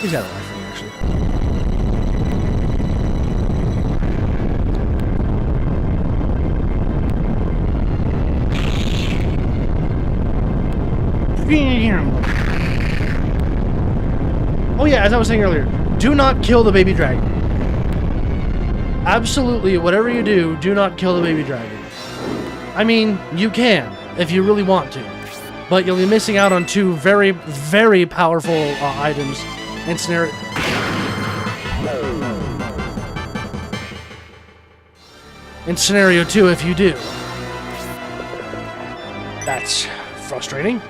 He's got a life for me, actually. Oh yeah, as I was saying earlier, do not kill the baby dragon. Absolutely, whatever you do, do not kill the baby dragon. I mean, you can, if you really want to. But you'll be missing out on two very, very powerful items. And scenario. In scenario 2, if you do. That's frustrating.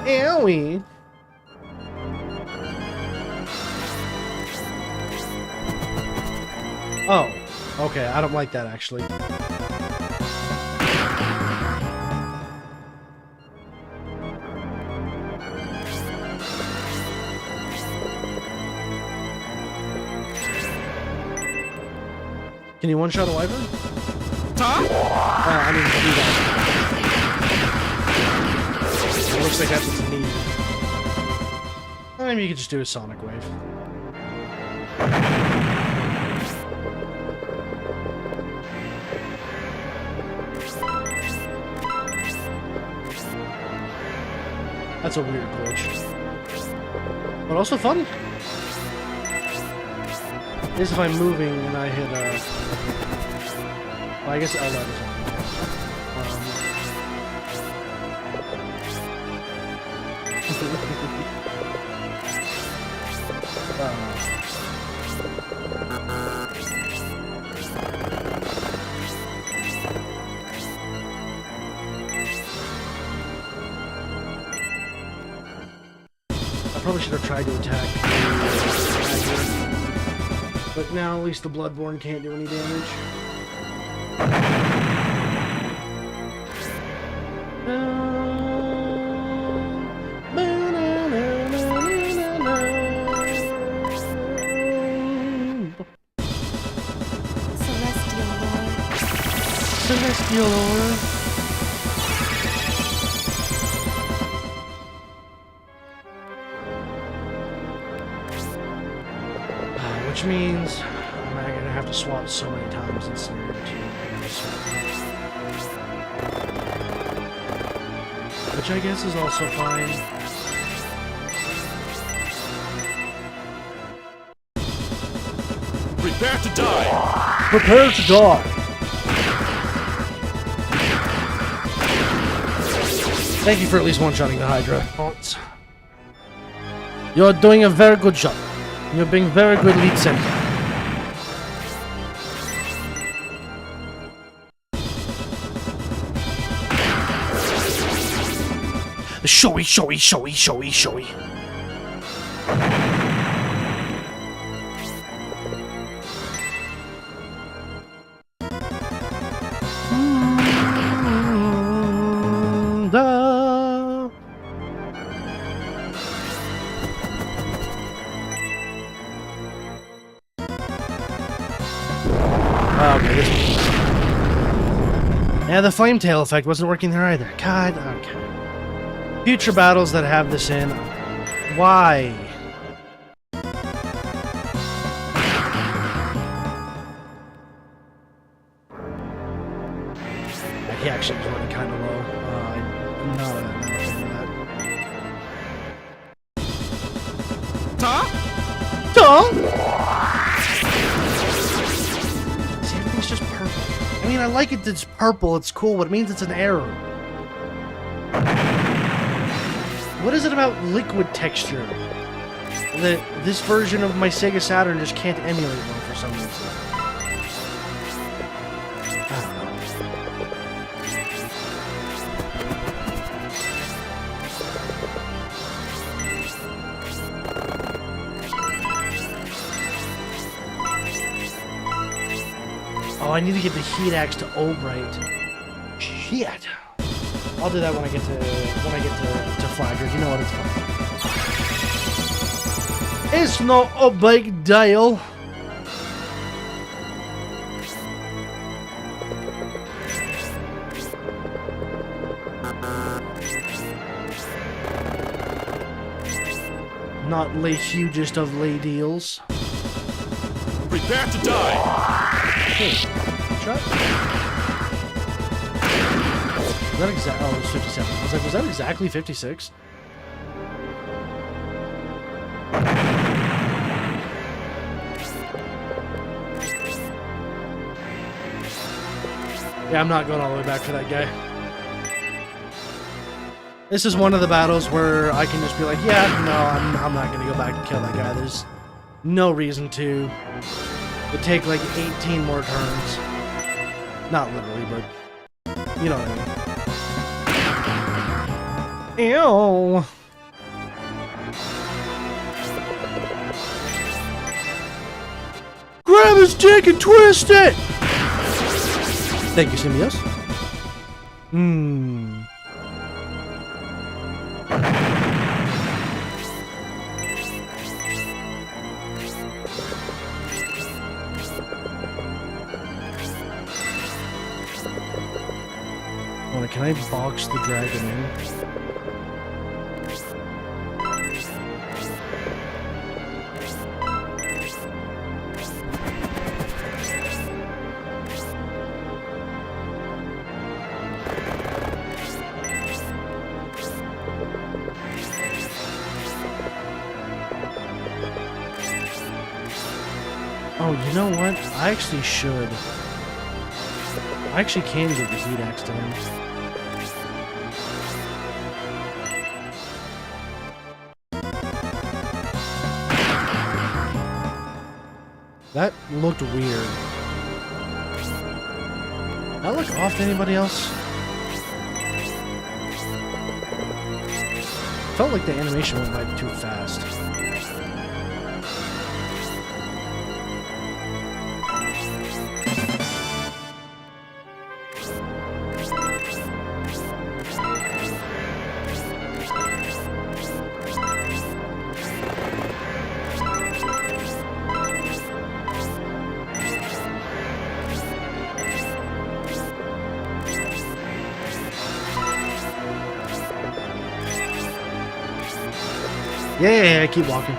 Owie. Oh, okay, I don't like that actually. Can you one-shot a wyvern? I mean, do that. It looks like that's what's needed. Maybe you could just do a sonic wave. That's a weird glitch. But also fun. Is if I'm moving and I hit well, I guess that doesn't. I probably should have tried to attack. But now at least the Bloodborne can't do any damage. Celestial Lord. Which means I'm gonna have to swap so many times in scenario 2. Which I guess is also fine. Prepare to die! Prepare to die! Thank you for at least one-shotting the Hydra. You're doing a very good job. You're being very good lead center. Showy, showy, showy, showy, showy. Okay, this one. Yeah, the flame tail effect wasn't working there either. God, okay. Future battles that have this in. Why? He actually is running kind of low. I'm not a fan of that. Tom? See, everything's just purple. I mean, I like it that it's purple. It's cool, but it means it's an error. What is it about liquid texture that this version of my Sega Saturn just can't emulate one for some reason? I don't know. Oh, I need to get the heat axe to Albright. Shit. I'll do that when I get to Flagard. You know what? It's fine. It's not a big deal. Not the hugest of lay deals. Prepare to die! Hey, shot. Was that exact? Oh, it was 57. I was like, was that exactly 56? Yeah, I'm not going all the way back for that guy. This is one of the battles where I can just be like, yeah, no, I'm not going to go back and kill that guy. There's no reason to. It would take like 18 more turns. Not literally, but you know what I mean. Ew. Grab his dick and twist it! Thank you, Simios. Can I box the dragon in? Oh, you know what? I actually should. I actually can give the heat axe to him. That looked weird. That look off to anybody else? Felt like the animation went by too fast. Yeah, keep walking.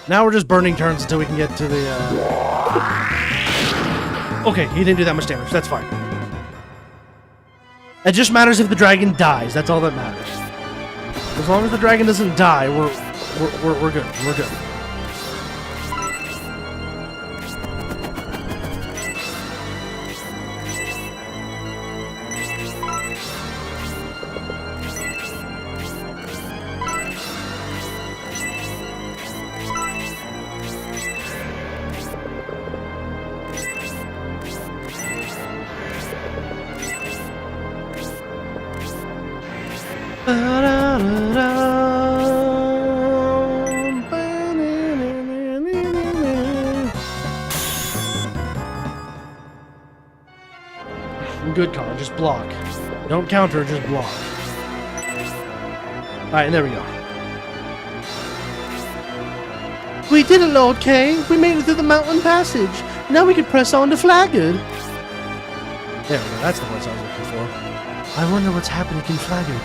Now we're just burning turns until we can get to the, Okay, he didn't do that much damage. That's fine. It just matters if the dragon dies. That's all that matters. As long as the dragon doesn't die, we're good. We're good. Good call, just block. Don't counter, just block. Alright, there we go. We did it, Lord K. We made it through the mountain passage. Now we can press on to Flagard. There we go, that's the voice I was looking for. I wonder what's happening in Flagard.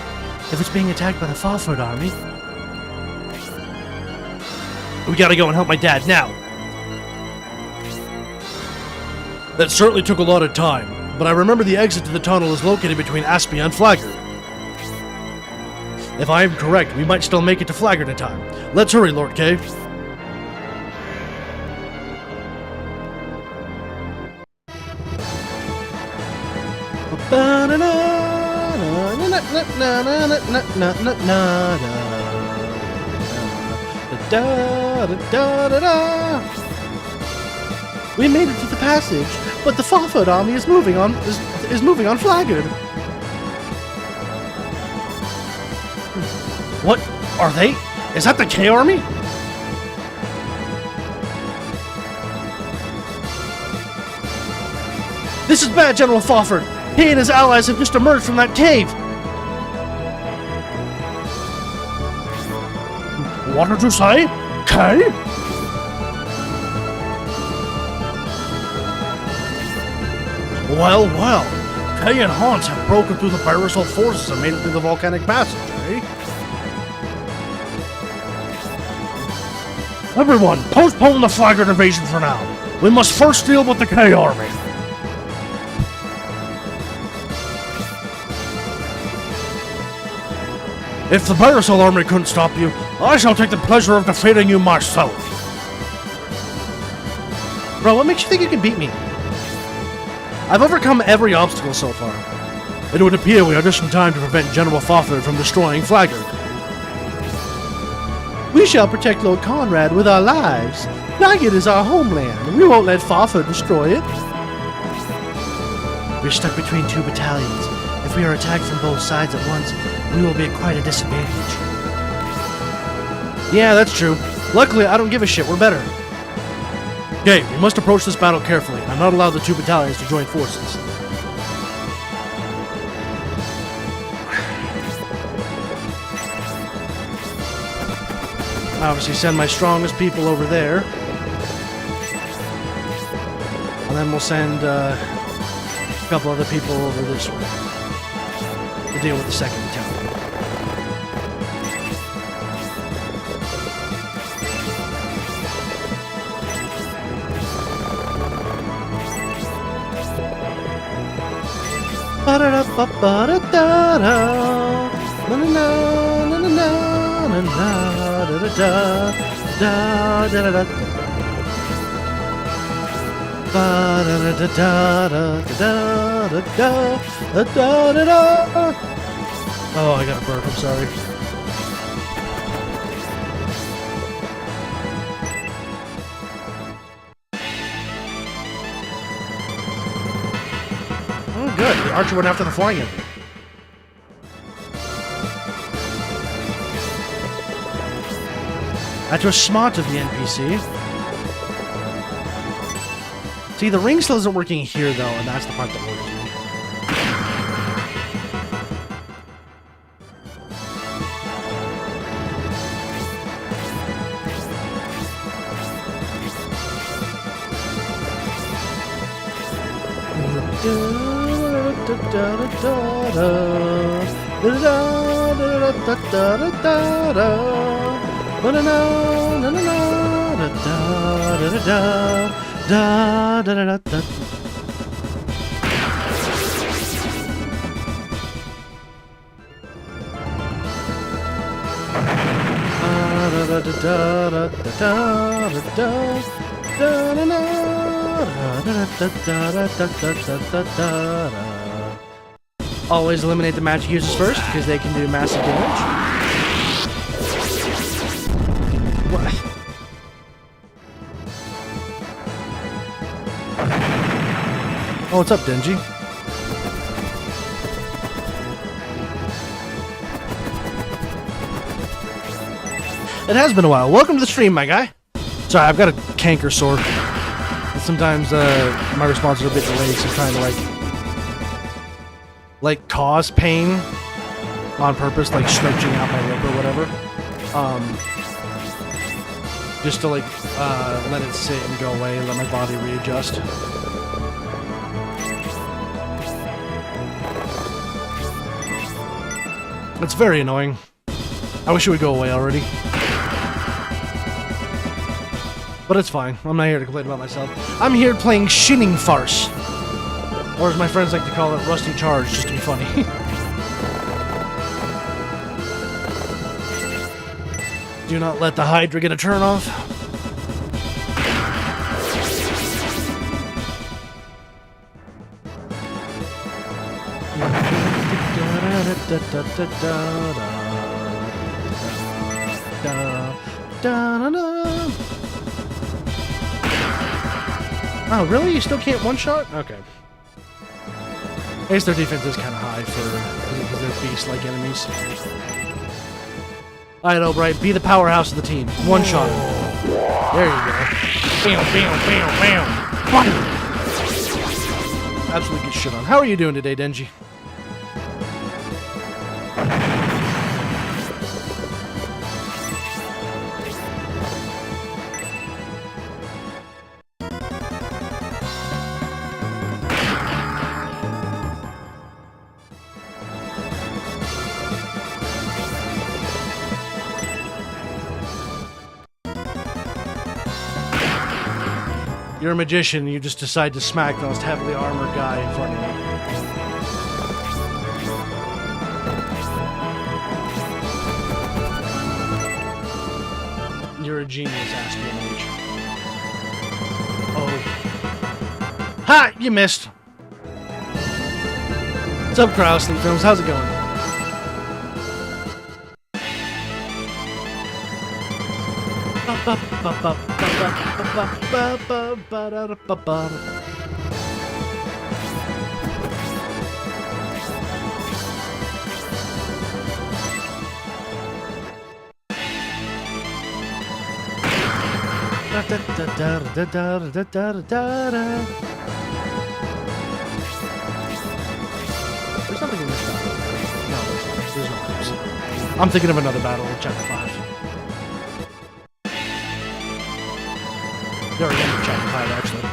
If it's being attacked by the Flagard army. We gotta go and help my dad now. That certainly took a lot of time, but I remember the exit to the tunnel is located between Aspia and Flagard. If I am correct, we might still make it to Flagard in time. Let's hurry, Lord K. We made it to the passage, but the Flagard army is moving on moving on Flagard. What are they? Is that the K army? This is bad, General Fawford. He and his allies have just emerged from that cave. What did you say? K? Well, well. Kay and Hans have broken through the Baresol forces and made it through the volcanic passage, eh? Everyone, postpone the Flagard invasion for now. We must first deal with the K army. If the Baresol army couldn't stop you, I shall take the pleasure of defeating you myself. Bro, what makes you think you can beat me? I've overcome every obstacle so far. It would appear we are just in time to prevent General Fawford from destroying Flagard. We shall protect Lord Conrad with our lives. Flagard is our homeland. We won't let Fawford destroy it. We're stuck between two battalions. If we are attacked from both sides at once, we will be at quite a disadvantage. Yeah, that's true. Luckily, I don't give a shit. We're better. Okay, we must approach this battle carefully and not allow the two battalions to join forces. Obviously, send my strongest people over there. And then we'll send a couple other people over this way to deal with the second battalion. da da da da. Ba da da da da da da da da da da. Oh, I got a burp. I'm sorry. Oh, good. The archer went after the flying enemy. That was smart of the NPC. See, the ring still isn't working here, though, and that's the part that worries me. Always eliminate the magic users first, because they can do massive damage. What? Oh, what's up, Denji? It has been a while. Welcome to the stream, my guy. Sorry, I've got a canker sore. And sometimes my responses are a bit delayed, so I'm trying to like cause pain on purpose, like stretching out my lip or whatever. Just to let it sit and go away, let my body readjust. It's very annoying. I wish it would go away already. But it's fine. I'm not here to complain about myself. I'm here playing Shinning Farce. Or as my friends like to call it, Rusty Charge, just to be funny. Do not let the Hydra get a turn off. Oh, really? You still can't one-shot? Okay. I guess their defense is kind of high because they're beast-like enemies. Alright, Albright, be the powerhouse of the team. One-shot him. There you go. Bam, bam, bam, bam. Absolutely get shit on. How are you doing today, Denji? You're a magician, and you just decide to smack the most heavily armored guy in front of you. You're a genius, Aspia mage. Oh. Ha! You missed! What's up, Crowd Sleep Films? How's it going? There's nothing in this battle. No, there's no. I'm thinking of another battle in Chapter 5. They already ended Chapter 5, actually.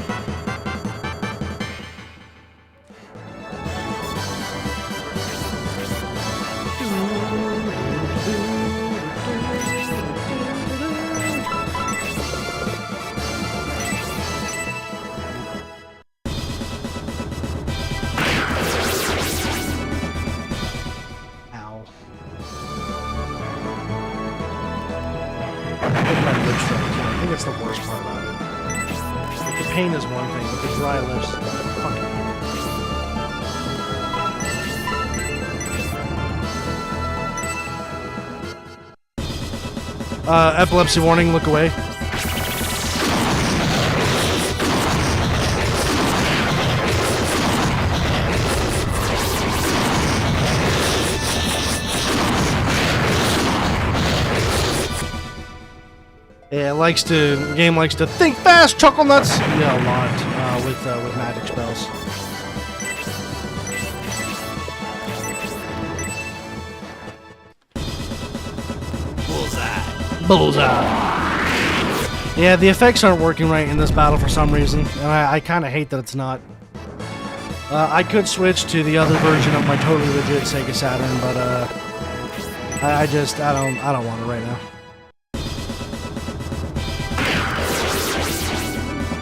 sleep strikes. I think that's the worst part about it. Like, the pain is one thing, but the dry lips, fucking. Epilepsy warning, look away. Yeah, game likes to think fast, chuckle nuts. Yeah, a lot with magic spells. Bullseye. Yeah, the effects aren't working right in this battle for some reason, and I kind of hate that it's not. I could switch to the other version of my totally legit Sega Saturn, but I don't want it right now.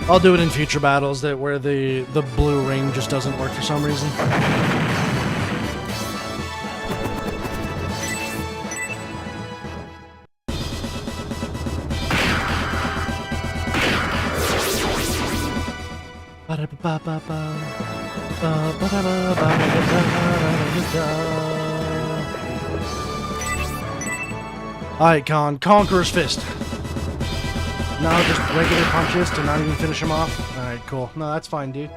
I'll do it in future battles where the blue ring just doesn't work for some reason. Alright, Conqueror's Fist. No, just regular punches to not even finish him off? Alright, cool. No, that's fine, dude.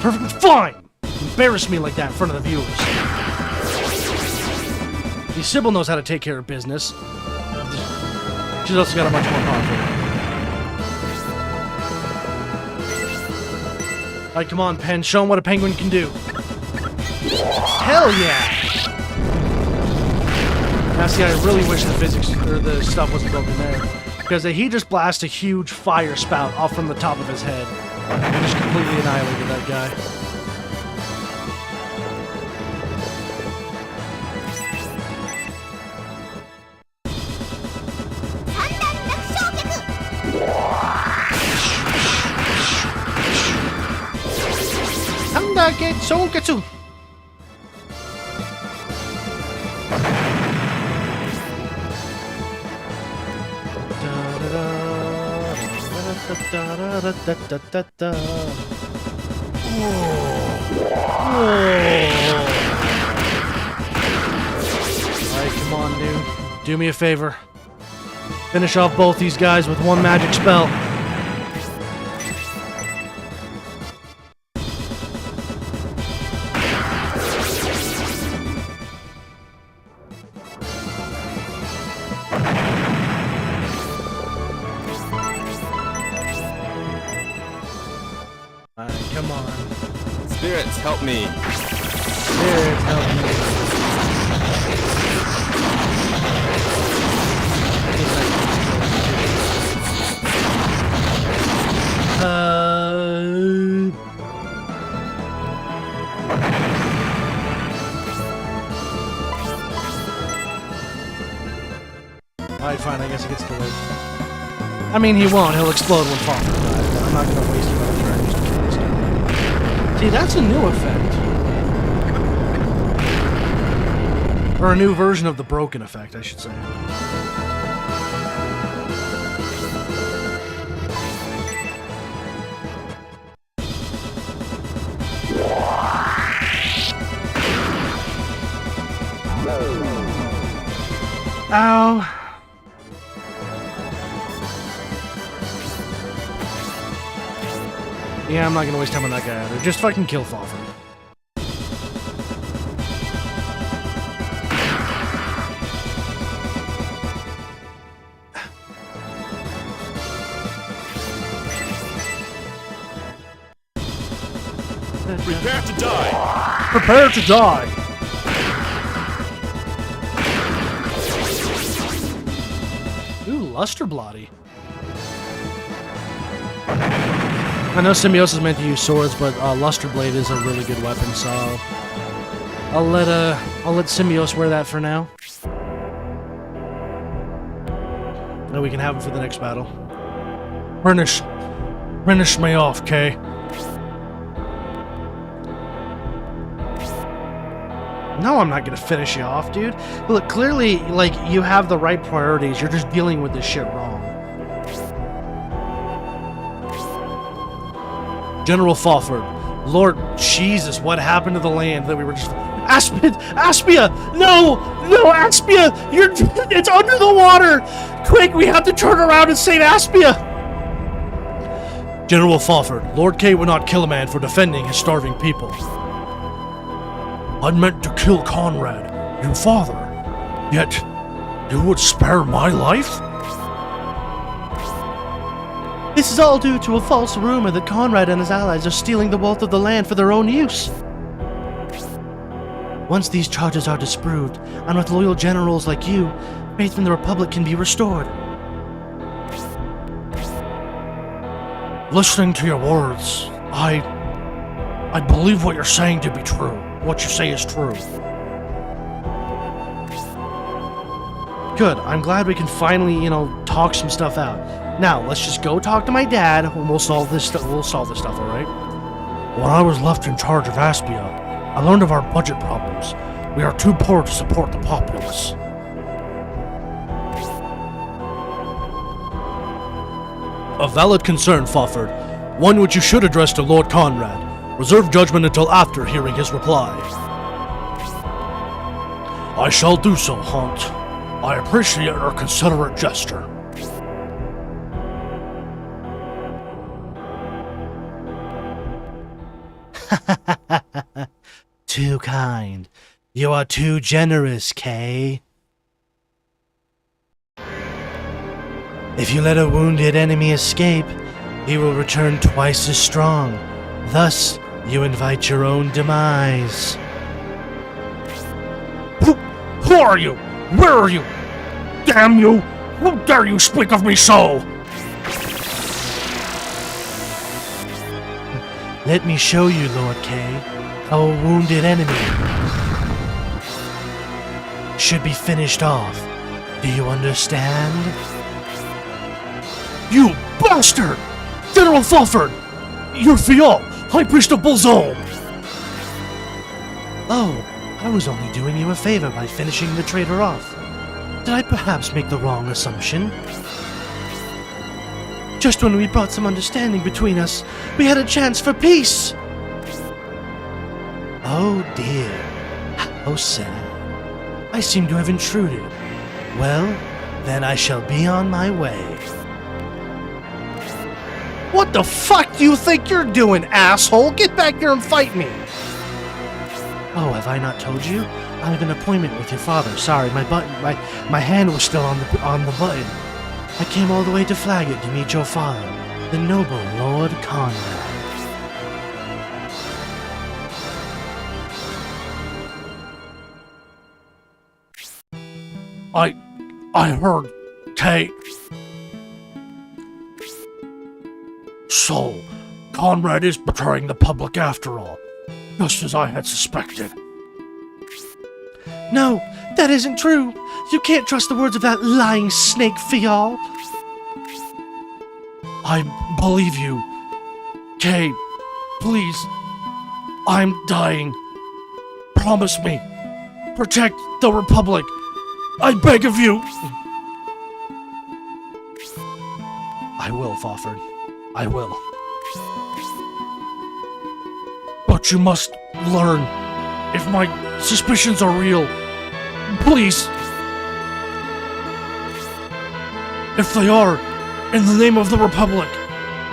Perfectly fine! Embarrass me like that in front of the viewers. The Sybil knows how to take care of business. She's also got a much more confidence. Alright, come on, Pen. Show him what a penguin can do. Hell yeah! Now, see, I really wish the physics or the stuff wasn't broken there, because he just blasted a huge fire spout off from the top of his head and just completely annihilated that guy. Souketsu. Alright, come on, dude. Do me a favor. Finish off both these guys with one magic spell. Come on. Spirits, help me. Spirits, help me. Alright, fine, I guess he gets delayed. I mean, he won't. He'll explode when falling. I'm not gonna waste another turn just to kill this guy. See, that's a new effect. Or a new version of the broken effect, I should say. Ow. Yeah, I'm not gonna waste time on that guy either. Just fucking kill Foffer. Prepare to die! Prepare to die! Ooh, Luster Bloody. I know Symbiosis is meant to use swords, but Luster Blade is a really good weapon, so I'll let Symbiosis wear that for now. Then we can have him for the next battle. Finish me off, Kay. No, I'm not gonna finish you off, dude. Look, clearly, like, you have the right priorities. You're just dealing with this shit wrong. General Fawford, Lord Jesus, what happened to the land that we were just... Aspia! No! No, Aspia! It's under the water! Quick, we have to turn around and save Aspia! General Fawford, Lord K would not kill a man for defending his starving people. I meant to kill Conrad, your father. Yet, you would spare my life? This is all due to a false rumor that Conrad and his allies are stealing the wealth of the land for their own use. Once these charges are disproved, and with loyal generals like you, faith in the Republic can be restored. Listening to your words, I believe what you're saying to be true. What you say is true. Good, I'm glad we can finally, talk some stuff out. Now, let's just go talk to my dad, and we'll solve this stuff, alright? When I was left in charge of Aspia, I learned of our budget problems. We are too poor to support the populace. A valid concern, Fawford. One which you should address to Lord Conrad. Reserve judgment until after hearing his reply. I shall do so, Hunt. I appreciate your considerate gesture. Too kind. You are too generous, Kay. If you let a wounded enemy escape, he will return twice as strong. Thus, you invite your own demise. Who are you? Where are you? Damn you! How dare you speak of me so? Let me show you, Lord Kay, how a wounded enemy should be finished off. Do you understand? You bastard! General Fawford! Your Fial, High Priest of Bolzone! Oh, I was only doing you a favor by finishing the traitor off. Did I perhaps make the wrong assumption? Just when we brought some understanding between us, we had a chance for peace! Oh dear, how sad. I seem to have intruded. Well, then I shall be on my way. What the fuck do you think you're doing, asshole? Get back here and fight me! Oh, have I not told you? I have an appointment with your father. Sorry, my hand was still on the button. I came all the way to Flagard to meet your father, the noble Lord Conrad. I heard Kay. So, Conrad is betraying the public after all, just as I had suspected. No, that isn't true. You can't trust the words of that lying snake, Fial. I believe you. Kay, please. I'm dying. Promise me. Protect the Republic. I beg of you. I will, Fawford. I will. But you must learn. If my suspicions are real, please. If they are, in the name of the Republic,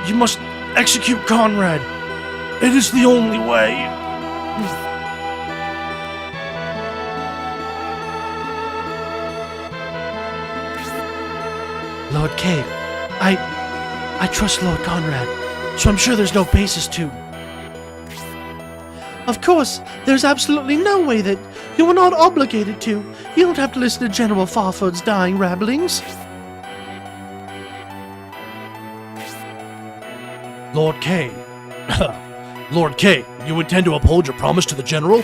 you must execute Conrad. It is the only way. Lord Kay, I trust Lord Conrad, so I'm sure there's no basis to. Of course, there's absolutely no way that you are not obligated to. You don't have to listen to General Fawford's dying rabblings. Lord Kay. Lord Kay, you intend to uphold your promise to the General?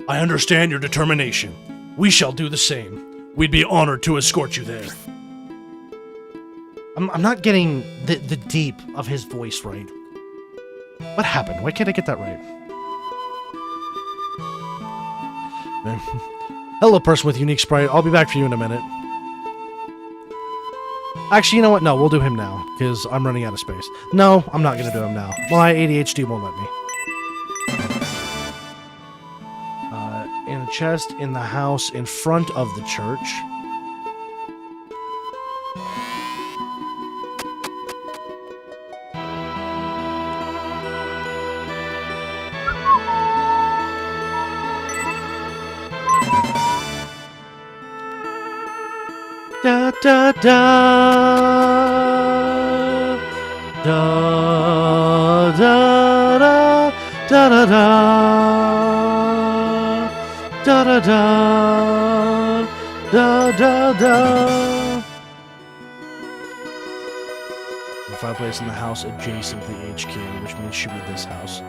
I understand your determination. We shall do the same. We'd be honored to escort you there. I'm not getting the deep of his voice right. What happened? Why can't I get that right? Hello, person with unique sprite. I'll be back for you in a minute. Actually, you know what? No, we'll do him now, because I'm running out of space. No, I'm not going to do him now. My ADHD won't let me. In a chest in the house in front of the church. Da da da da da da da da da da da da da. The fireplace in the house adjacent to the HQ, which means should be this house.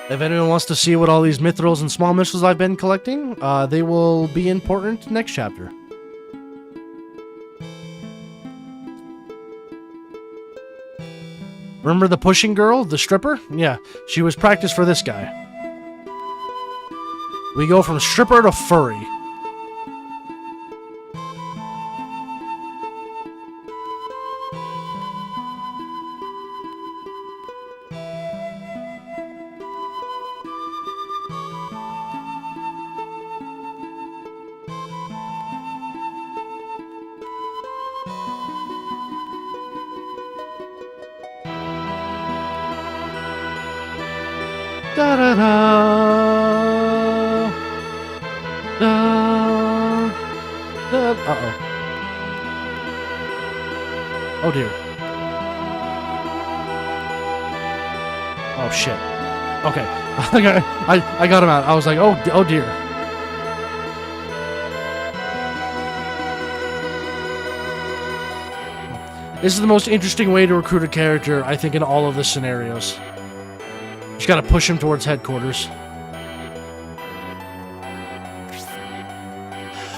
If anyone wants to see what all these mithrils and small missiles I've been collecting, they will be important next chapter. Remember the pushing girl, the stripper? Yeah, she was practice for this guy. We go from stripper to furry. Da da da. Uh-oh. Oh dear. Oh shit. Okay. I got him out. I was like, oh dear. This is the most interesting way to recruit a character, I think, in all of the scenarios. Just gotta push him towards headquarters.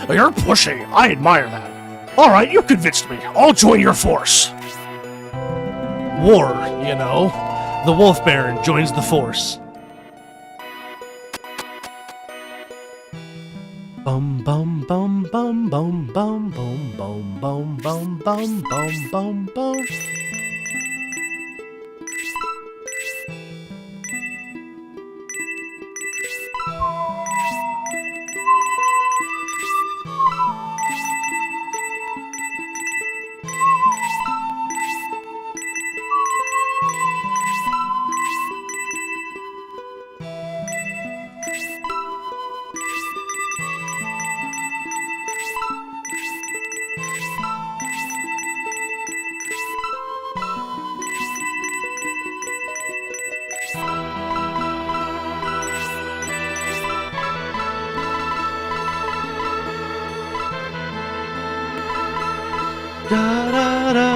You're pushing. I admire that. All right, you convinced me. I'll join your force. War, you know. The Wolf Baron joins the force. Bum bum bum bum bum bum bum bum bum bum bum bum bum bum. Da da da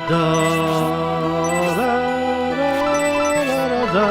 da da da da.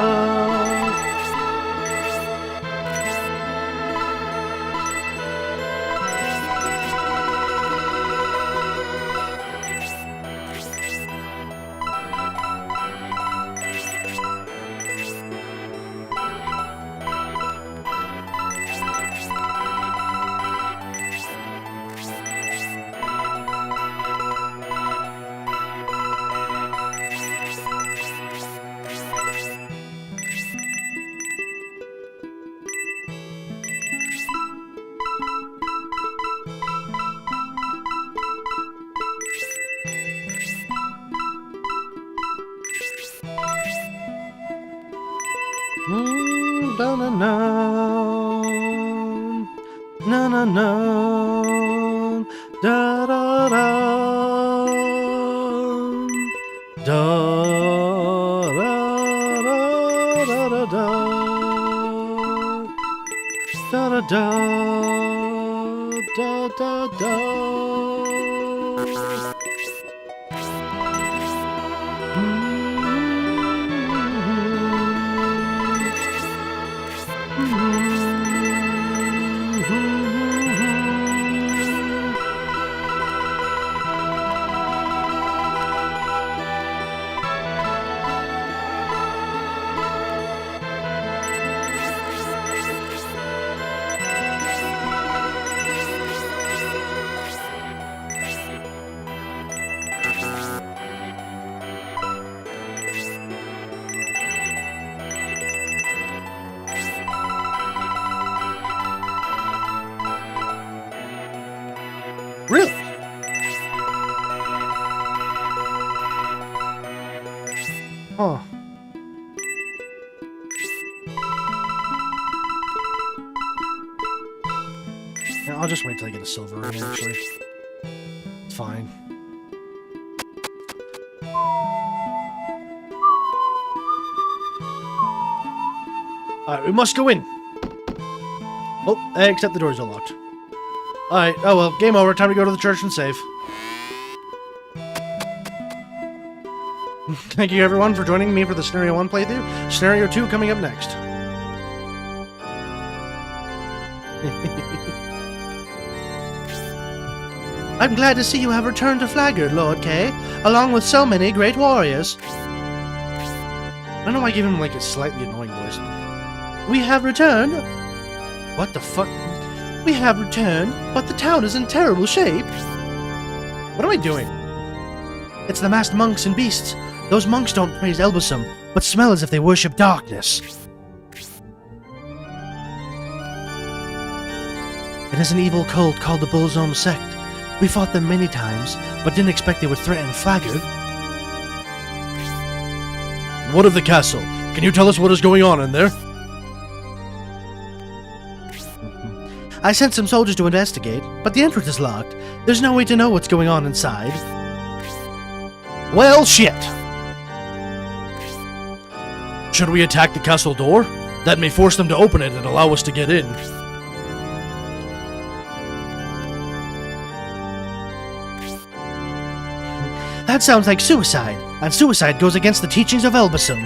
Na na na na na na da da da da da da da da da da da da da. Huh. Yeah, I'll just wait till I get a silver ring, actually. It's fine. Alright, we must go in. Oh, except the doors are locked. Alright, oh well, game over. Time to go to the church and save. Thank you everyone for joining me for the Scenario 1 playthrough. Scenario 2 coming up next. I'm glad to see you have returned to Flagard, Lord Kay, along with so many great warriors. I don't know why I gave him like a slightly annoying voice. We have returned. What the fuck? We have returned, but the town is in terrible shape. What am I doing? It's the masked monks and beasts. Those monks don't praise Elbasum, but smell as if they worship darkness. It is an evil cult called the Bullsome Sect. We fought them many times, but didn't expect they would threaten Flagard. What of the castle? Can you tell us what is going on in there? I sent some soldiers to investigate, but the entrance is locked. There's no way to know what's going on inside. Well, shit! Should we attack the castle door? That may force them to open it and allow us to get in. That sounds like suicide, and suicide goes against the teachings of Elbasum.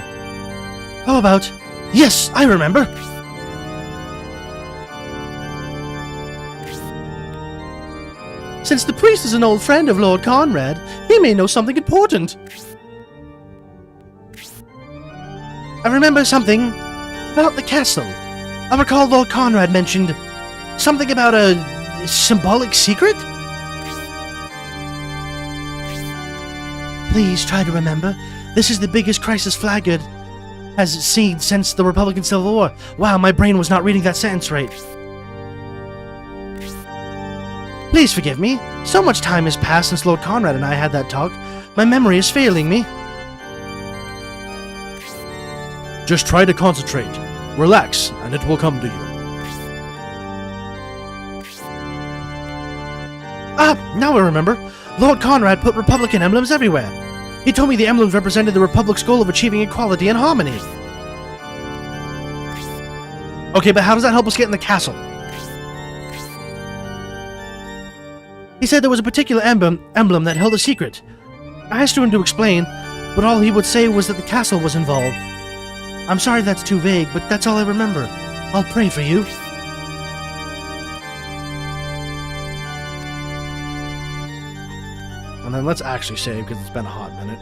How about... Yes, I remember! Since the priest is an old friend of Lord Conrad, he may know something important. I remember something about the castle. I recall Lord Conrad mentioned something about a symbolic secret? Please try to remember. This is the biggest crisis Flagard has seen since the Republican Civil War. Wow, my brain was not reading that sentence right. Please forgive me. So much time has passed since Lord Conrad and I had that talk. My memory is failing me. Just try to concentrate. Relax, and it will come to you. Ah, now I remember. Lord Conrad put Republican emblems everywhere. He told me the emblems represented the Republic's goal of achieving equality and harmony. Okay, but how does that help us get in the castle? He said there was a particular emblem that held a secret. I asked him to explain, but all he would say was that the castle was involved. I'm sorry that's too vague, but that's all I remember. I'll pray for you. And then let's actually save, because it's been a hot minute.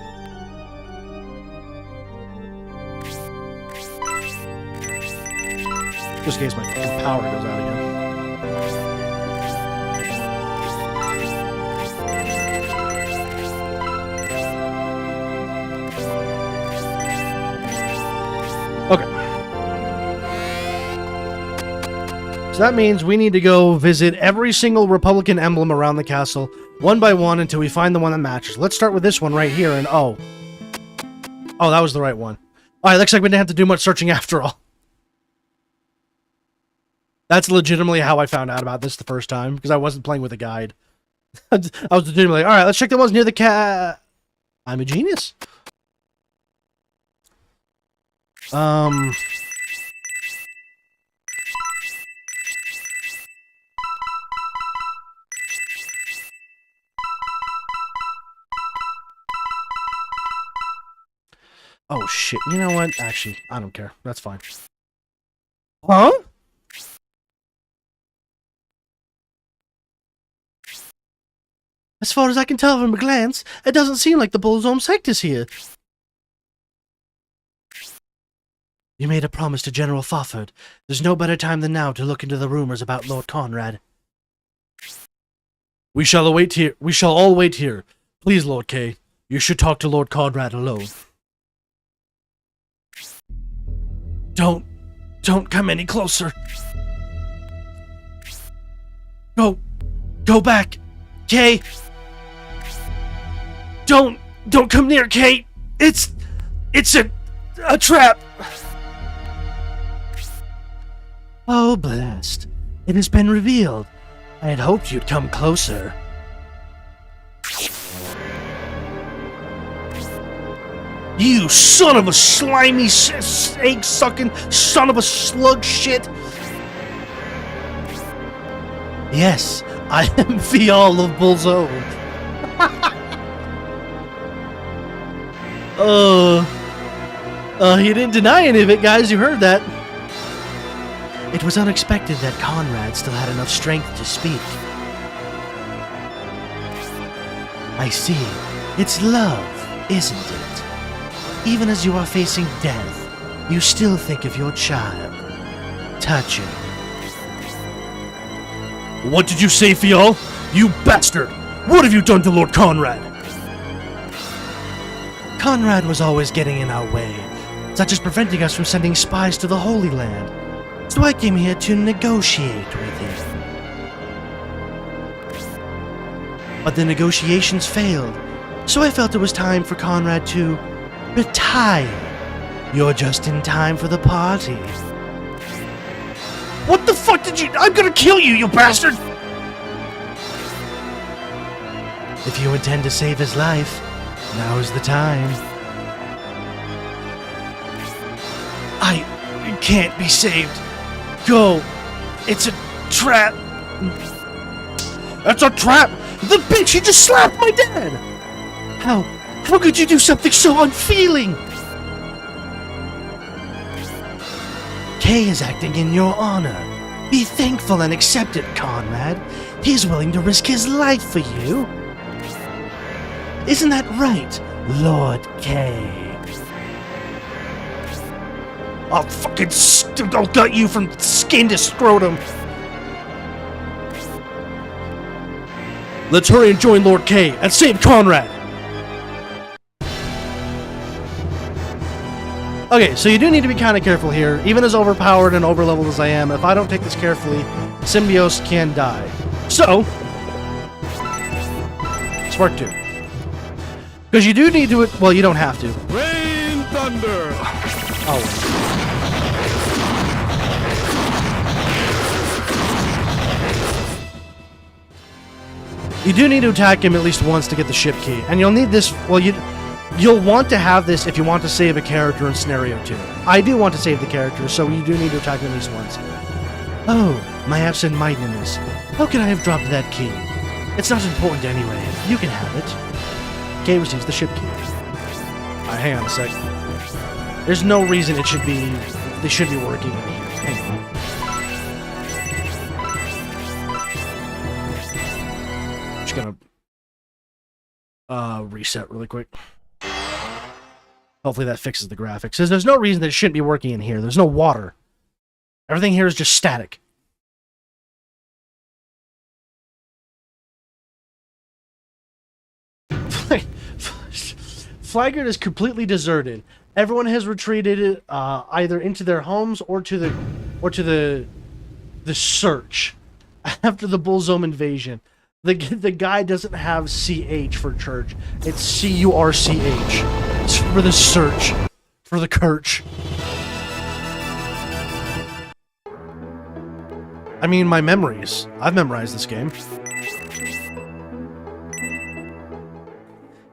Just in case my fucking power goes out again. Okay. So that means we need to go visit every single Republican emblem around the castle, one by one, until we find the one that matches. Let's start with this one right here, and oh, that was the right one. Alright, looks like we didn't have to do much searching after all. That's legitimately how I found out about this the first time, because I wasn't playing with a guide. I was legitimately like, alright, let's check the ones near the cat. I'm a genius. Oh shit, you know what? Actually, I don't care. That's fine. Huh? As far as I can tell from a glance, it doesn't seem like the Bullsome Sect is here. You made a promise to General Fawford. There's no better time than now to look into the rumors about Lord Conrad. We shall all wait here. Please, Lord Kay, you should talk to Lord Conrad alone. Don't come any closer. Go back, Kay. Don't come near, Kay. It's It's a trap! Oh, blast. It has been revealed. I had hoped you'd come closer. You son of a slimy, egg-sucking son of a slug shit! Yes, I am Fial of Bullzone. You didn't deny any of it, guys. You heard that. It was unexpected that Conrad still had enough strength to speak. I see. It's love, isn't it? Even as you are facing death, you still think of your child. Touching. What did you say, Fial? You bastard! What have you done to Lord Conrad? Conrad was always getting in our way, such as preventing us from sending spies to the Holy Land. So I came here to negotiate with him. But the negotiations failed, so I felt it was time for Conrad to retire. You're just in time for the party. What the fuck did you... I'm gonna kill you, you bastard! If you intend to save his life, now's the time. I can't be saved. Go. It's a trap. That's a trap! The bitch, he just slapped my dad! How could you do something so unfeeling? Kay is acting in your honor. Be thankful and accept it, Conrad. He's willing to risk his life for you. Isn't that right, Lord Kay? I'll fucking I'll gut you from skin to scrotum. Let's hurry and join Lord K and save Conrad. Okay, so you do need to be kind of careful here. Even as overpowered and overleveled as I am, if I don't take this carefully, Symbios can die. So, Spark 2. Because you do need to... Well, you don't have to. Rain thunder. Oh. You do need to attack him at least once to get the ship key. And you'll need this... Well, you'll want to have this if you want to save a character in Scenario 2. I do want to save the character, so you do need to attack him at least once. Oh, my absent-mindedness. How could I have dropped that key? It's not important anyway. You can have it. Kay receives the ship key. Hang on a sec. There's no reason it should be... They should be working in here. Hang on. Just gonna... reset really quick. Hopefully that fixes the graphics. Says there's no reason that it shouldn't be working in here. There's no water. Everything here is just static. Flagard is completely deserted. Everyone has retreated either into their homes or to the search after the Bullzome invasion. The guy doesn't have CH for church. It's CURCH. It's for the search. For the Kirch. I mean, my memories. I've memorized this game.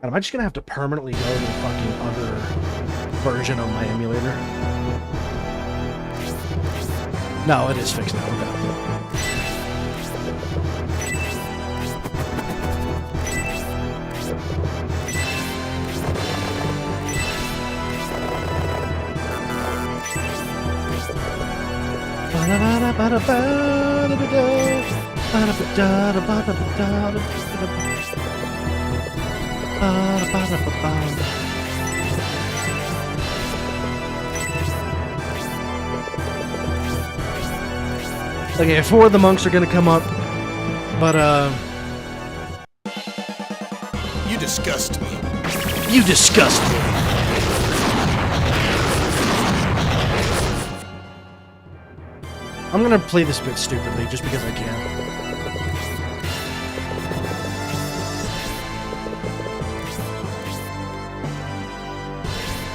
God, am I just gonna have to permanently go to the fucking other version of my emulator? No, it is fixed now. Okay, 4 of the monks are gonna come up, but You disgust me. you disgust me. I'm gonna play this bit stupidly just because I can.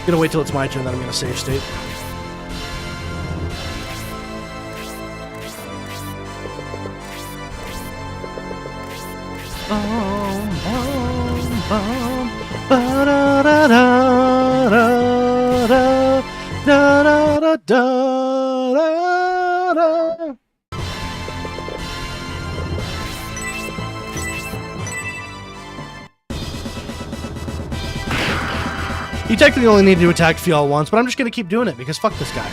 Gonna wait till it's my turn, then I'm gonna save state. You technically only need to attack Fial once, but I'm just gonna keep doing it because fuck this guy.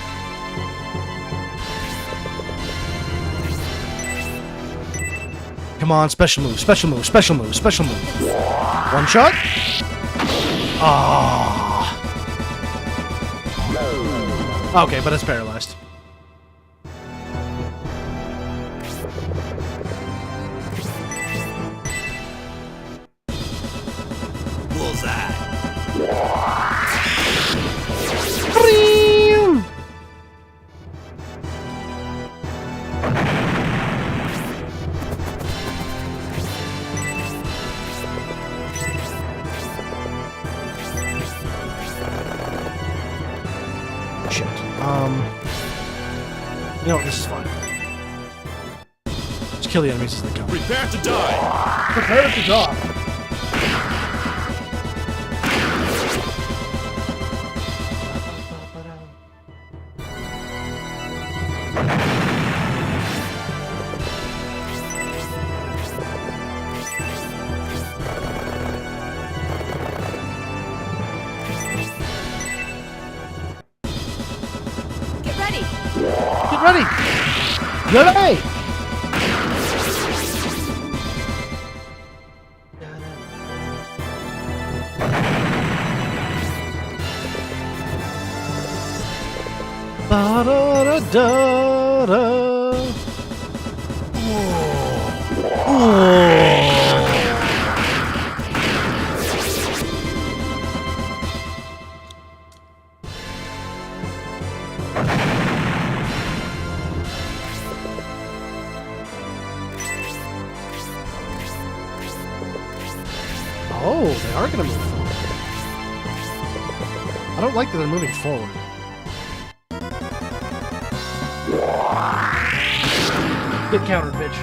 Come on, special move, special move, special move, special move. One shot. Ah. Okay, but it's paralyzed. Bullseye. Shit. You know what? This is fine. Just kill the enemies as they come. Prepare to die. Prepare to die. Get ready. Get ready! Get ready! Ba-da-da-da-da. Oh, they are gonna move forward. I don't like that they're moving forward. Get countered, bitch.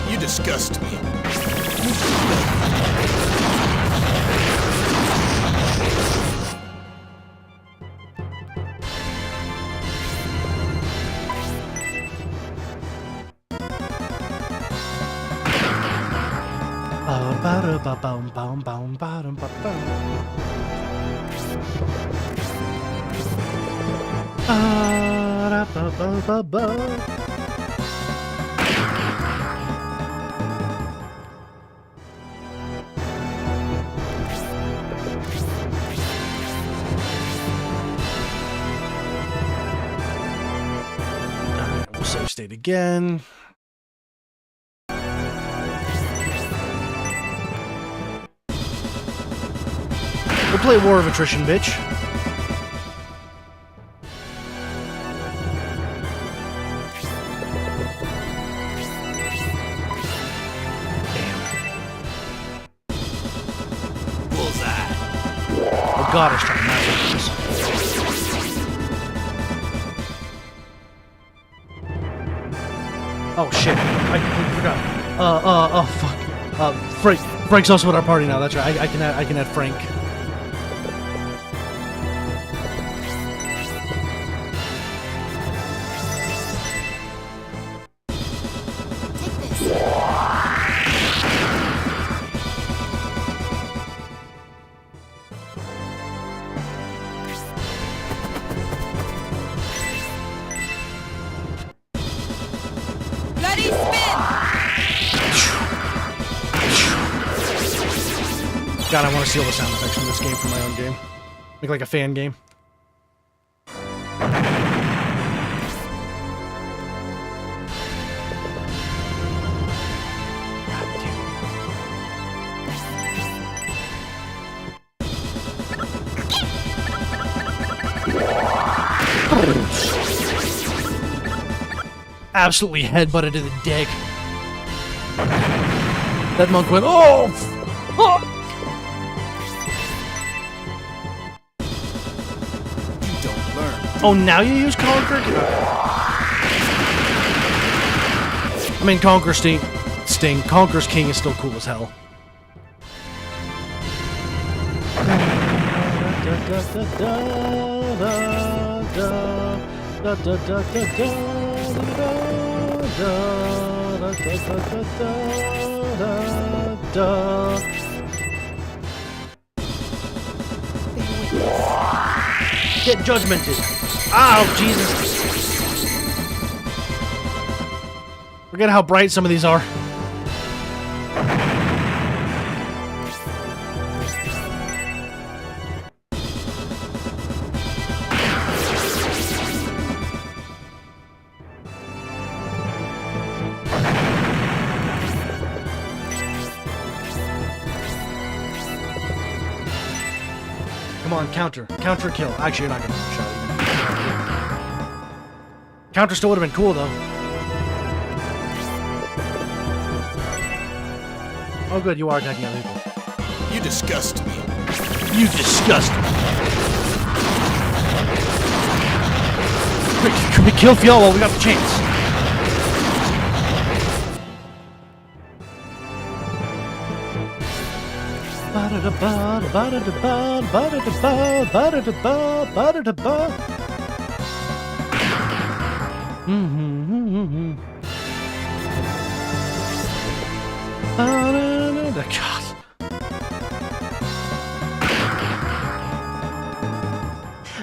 You disgust me. We'll save state again. We'll play War of Attrition, bitch. Bullseye. Oh god, I was trying to match this. Oh shit, I completely forgot. Oh fuck. Frank's also at our party now, that's right. I can add Frank. Bloody spin. God, I want to steal the sound effects from this game for my own game. Make like a fan game. absolutely headbutted in the dick. That monk went, oh! Fuck! You don't learn. Oh, now you use Conquer? I mean, Conquer Sting. Conquer's King is still cool as hell. Get judgmented. Ow, Jesus. Forget how bright some of these are. Come on, counter. Counter kill. Actually, you're not gonna shot. Counter still would have been cool, though. Oh, good, you are attacking other people. You disgust me. You disgust me. Quick, kill Fiol while we got the chance. God.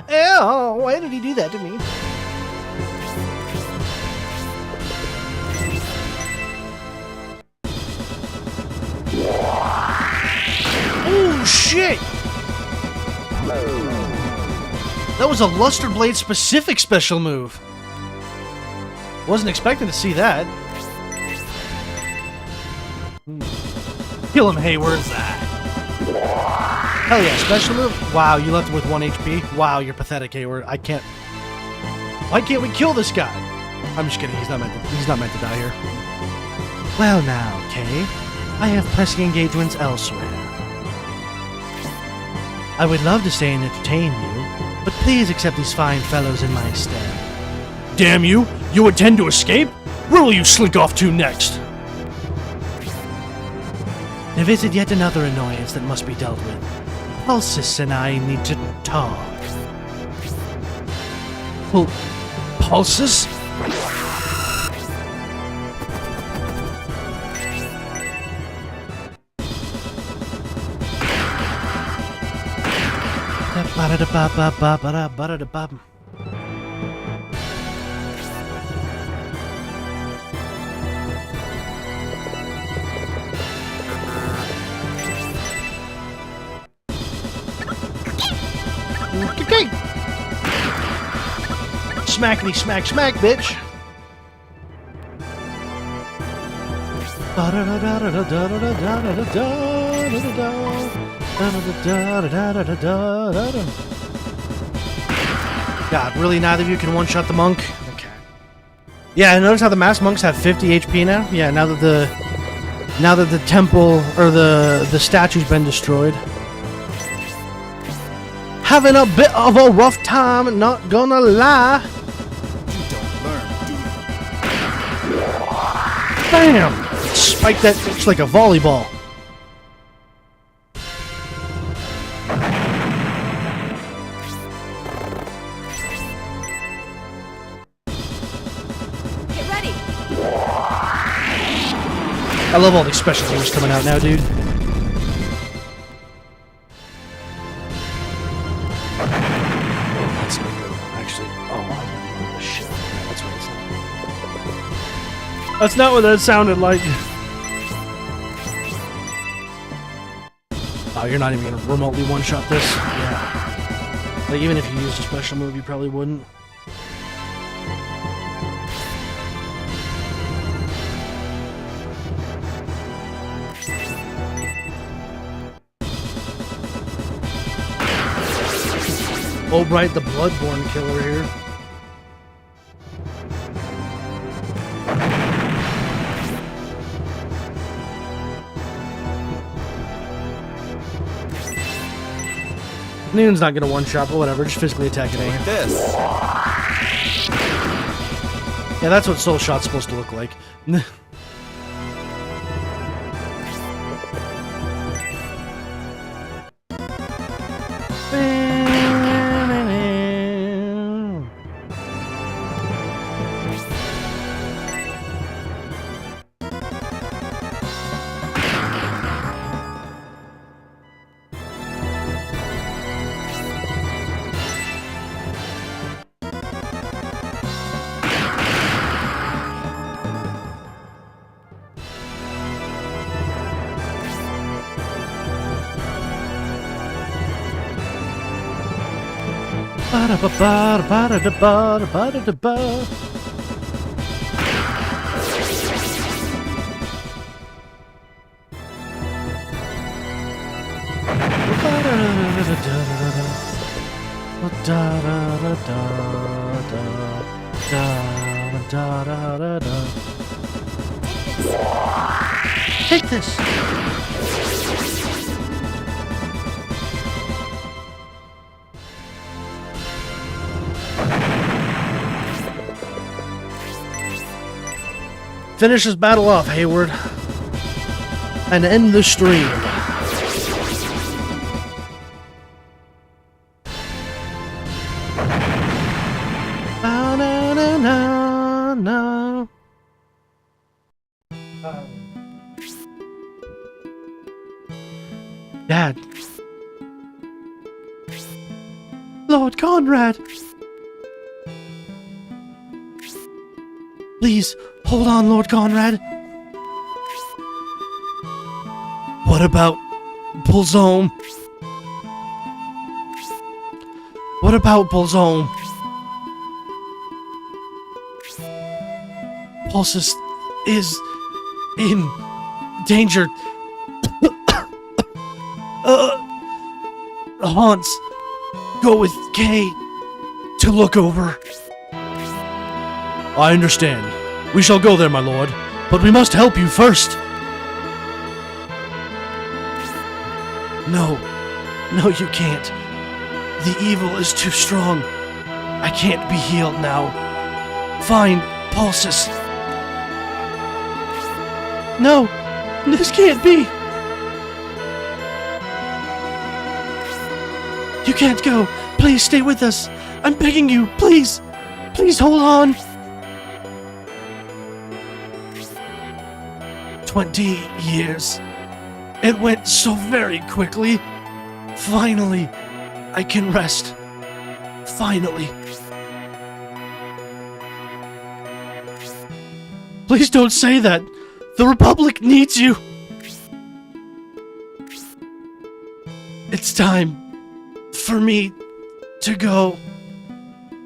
Ew, why did he do that to me? Oh, shit! That was a Luster Blade specific special move. Wasn't expecting to see that. Kill him, Hayward. Hell yeah, special move? Wow, you left him with 1 HP? Wow, you're pathetic, Hayward. I can't... Why can't we kill this guy? I'm just kidding, he's not meant to die here. Well now, Kay. I have pressing engagements elsewhere. I would love to stay and entertain you, but please accept these fine fellows in my stead. Damn you! You intend to escape? Where will you slink off to next? There is yet another annoyance that must be dealt with. Pulsis and I need to talk. Pulsus? Smackety smack smack, bitch. God, really neither of you can one-shot the monk? Okay. Yeah, I notice how the masked monks have 50 HP now? Yeah, now that the temple or the statue's been destroyed. Having a bit of a rough time, not gonna lie. You don't learn, do you? Bam! Spike that bitch like a volleyball. Get ready. I love all these special moves coming out now, dude. That's actually. Oh my shit! That's what it's like. That's not what that sounded like. Oh, you're not even gonna remotely one-shot this? Yeah. Like, even if you used a special move, you probably wouldn't. Oh, right, the Bloodborne killer here. Noon's not gonna one-shot, but whatever. Just physically attack it. Like this. Yeah, that's what Soul Shot's supposed to look like. Take this. Finish this battle off, Hayward. And end the stream. Na, na, na, na, na. Dad. Lord Conrad. Please, hold on, Lord Conrad. What about Bullzome? What about Bullzome? Pulsus is in danger. Hans, go with Kay to look over. I understand. We shall go there, my lord. But we must help you first. No, no, you can't. The evil is too strong. I can't be healed now. Find Pulsus. No, this can't be. You can't go. Please stay with us. I'm begging you. Please. Please hold on. 20 years. It went so very quickly. Finally, I can rest. Finally. Please don't say that. The Republic needs you. It's time for me to go.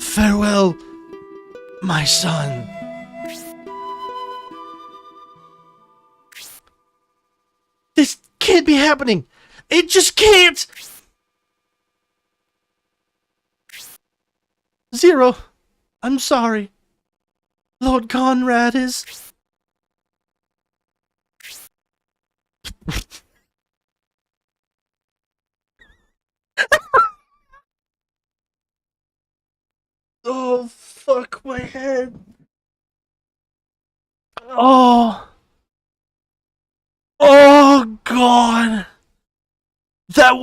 Farewell, my son. This can't be happening. It just can't. Zero, I'm sorry. Lord Conrad is... Oh, fuck my head. Oh. Oh, God. That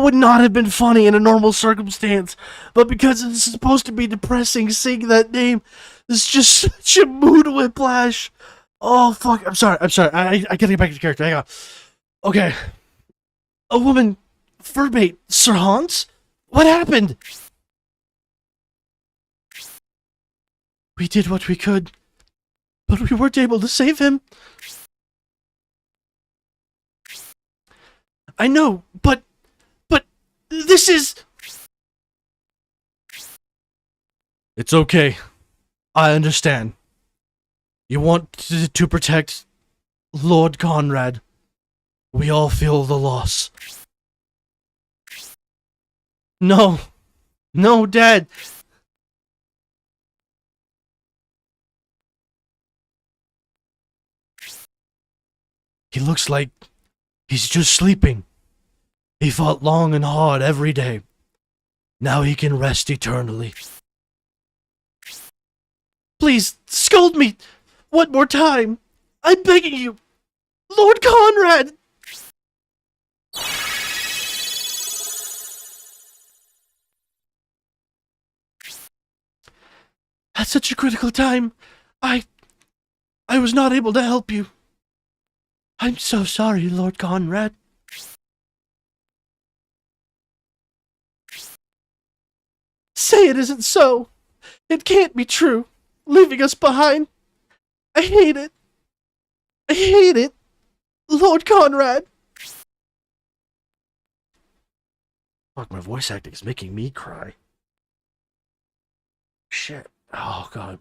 would not have been funny in a normal circumstance, but because it's supposed to be depressing, saying that name is just such a mood whiplash. Oh, fuck. I'm sorry. I gotta get back to character. Hang on. Okay. A woman, Furbait, Sir Hans? What happened? We did what we could, but we weren't able to save him. I know, but this is... It's okay. I understand. You want to protect Lord Conrad. We all feel the loss. No. No, Dad. He looks like he's just sleeping. He fought long and hard every day. Now he can rest eternally. Please, scold me one more time. I'm begging you. Lord Conrad! At such a critical time, I was not able to help you. I'm so sorry, Lord Conrad. Say it isn't so. It can't be true. Leaving us behind. I hate it. I hate it. Lord Conrad. Fuck, my voice acting is making me cry. Shit. Oh, God.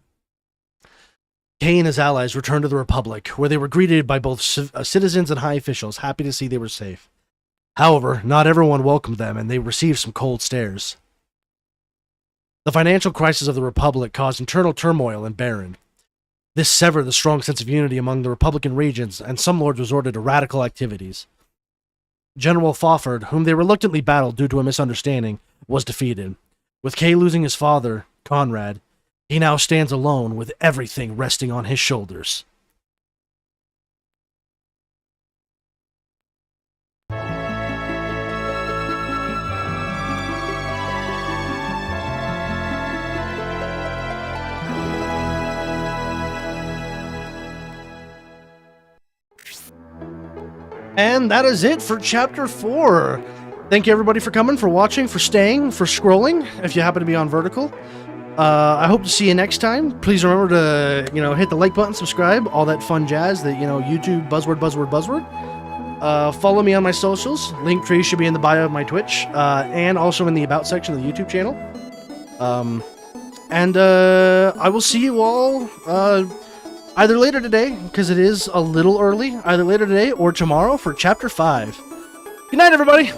Kay and his allies returned to the Republic, where they were greeted by both citizens and high officials, happy to see they were safe. However, not everyone welcomed them, and they received some cold stares. The financial crisis of the Republic caused internal turmoil in Baron. This severed the strong sense of unity among the Republican regions, and some lords resorted to radical activities. General Fawford, whom they reluctantly battled due to a misunderstanding, was defeated. With Kay losing his father, Conrad, he now stands alone with everything resting on his shoulders. And that is it for Chapter 4. Thank you everybody for coming, for watching, for staying, for scrolling, if you happen to be on vertical. I hope to see you next time. Please remember to, hit the like button, subscribe, all that fun jazz that, YouTube buzzword. Follow me on my socials. Linktree should be in the bio of my Twitch, and also in the About section of the YouTube channel. I will see you all, either later today, because it is a little early, either later today or tomorrow for Chapter 5. Good night, everybody!